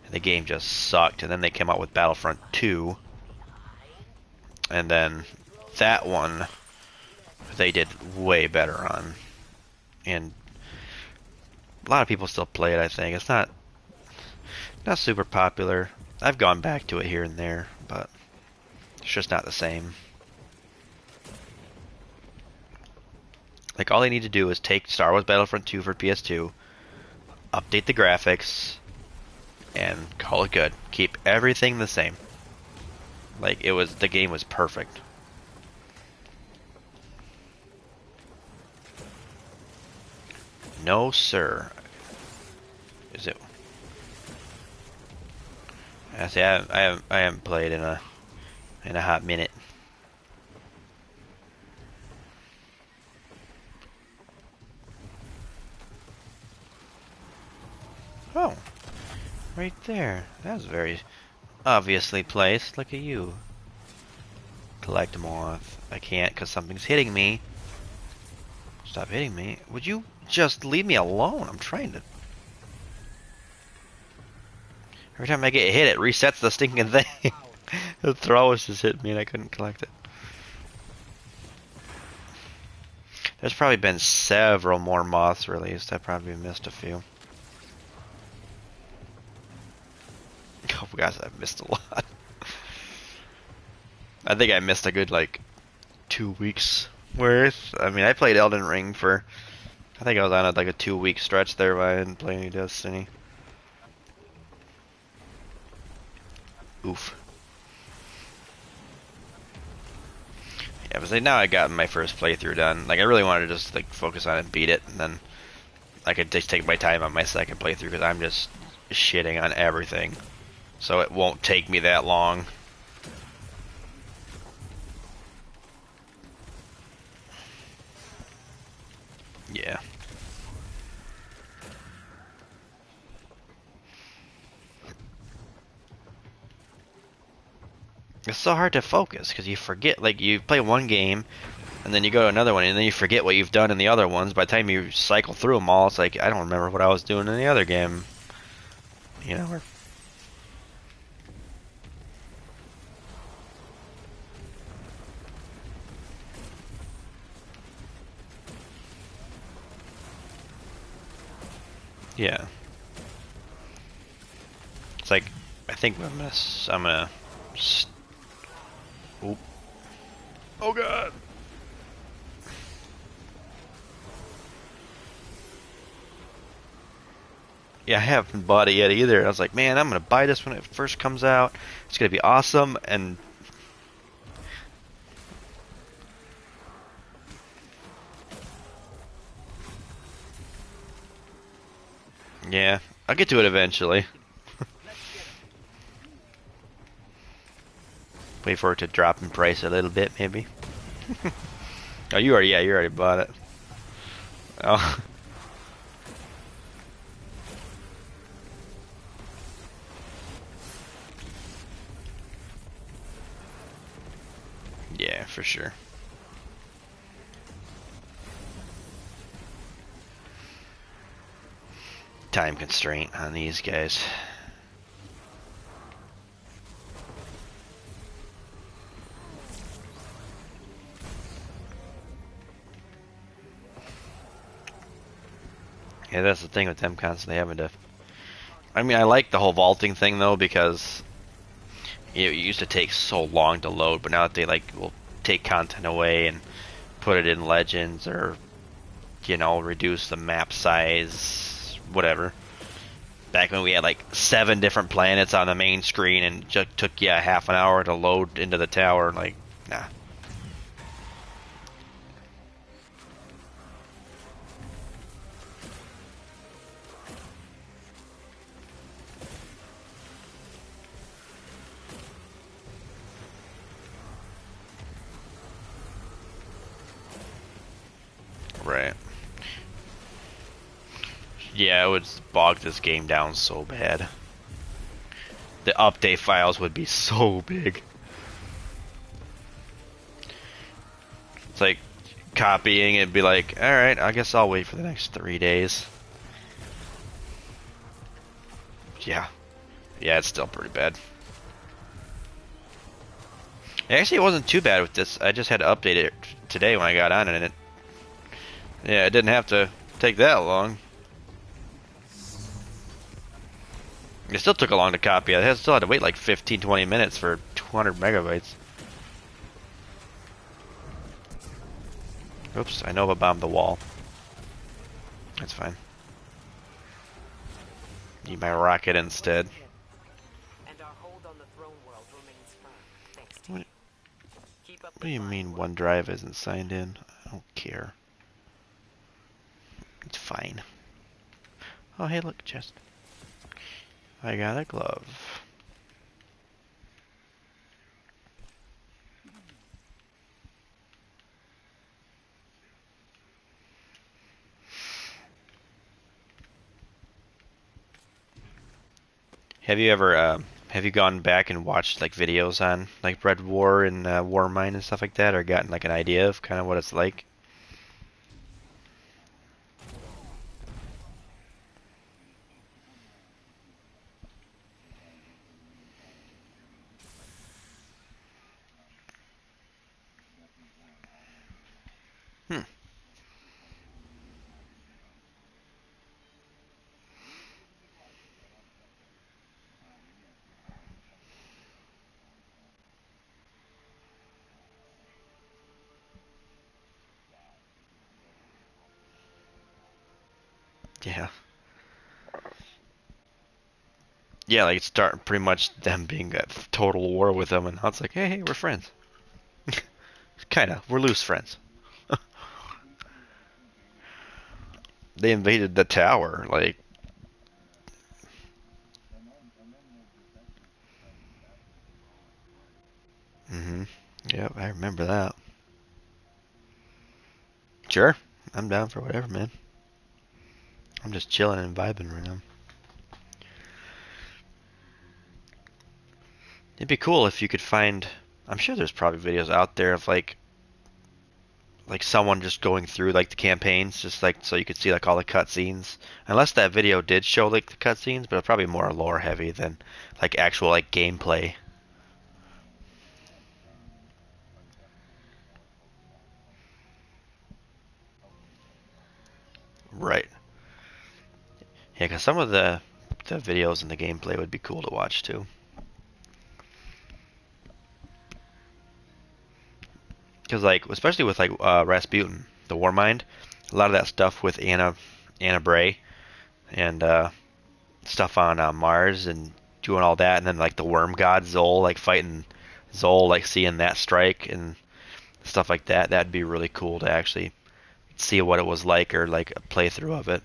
And the game just sucked. And then they came out with Battlefront 2. And then that one they did way better on. And a lot of people still play it, I think. It's not super popular. I've gone back to it here and there, but it's just not the same. Like, all they need to do is take Star Wars Battlefront 2 for PS2, update the graphics, and call it good. Keep everything the same. Like, the game was perfect. No, sir. Is it? I say I haven't played in a hot minute. Oh, right there. That was very obviously placed. Look at you. Collect moth. I can't because something's hitting me. Stop hitting me. Would you just leave me alone? I'm trying to. Every time I get hit, it resets the stinking thing. The throw just hit me and I couldn't collect it. There's probably been several more moths released. I probably missed a few. Oh, guys, I've missed a lot. I think I missed a good, 2 weeks worth. I mean, I played Elden Ring for... I think I was on a 2-week stretch there where I didn't play any Destiny. Oof. Yeah, but now I got my first playthrough done. I really wanted to just focus on it and beat it, and then I could just take my time on my second playthrough because I'm just shitting on everything. So it won't take me that long. Yeah. It's so hard to focus because you forget. You play one game and then you go to another one and then you forget what you've done in the other ones. By the time you cycle through them all, it's I don't remember what I was doing in the other game. You know? Yeah. It's I think I'm gonna oop. Oh god. Yeah, I haven't bought it yet either. I was like, man, I'm gonna buy this when it first comes out. It's gonna be awesome, and yeah, I'll get to it eventually. Wait for it to drop in price a little bit, maybe. Oh, you already bought it. Oh. Yeah, for sure. Time constraint on these guys. Yeah, that's the thing with them constantly having to... I mean, I like the whole vaulting thing, though, because it used to take so long to load, but now that they, will take content away and put it in Legends or, reduce the map size, whatever. Back when we had, 7 different planets on the main screen and it just took you a half an hour to load into the tower, nah. Yeah, it would bog this game down so bad. The update files would be so big. It's like copying it'd be like, alright, I guess I'll wait for the next 3 days. Yeah. Yeah, it's still pretty bad. Actually, it wasn't too bad with this. I just had to update it today when I got on it, and yeah, it didn't have to take that long. It still took a long to copy. I still had to wait like 15-20 minutes for 200 megabytes. Oops, I Nova bombed the wall. That's fine. Need my rocket instead. And our hold on the throne world remains firm. Thanks to What, you. Keep up what the do you fine mean work. OneDrive isn't signed in? I don't care. It's fine. Oh, hey, look, chest. I got a glove. Have you ever, have you gone back and watched like videos on like Red War and Warmind and stuff like that, or gotten like an idea of kind of what it's like? Hmm. Yeah. Yeah, like it's starting pretty much them being at total war with them, and now it's like, hey, we're friends. Kinda, we're loose friends. They invaded the tower, like, mm-hmm. Yep, I remember that. Sure, I'm down for whatever, man. I'm just chilling and vibing right now. It'd be cool if you could find. I'm sure there's probably videos out there of like someone just going through like the campaigns, just like so you could see like all the cutscenes. Unless that video did show like the cutscenes, but it's probably more lore heavy than like actual like gameplay. Right. Yeah, because some of the videos and the gameplay would be cool to watch too. Because like especially with like Rasputin, the Warmind, a lot of that stuff with Anna Bray and stuff on Mars and doing all that, and then like the Worm God Zol, like fighting Zol, like seeing that strike and stuff like that. That'd be really cool to actually see what it was like, or like a playthrough of it.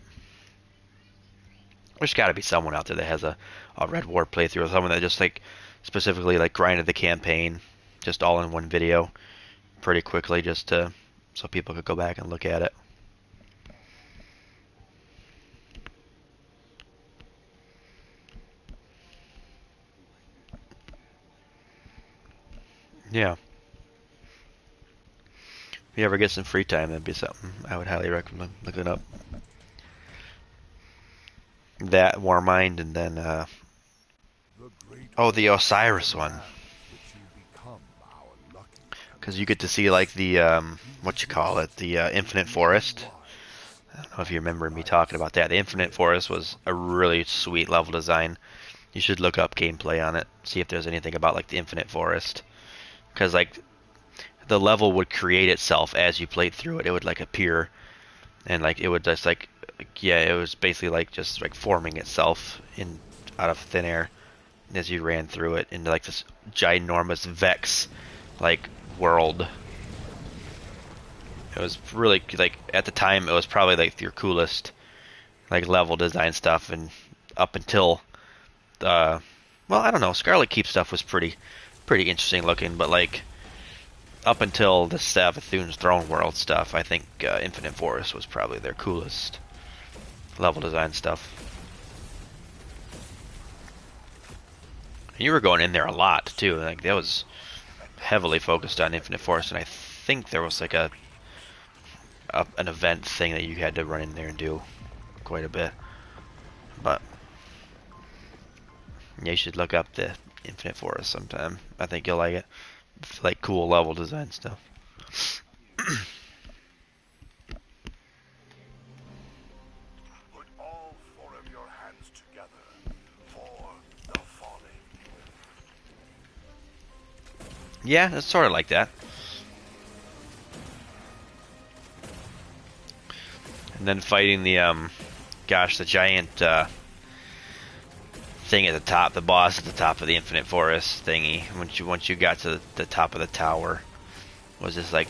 There's got to be someone out there that has a Red War playthrough, or someone that just like specifically like grinded the campaign, just all in one video, pretty quickly, just to so people could go back and look at it. Yeah. If you ever get some free time, that'd be something I would highly recommend looking up. That Warmind, and then oh, the Osiris one, because you get to see like the what you call it, the Infinite Forest. I don't know if you remember me talking about that. The Infinite Forest was a really sweet level design. You should look up gameplay on it, see if there's anything about like the Infinite Forest, because like the level would create itself as you played through it. It would like appear, and like it would just like yeah, it was basically like just like forming itself in out of thin air as you ran through it into like this ginormous Vex like world. It was really like at the time it was probably like your coolest like level design stuff, and up until well, I don't know, Scarlet Keep stuff was pretty interesting looking, but like up until the Savathun's Throne World stuff, I think Infinite Forest was probably their coolest level design stuff. You were going in there a lot too. Like that was heavily focused on Infinite Force, and I think there was like an event thing that you had to run in there and do quite a bit. But yeah, you should look up the Infinite Forest sometime. I think you'll like it. It's like cool level design stuff. Put all four of your hands together for the falling. Yeah, it's sort of like that. And then fighting the gosh, the giant thing at the top, the boss at the top of the Infinite Forest thingy. Once you got to the top of the tower, was this like,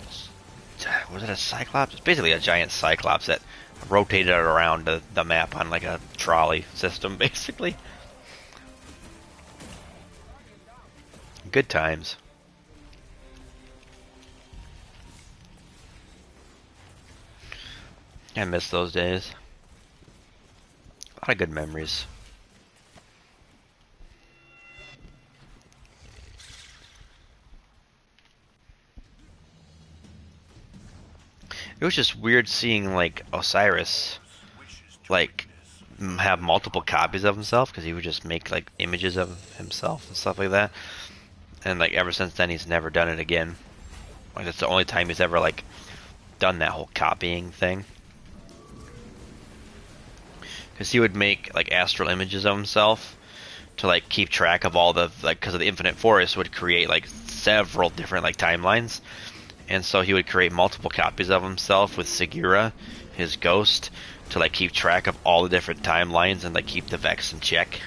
was it a Cyclops? It's basically a giant Cyclops that rotated around the map on like a trolley system, basically. Good times. I miss those days. A lot of good memories. It was just weird seeing like Osiris like have multiple copies of himself, because he would just make like images of himself and stuff like that. And like ever since then he's never done it again. Like that's the only time he's ever like done that whole copying thing. Because he would make like astral images of himself to like keep track of all the, like, because of the Infinite Forest would create like several different like timelines, and so he would create multiple copies of himself with Segura, his ghost, to like keep track of all the different timelines and like keep the Vex in check.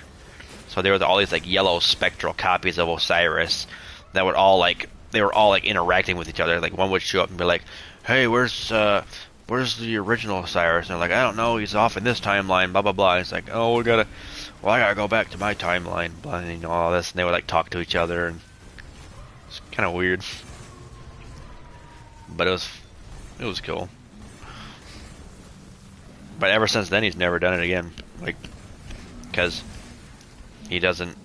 So there were all these like yellow spectral copies of Osiris that would all like, they were all like interacting with each other. Like one would show up and be like, "Hey, where's the original Osiris?" And they're like, "I don't know, he's off in this timeline, blah blah blah." And it's like, "Oh, I gotta go back to my timeline," blah, and, you know, all this, and they would like talk to each other, and it's kind of weird, but it was cool. But ever since then, he's never done it again, like, because he doesn't.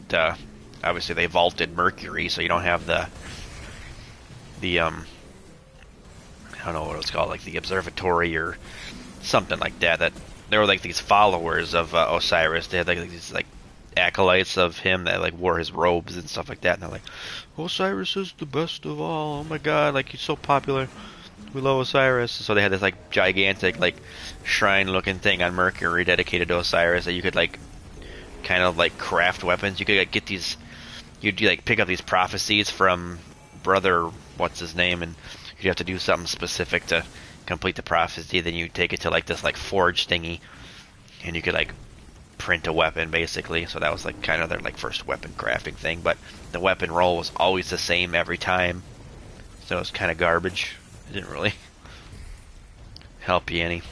Obviously, they vaulted Mercury, so you don't have the I don't know what it's called, like the observatory or something like that. That there were like these followers of Osiris. They had like these like acolytes of him that like wore his robes and stuff like that. And they're like, "Osiris is the best of all. Oh my God, like he's so popular. We love Osiris." So they had this like gigantic like shrine-looking thing on Mercury dedicated to Osiris that you could like kind of like craft weapons. You could like get these. You'd like pick up these prophecies from brother what's his name, and you have to do something specific to complete the prophecy. Then you take it to like this like forge thingy, and you could like print a weapon basically. So that was like kind of their like first weapon crafting thing. But the weapon roll was always the same every time, so it was kind of garbage. It didn't really help you any.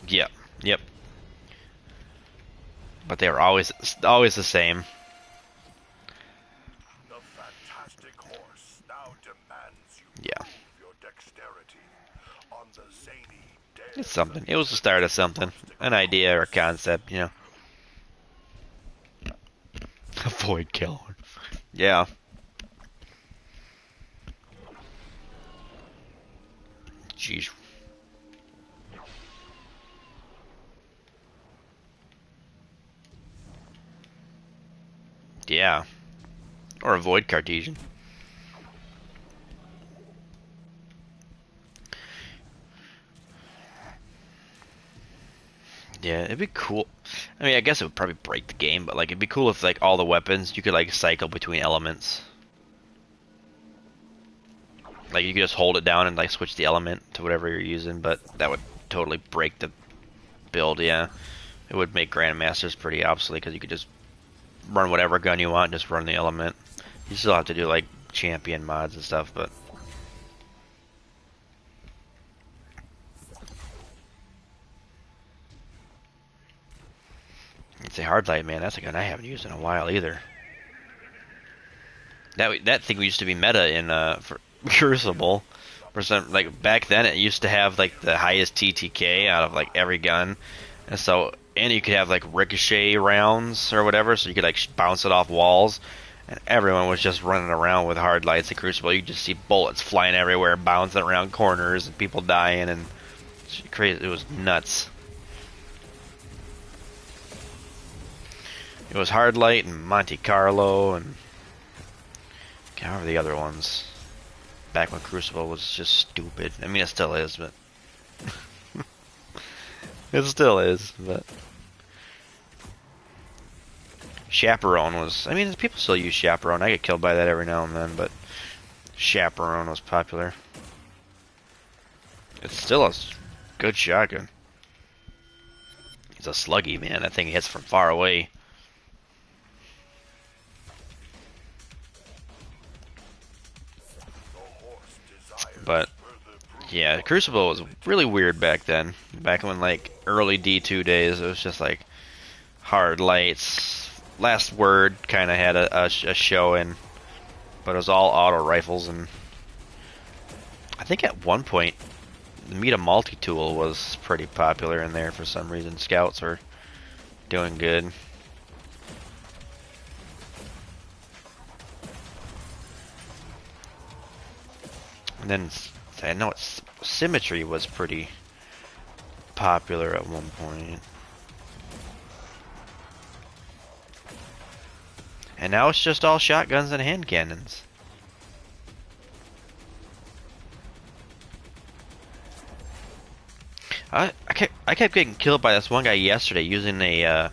Yep, yep. But they were always the same. The fantastic horse now demands you Yeah. prove your dexterity on the zany dares It's something. of It was the start of something. An idea or a concept, you know. Avoid Killhorn. Yeah. Jeez. Yeah. Or avoid Cartesian. Yeah, it'd be cool. I mean, I guess it would probably break the game, but like it'd be cool if like all the weapons you could like cycle between elements. Like you could just hold it down and like switch the element to whatever you're using, but that would totally break the build. Yeah, it would make Grandmasters pretty obsolete because you could just run whatever gun you want, and just run the element. You still have to do like champion mods and stuff, but it's a hard light, man. That's a gun I haven't used in a while either. That thing used to be meta in for Crucible. For some, like back then, it used to have like the highest TTK out of like every gun, and so you could have like ricochet rounds or whatever, so you could like bounce it off walls, and everyone was just running around with hard lights in Crucible. You just see bullets flying everywhere, bouncing around corners, and people dying, and it's crazy. It was nuts. It was hard light and Monte Carlo and however the other ones. Back when Crucible was just stupid. I mean, it still is, but it still is. But Chaperone was. I mean, people still use Chaperone. I get killed by that every now and then, but Chaperone was popular. It's still a good shotgun. It's a sluggy, man. That thing hits from far away. But yeah, Crucible was really weird back then. Back when like early D2 days, it was just like hard lights. Last Word kind of had a show in, but it was all auto rifles, and I think at one point the Meta multi-tool was pretty popular in there for some reason. Scouts were doing good. And then I know Symmetry was pretty popular at one point. And now it's just all shotguns and hand cannons. I kept getting killed by this one guy yesterday using a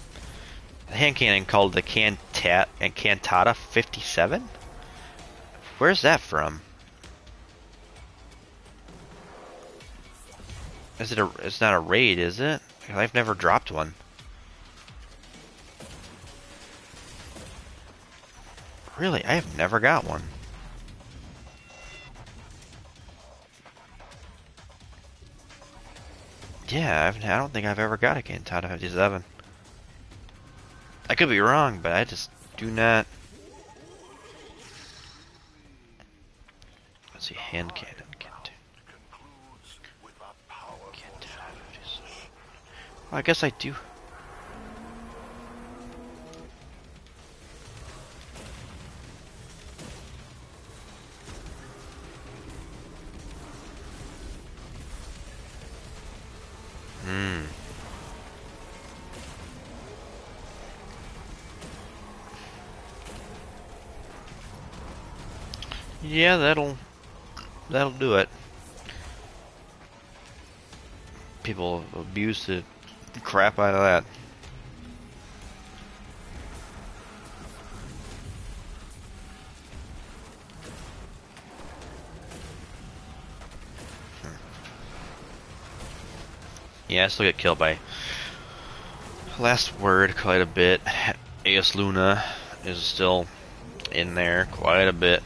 hand cannon called the Cantata 57. Where's that from? It's not a raid, is it? I've never dropped one. Really, I have never got one. Yeah, I don't think I've ever got a Cantata 57. I could be wrong, but I just do not. Let's see, hand cannon. Well, I guess I do. Yeah, that'll do it. People abuse the crap out of that. Yeah, I still get killed by Last Word quite a bit. AS Luna is still in there quite a bit.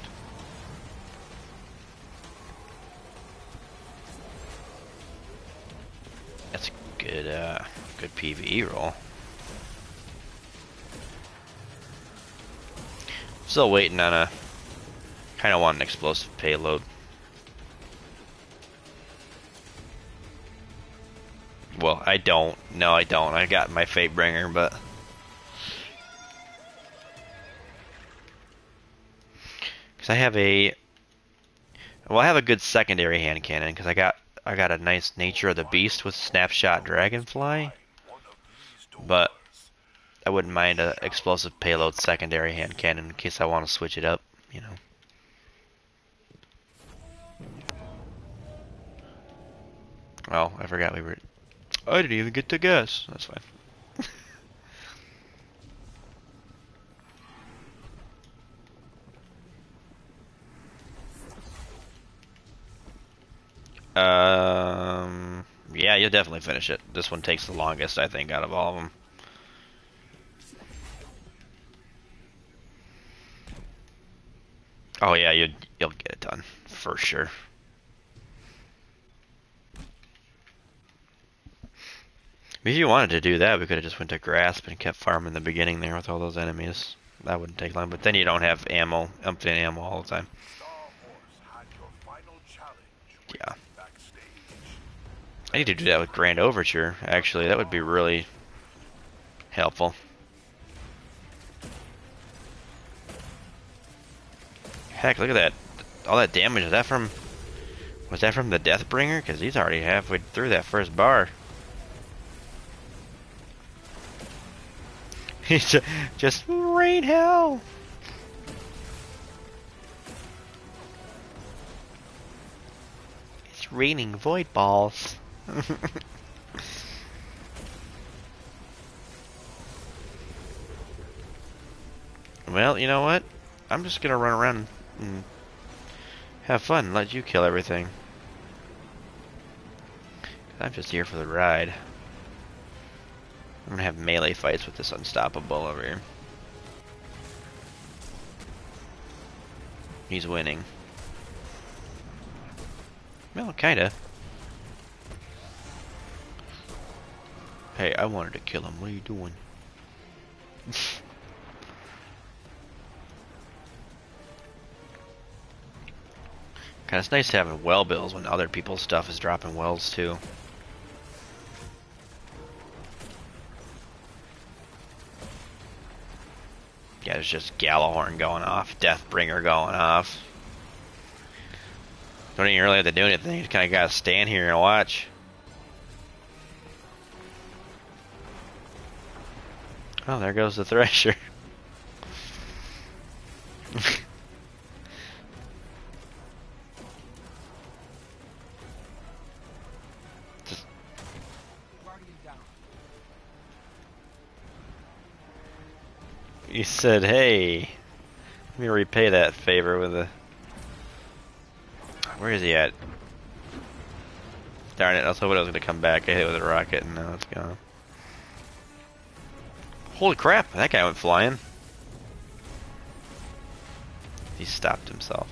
That's a good PvE roll. Still waiting on a. Kind of want an explosive payload. Well, I don't. No, I don't. I got my Fatebringer, but because I have a. Well, I have a good secondary hand cannon because I got a nice Nature of the Beast with Snapshot Dragonfly, but I wouldn't mind a explosive payload secondary hand cannon in case I want to switch it up, you know. Oh, I forgot we were. I didn't even get to guess. That's fine. Yeah, you'll definitely finish it. This one takes the longest, I think, out of all of them. Oh yeah, you'll get it done for sure. If you wanted to do that, we could have just went to Grasp and kept farming the beginning there with all those enemies. that wouldn't take long, but then you don't have ammo, infinite ammo all the time. Star Horse had your final challenge Yeah. waiting backstage. I need to do that with Grand Overture, actually. That would be really helpful. Heck, look at that. All that damage. Was that from the Deathbringer? Because he's already halfway through that first bar. He's just rain hell. It's raining void balls. Well, you know what? I'm just gonna run around and have fun, let you kill everything. I'm just here for the ride. I'm gonna have melee fights with this unstoppable over here. He's winning. Well, kinda. Hey, I wanted to kill him. What are you doing? Kinda, it's nice having well bills when other people's stuff is dropping wells too. Yeah, there's just Gallahorn going off, Deathbringer going off. Don't even really have to do anything, you just kinda gotta stand here and watch. Oh, there goes the Thresher. You said, hey, let me repay that favor with a... Where is he at? Darn it, I was hoping I was going to come back. I hit it with a rocket and now it's gone. Holy crap, that guy went flying. He stopped himself.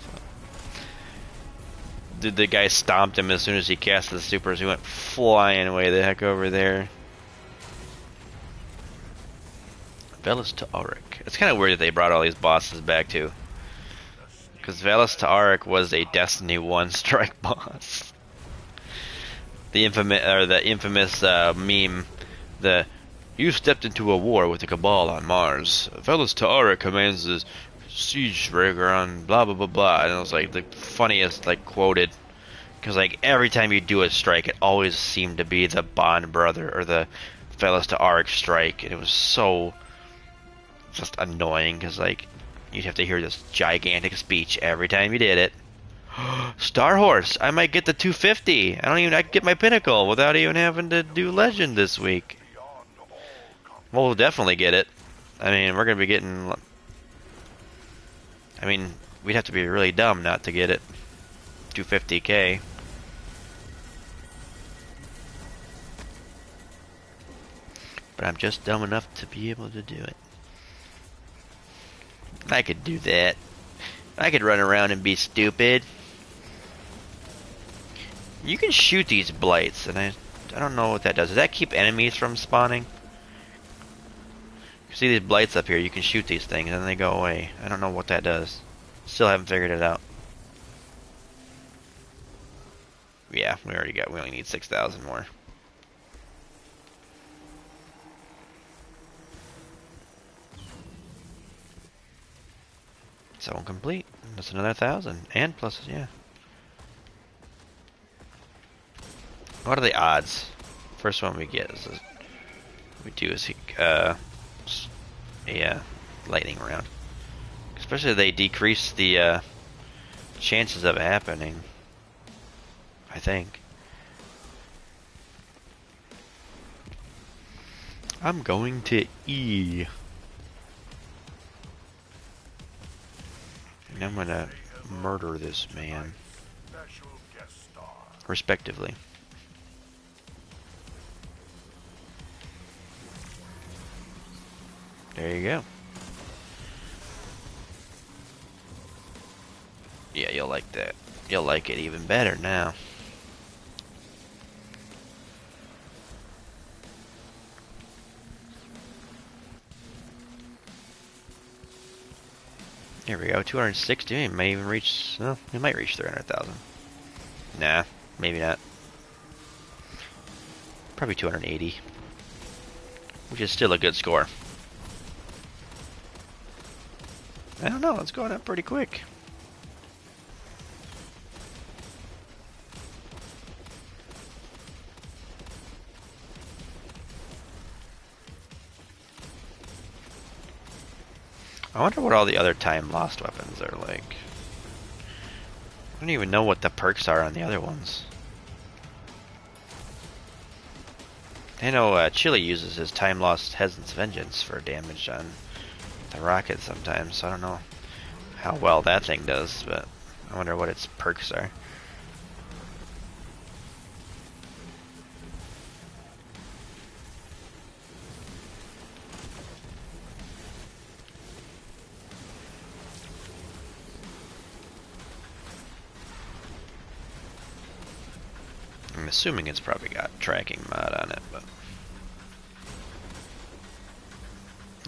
The guy stomped him as soon as he cast the supers. He went flying way the heck over there. Velis to Auric. It's kind of weird that they brought all these bosses back too. Because Velis to Auric was a Destiny 1 strike boss. The infamous meme, you stepped into a war with the Cabal on Mars. Velis to Auric commands the siege breaker on blah blah blah blah. And it was like the funniest quoted. Because every time you do a strike, it always seemed to be the Bond brother or the Velis to Auric strike. And it was so just annoying because you'd have to hear this gigantic speech every time you did it. Star Horse, I might get the 250. I can get my pinnacle without even having to do legend this week. Well, we'll definitely get it. I mean, we're gonna be getting. I mean, we'd have to be really dumb not to get it. 250k. But I'm just dumb enough to be able to do it. I could do that. I could run around and be stupid. You can shoot these blights, and I don't know what that does. Does that keep enemies from spawning? You see these blights up here, you can shoot these things and they go away. I don't know what that does. Still haven't figured it out. Yeah, we only need 6,000 more. So complete. That's another 1,000. And plus, yeah. What are the odds? First one we get is a lightning round. Especially if they decrease the chances of it happening. I think. I'm going to E. And I'm gonna murder this man. Respectively. There you go. Yeah, you'll like that. You'll like it even better now. Here we go, 260. It may even reach. No, it might reach 300,000. Nah, maybe not. Probably 280, which is still a good score. I don't know. It's going up pretty quick. I wonder what all the other time lost weapons are like. I don't even know what the perks are on the other ones. I know Chili uses his time lost Heson's Vengeance for damage on the rocket sometimes, so I don't know how well that thing does, but I wonder what its perks are. I'm assuming it's probably got tracking mod on it, but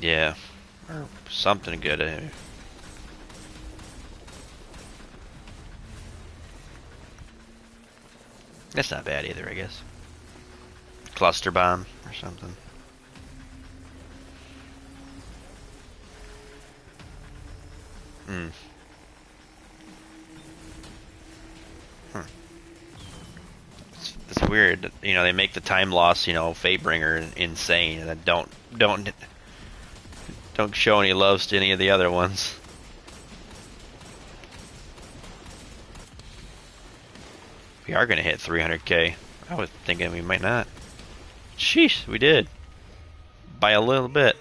yeah, or something good. That's not bad either, I guess. Cluster bomb or something. Hmm. It's weird, you know. They make the time loss, you know, Fatebringer insane, and then don't show any loves to any of the other ones. We are gonna hit 300k. I was thinking we might not. Sheesh, we did by a little bit.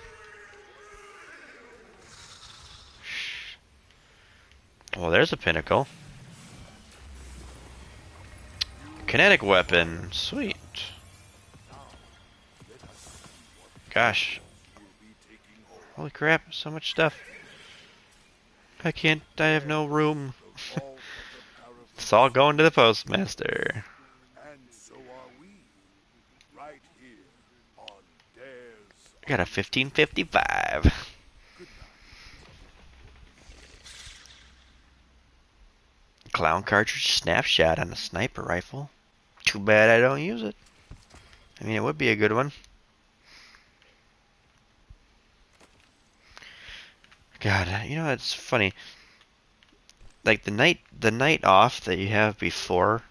Well, there's a pinnacle. Kinetic weapon, sweet. Gosh. Holy crap, so much stuff. I have no room. It's all going to the postmaster. And so are we, right here on Dare's. I got a 1555. Clown cartridge snapshot on a sniper rifle. Too bad I don't use it. I mean, it would be a good one. God, you know, it's funny. Like the night off that you have before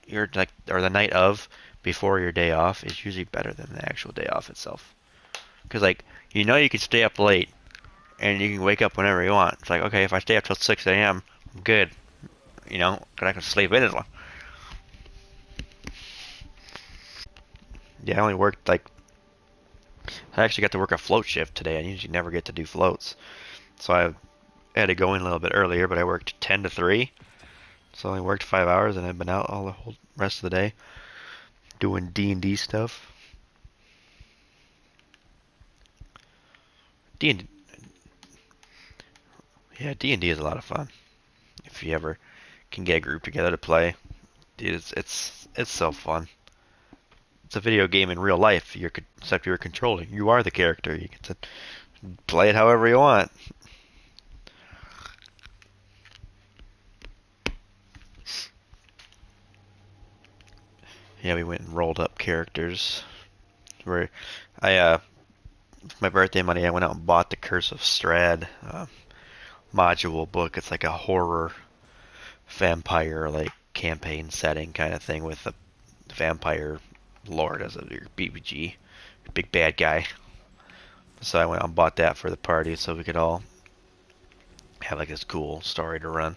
your or the night of before your day off is usually better than the actual day off itself. Because like you know you can stay up late and you can wake up whenever you want. It's like, okay, if I stay up till 6 a.m., I'm good. You know, because I can sleep in as well. Yeah, I only worked I actually got to work a float shift today. I usually never get to do floats, so I had to go in a little bit earlier. But I worked 10 to 3, so I only worked 5 hours, and I've been out all the whole rest of the day doing D&D stuff. D&D, yeah, D&D is a lot of fun if you ever can get a group together to play. Dude, it's so fun. It's a video game in real life. Except you're controlling. You are the character. You get to play it however you want. Yeah, we went and rolled up characters. Where I with my birthday money, I went out and bought the Curse of Strahd module book. It's like a horror vampire like campaign setting kind of thing with a vampire lord as your BBG, big bad guy. So I went out and bought that for the party so we could all have like this cool story to run.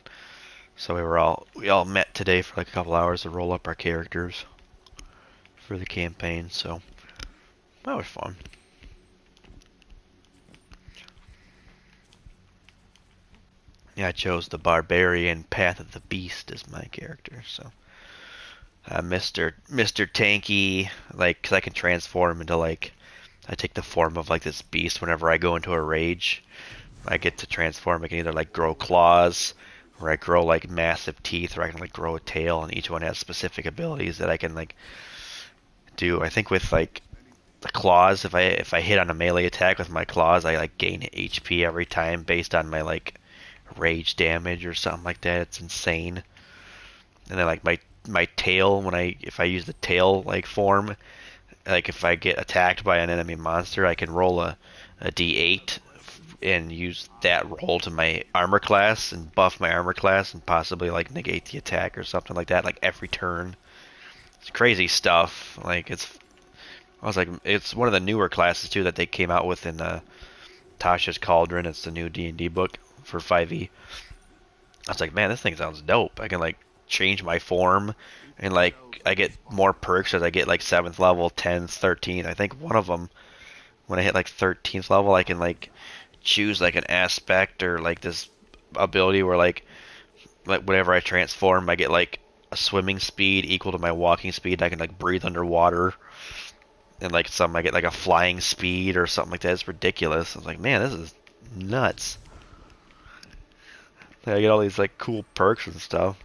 So we all met today for like a couple hours to roll up our characters for the campaign. So that was fun. Yeah, I chose the Barbarian Path of the Beast as my character. So Mr. Tanky, like, 'cause I can transform into like, I take the form of like this beast whenever I go into a rage. I get to transform. I can either like grow claws, or I grow like massive teeth, or I can like grow a tail, and each one has specific abilities that I can like do. I think with like the claws, if I hit on a melee attack with my claws, I like gain HP every time based on my like rage damage or something like that. It's insane. And then like my tail, if I use the tail like form, like if I get attacked by an enemy monster, I can roll a d8 and use that roll to my armor class and buff my armor class and possibly like negate the attack or something like that, like every turn. It's crazy stuff. Like I was like, it's one of the newer classes too that they came out with in Tasha's Cauldron. It's the new D&D book for 5e. I was like, man, this thing sounds dope. I can like change my form and like I get more perks as I get like 7th level, 10th, 13th. I think one of them when I hit like 13th level, I can like choose like an aspect or like this ability where like whenever I transform, I get like a swimming speed equal to my walking speed. I can like breathe underwater, and like some I get like a flying speed or something like that. It's ridiculous. I was like, man, this is nuts. I get all these like cool perks and stuff,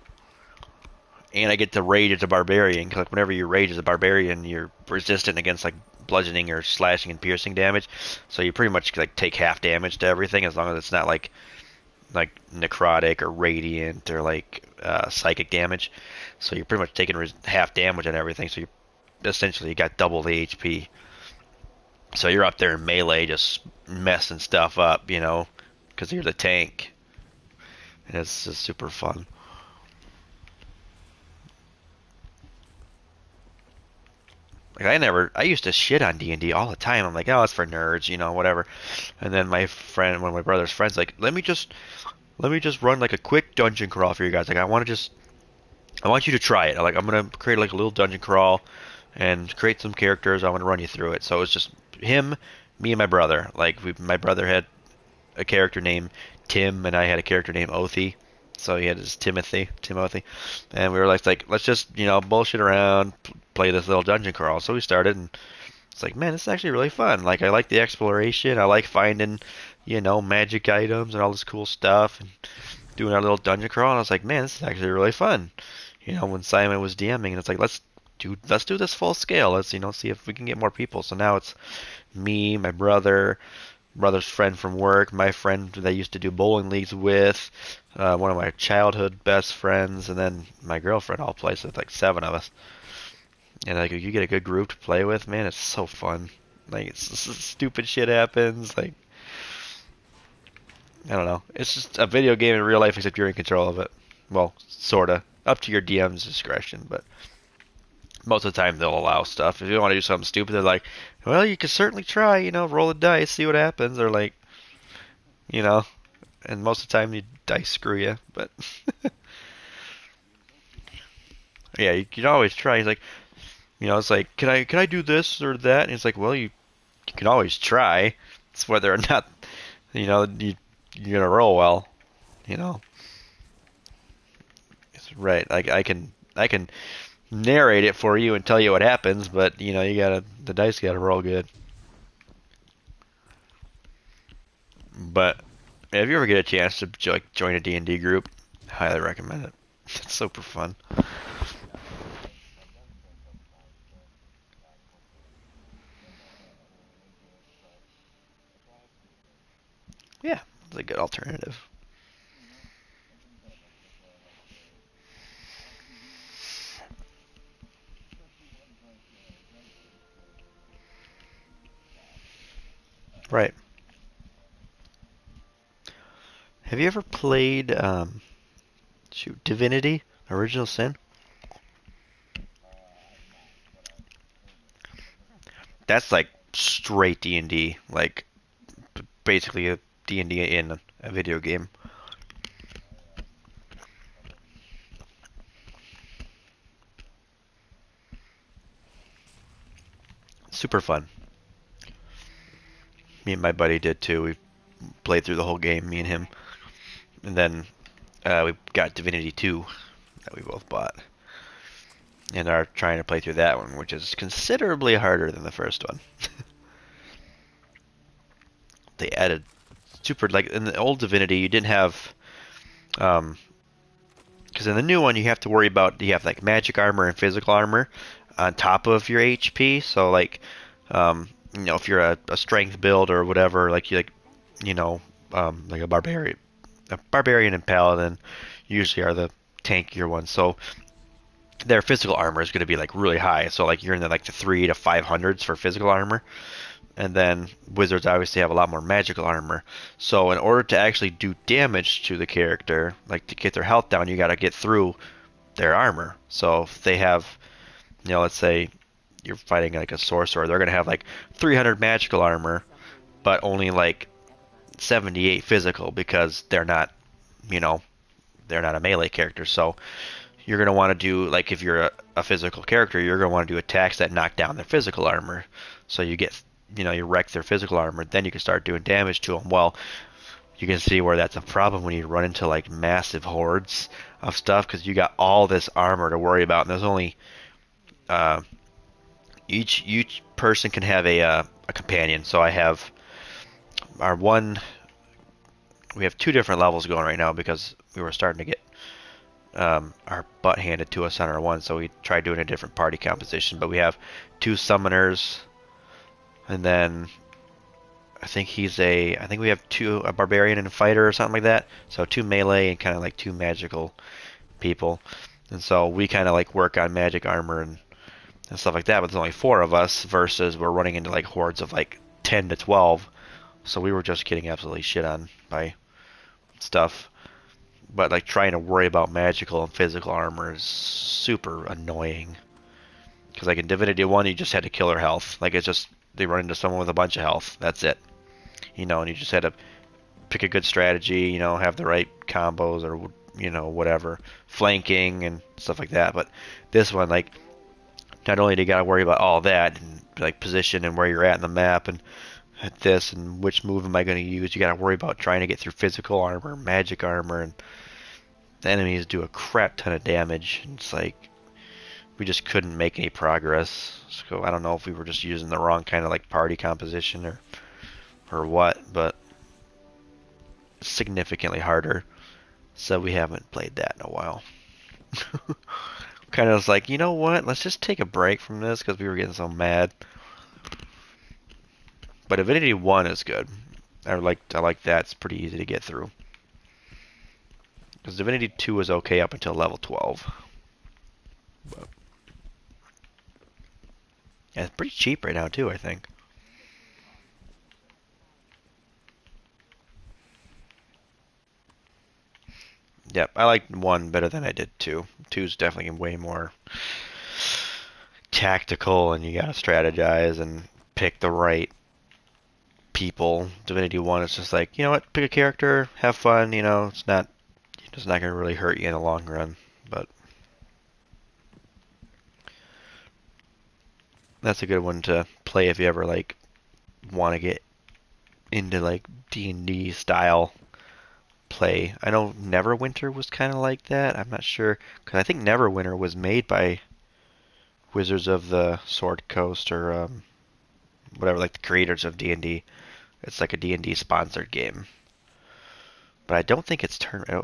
and I get to rage as a barbarian. 'Cause, like whenever you rage as a barbarian, you're resistant against like bludgeoning or slashing and piercing damage. So you pretty much like take half damage to everything as long as it's not like necrotic or radiant or like psychic damage. So you're pretty much taking half damage on everything. So you essentially got double the HP. So you're up there in melee just messing stuff up, you know, because you're the tank. And it's just super fun. Like I used to shit on D&D all the time. I'm like, oh, it's for nerds, you know, whatever. And then my friend, one of my brother's friends, like, let me just run like a quick dungeon crawl for you guys. Like, I want you to try it. Like, I'm gonna create like a little dungeon crawl and create some characters. I want to run you through it. So it's just him, me, and my brother. Like, my brother had a character named Tim, and I had a character named Othi. So he had his Timothy, and we were like, let's just bullshit around, play this little dungeon crawl. So we started, and it's like, man, this is actually really fun. Like, I like the exploration. I like finding, magic items and all this cool stuff, and doing our little dungeon crawl. And I was like, man, this is actually really fun. When Simon was DMing, and it's like, let's do this full scale. Let's see if we can get more people. So now it's me, my brother's friend from work, my friend that I used to do bowling leagues with, one of my childhood best friends, and then my girlfriend all plays with like 7 of us. And like if you get a good group to play with, man, it's so fun. Like stupid shit happens. Like I don't know. It's just a video game in real life, except you're in control of it. Well, sorta. Up to your DM's discretion, but most of the time they'll allow stuff. If you want to do something stupid, they're like, well, you can certainly try, roll a dice, see what happens, or like, and most of the time the dice screw you, but yeah, you can always try. He's like, it's like, can I do this or that? And it's like, well, you can always try. It's whether or not, you're gonna roll well, It's right. Like I can narrate it for you and tell you what happens, but the dice gotta roll good. But if you ever get a chance to join a D&D group, highly recommend it. It's super fun. Yeah, it's a good alternative. Right. Have you ever played Divinity Original Sin? That's like straight D&D, like basically a D&D in a video game. Super fun. Me and my buddy did too. We played through the whole game, me and him. And then we got Divinity 2 that we both bought. And are trying to play through that one, which is considerably harder than the first one. They added super, like in the old Divinity, you didn't have, because in the new one you have to worry about, you have like magic armor and physical armor on top of your HP. So like, if you're a strength build or whatever, like like a barbarian, a barbarian and paladin usually are the tankier ones. So their physical armor is going to be like really high. So like you're in the like the 3 to 500s for physical armor, and then wizards obviously have a lot more magical armor. So in order to actually do damage to the character, like to get their health down, you got to get through their armor. So if they have, let's say you're fighting like a sorcerer, they're going to have like 300 magical armor, but only like 78 physical because you know, they're not a melee character. So you're going to want to do, like, if you're a physical character, you're going to want to do attacks that knock down their physical armor. So you get, you wreck their physical armor, then you can start doing damage to them. Well, you can see where that's a problem when you run into, like, massive hordes of stuff, because you got all this armor to worry about, and there's only, uh, each person can have a companion. So I have our one, we have 2 different levels going right now because we were starting to get our butt handed to us on our one, so we tried doing a different party composition. But we have 2 summoners, and then I think we have a barbarian and a fighter or something like that. So 2 melee and kind of like 2 magical people, and so we kind of like work on magic armor and stuff like that. But there's only 4 of us versus we're running into like hordes of like 10 to 12. So we were just getting absolutely shit on by stuff. But like trying to worry about magical and physical armor is super annoying. Because like in Divinity 1, you just had to kill their health. Like it's just, they run into someone with a bunch of health. That's it. And you just had to pick a good strategy, have the right combos or, whatever. Flanking and stuff like that. But this one, like, not only do you gotta worry about all that, and like position and where you're at in the map and at this and which move am I going to use, you gotta worry about trying to get through physical armor, magic armor, and the enemies do a crap ton of damage. It's like we just couldn't make any progress. So I don't know if we were just using the wrong kind of like party composition or what, but it's significantly harder. So we haven't played that in a while. Kind of was like, you know what? Let's just take a break from this because we were getting so mad. But Divinity 1 is good. I like that. It's pretty easy to get through. Because Divinity 2 was okay up until level 12. But yeah, it's pretty cheap right now too, I think. Yep, I like 1 better than I did 2. 2's definitely way more tactical, and you gotta strategize and pick the right people. Divinity 1 is just like, you know what, pick a character, have fun, it's not gonna really hurt you in the long run. But that's a good one to play if you ever like want to get into like D&D style play. I know Neverwinter was kind of like that. I'm not sure, because I think Neverwinter was made by Wizards of the Sword Coast or whatever, like the creators of D&D. It's like a D&D sponsored game. But I don't think it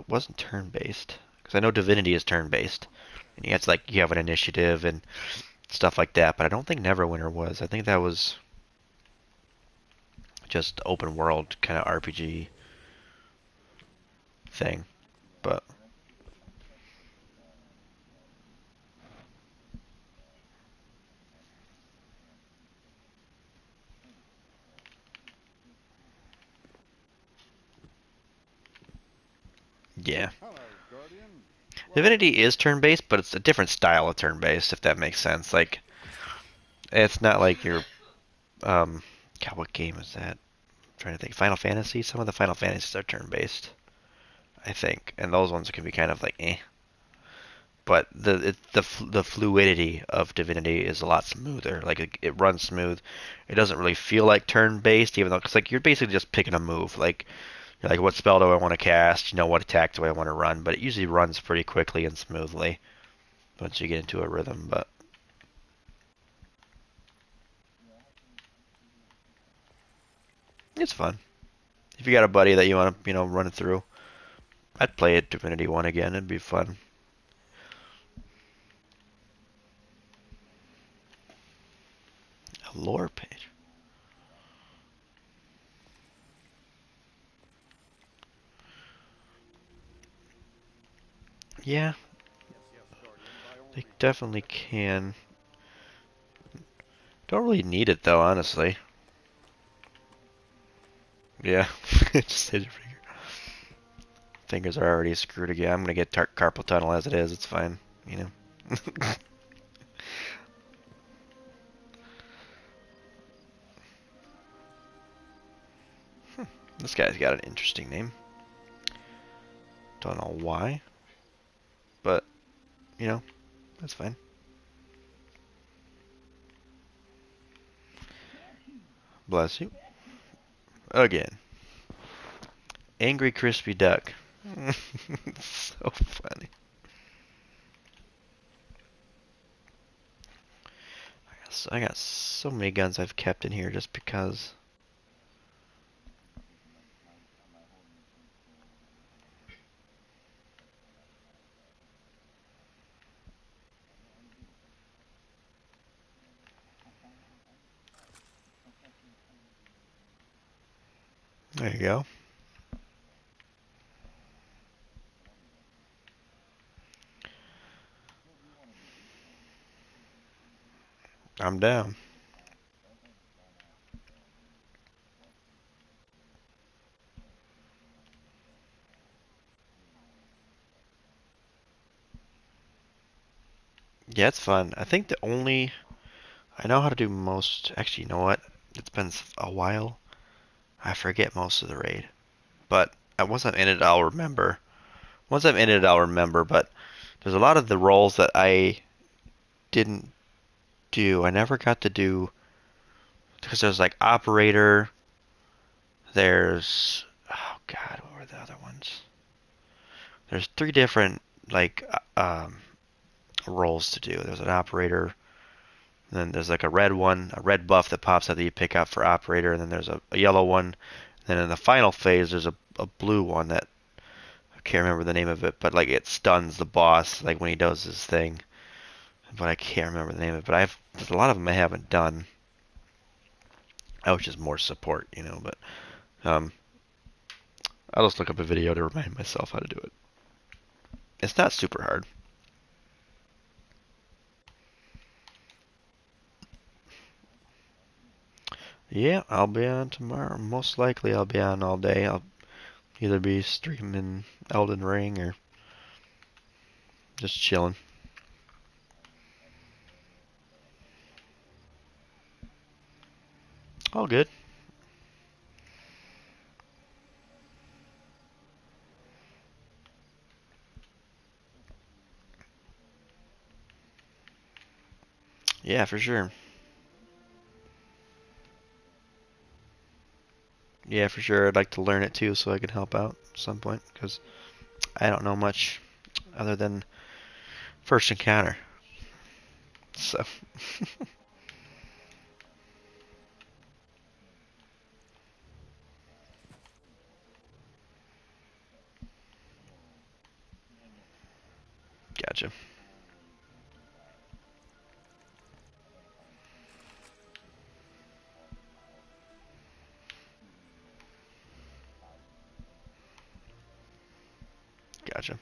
wasn't turn-based. Because I know Divinity is turn-based. And it's like you have an initiative and stuff like that. But I don't think Neverwinter was. I think that was just open world kind of RPG thing. But yeah. Divinity is turn-based, but it's a different style of turn-based, if that makes sense. Like, it's not like your, God, what game is that? I'm trying to think. Final Fantasy? Some of the Final Fantasies are turn-based, I think, and those ones can be kind of like, eh. But the fluidity of Divinity is a lot smoother. Like, it runs smooth. It doesn't really feel like turn-based, even though, because, like, you're basically just picking a move. Like, you're like, what spell do I want to cast? What attack do I want to run? But it usually runs pretty quickly and smoothly once you get into a rhythm. But it's fun. If you got a buddy that you want to, run it through, I'd play it Divinity 1 again. It'd be fun. A lore page. Yeah, they definitely can. Don't really need it though, honestly. Yeah, just hit your finger. Fingers are already screwed again. I'm gonna get carpal tunnel as it is. It's fine, you know. This guy's got an interesting name. Don't know why, but you know, that's fine. Bless you. Again. Angry Crispy Duck. So funny. I got so many guns I've kept in here just because. There you go. I'm down. Yeah, it's fun. I think the only I know how to do most. Actually, you know what? It's been a while. I forget most of the raid, but once I'm in it, I'll remember. Once I'm in it, I'll remember. But there's a lot of the roles that I didn't do. I never got to do because there's like operator. There's God, what were the other ones? There's three different like roles to do. There's an operator, and then there's like a red one, a red buff that pops out that you pick up for operator, and then there's a yellow one. And then in the final phase, there's a blue one that I can't remember the name of it, but like it stuns the boss like when he does his thing. But I can't remember the name of it. But there's a lot of them I haven't done. I was just more support, you know. But um, I'll just look up a video to remind myself how to do it. It's not super hard. Yeah, I'll be on tomorrow. Most likely I'll be on all day. I'll either be streaming Elden Ring or just chilling. All good. Yeah, for sure. Yeah, for sure. I'd like to learn it too so I can help out at some point because I don't know much other than first encounter. So, gotcha. Gotcha.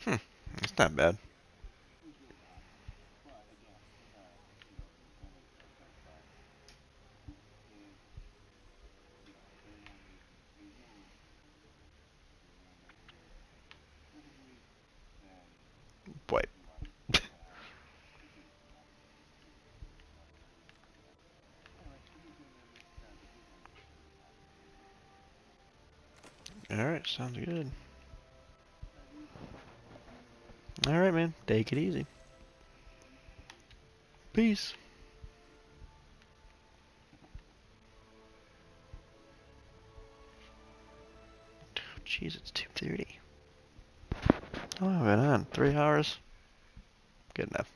Hmm, it's not bad. Boy. Alright, sounds good. Alright, man. Take it easy. Peace. Jeez, it's 2:30. Oh, I've been on 3 hours. Good enough.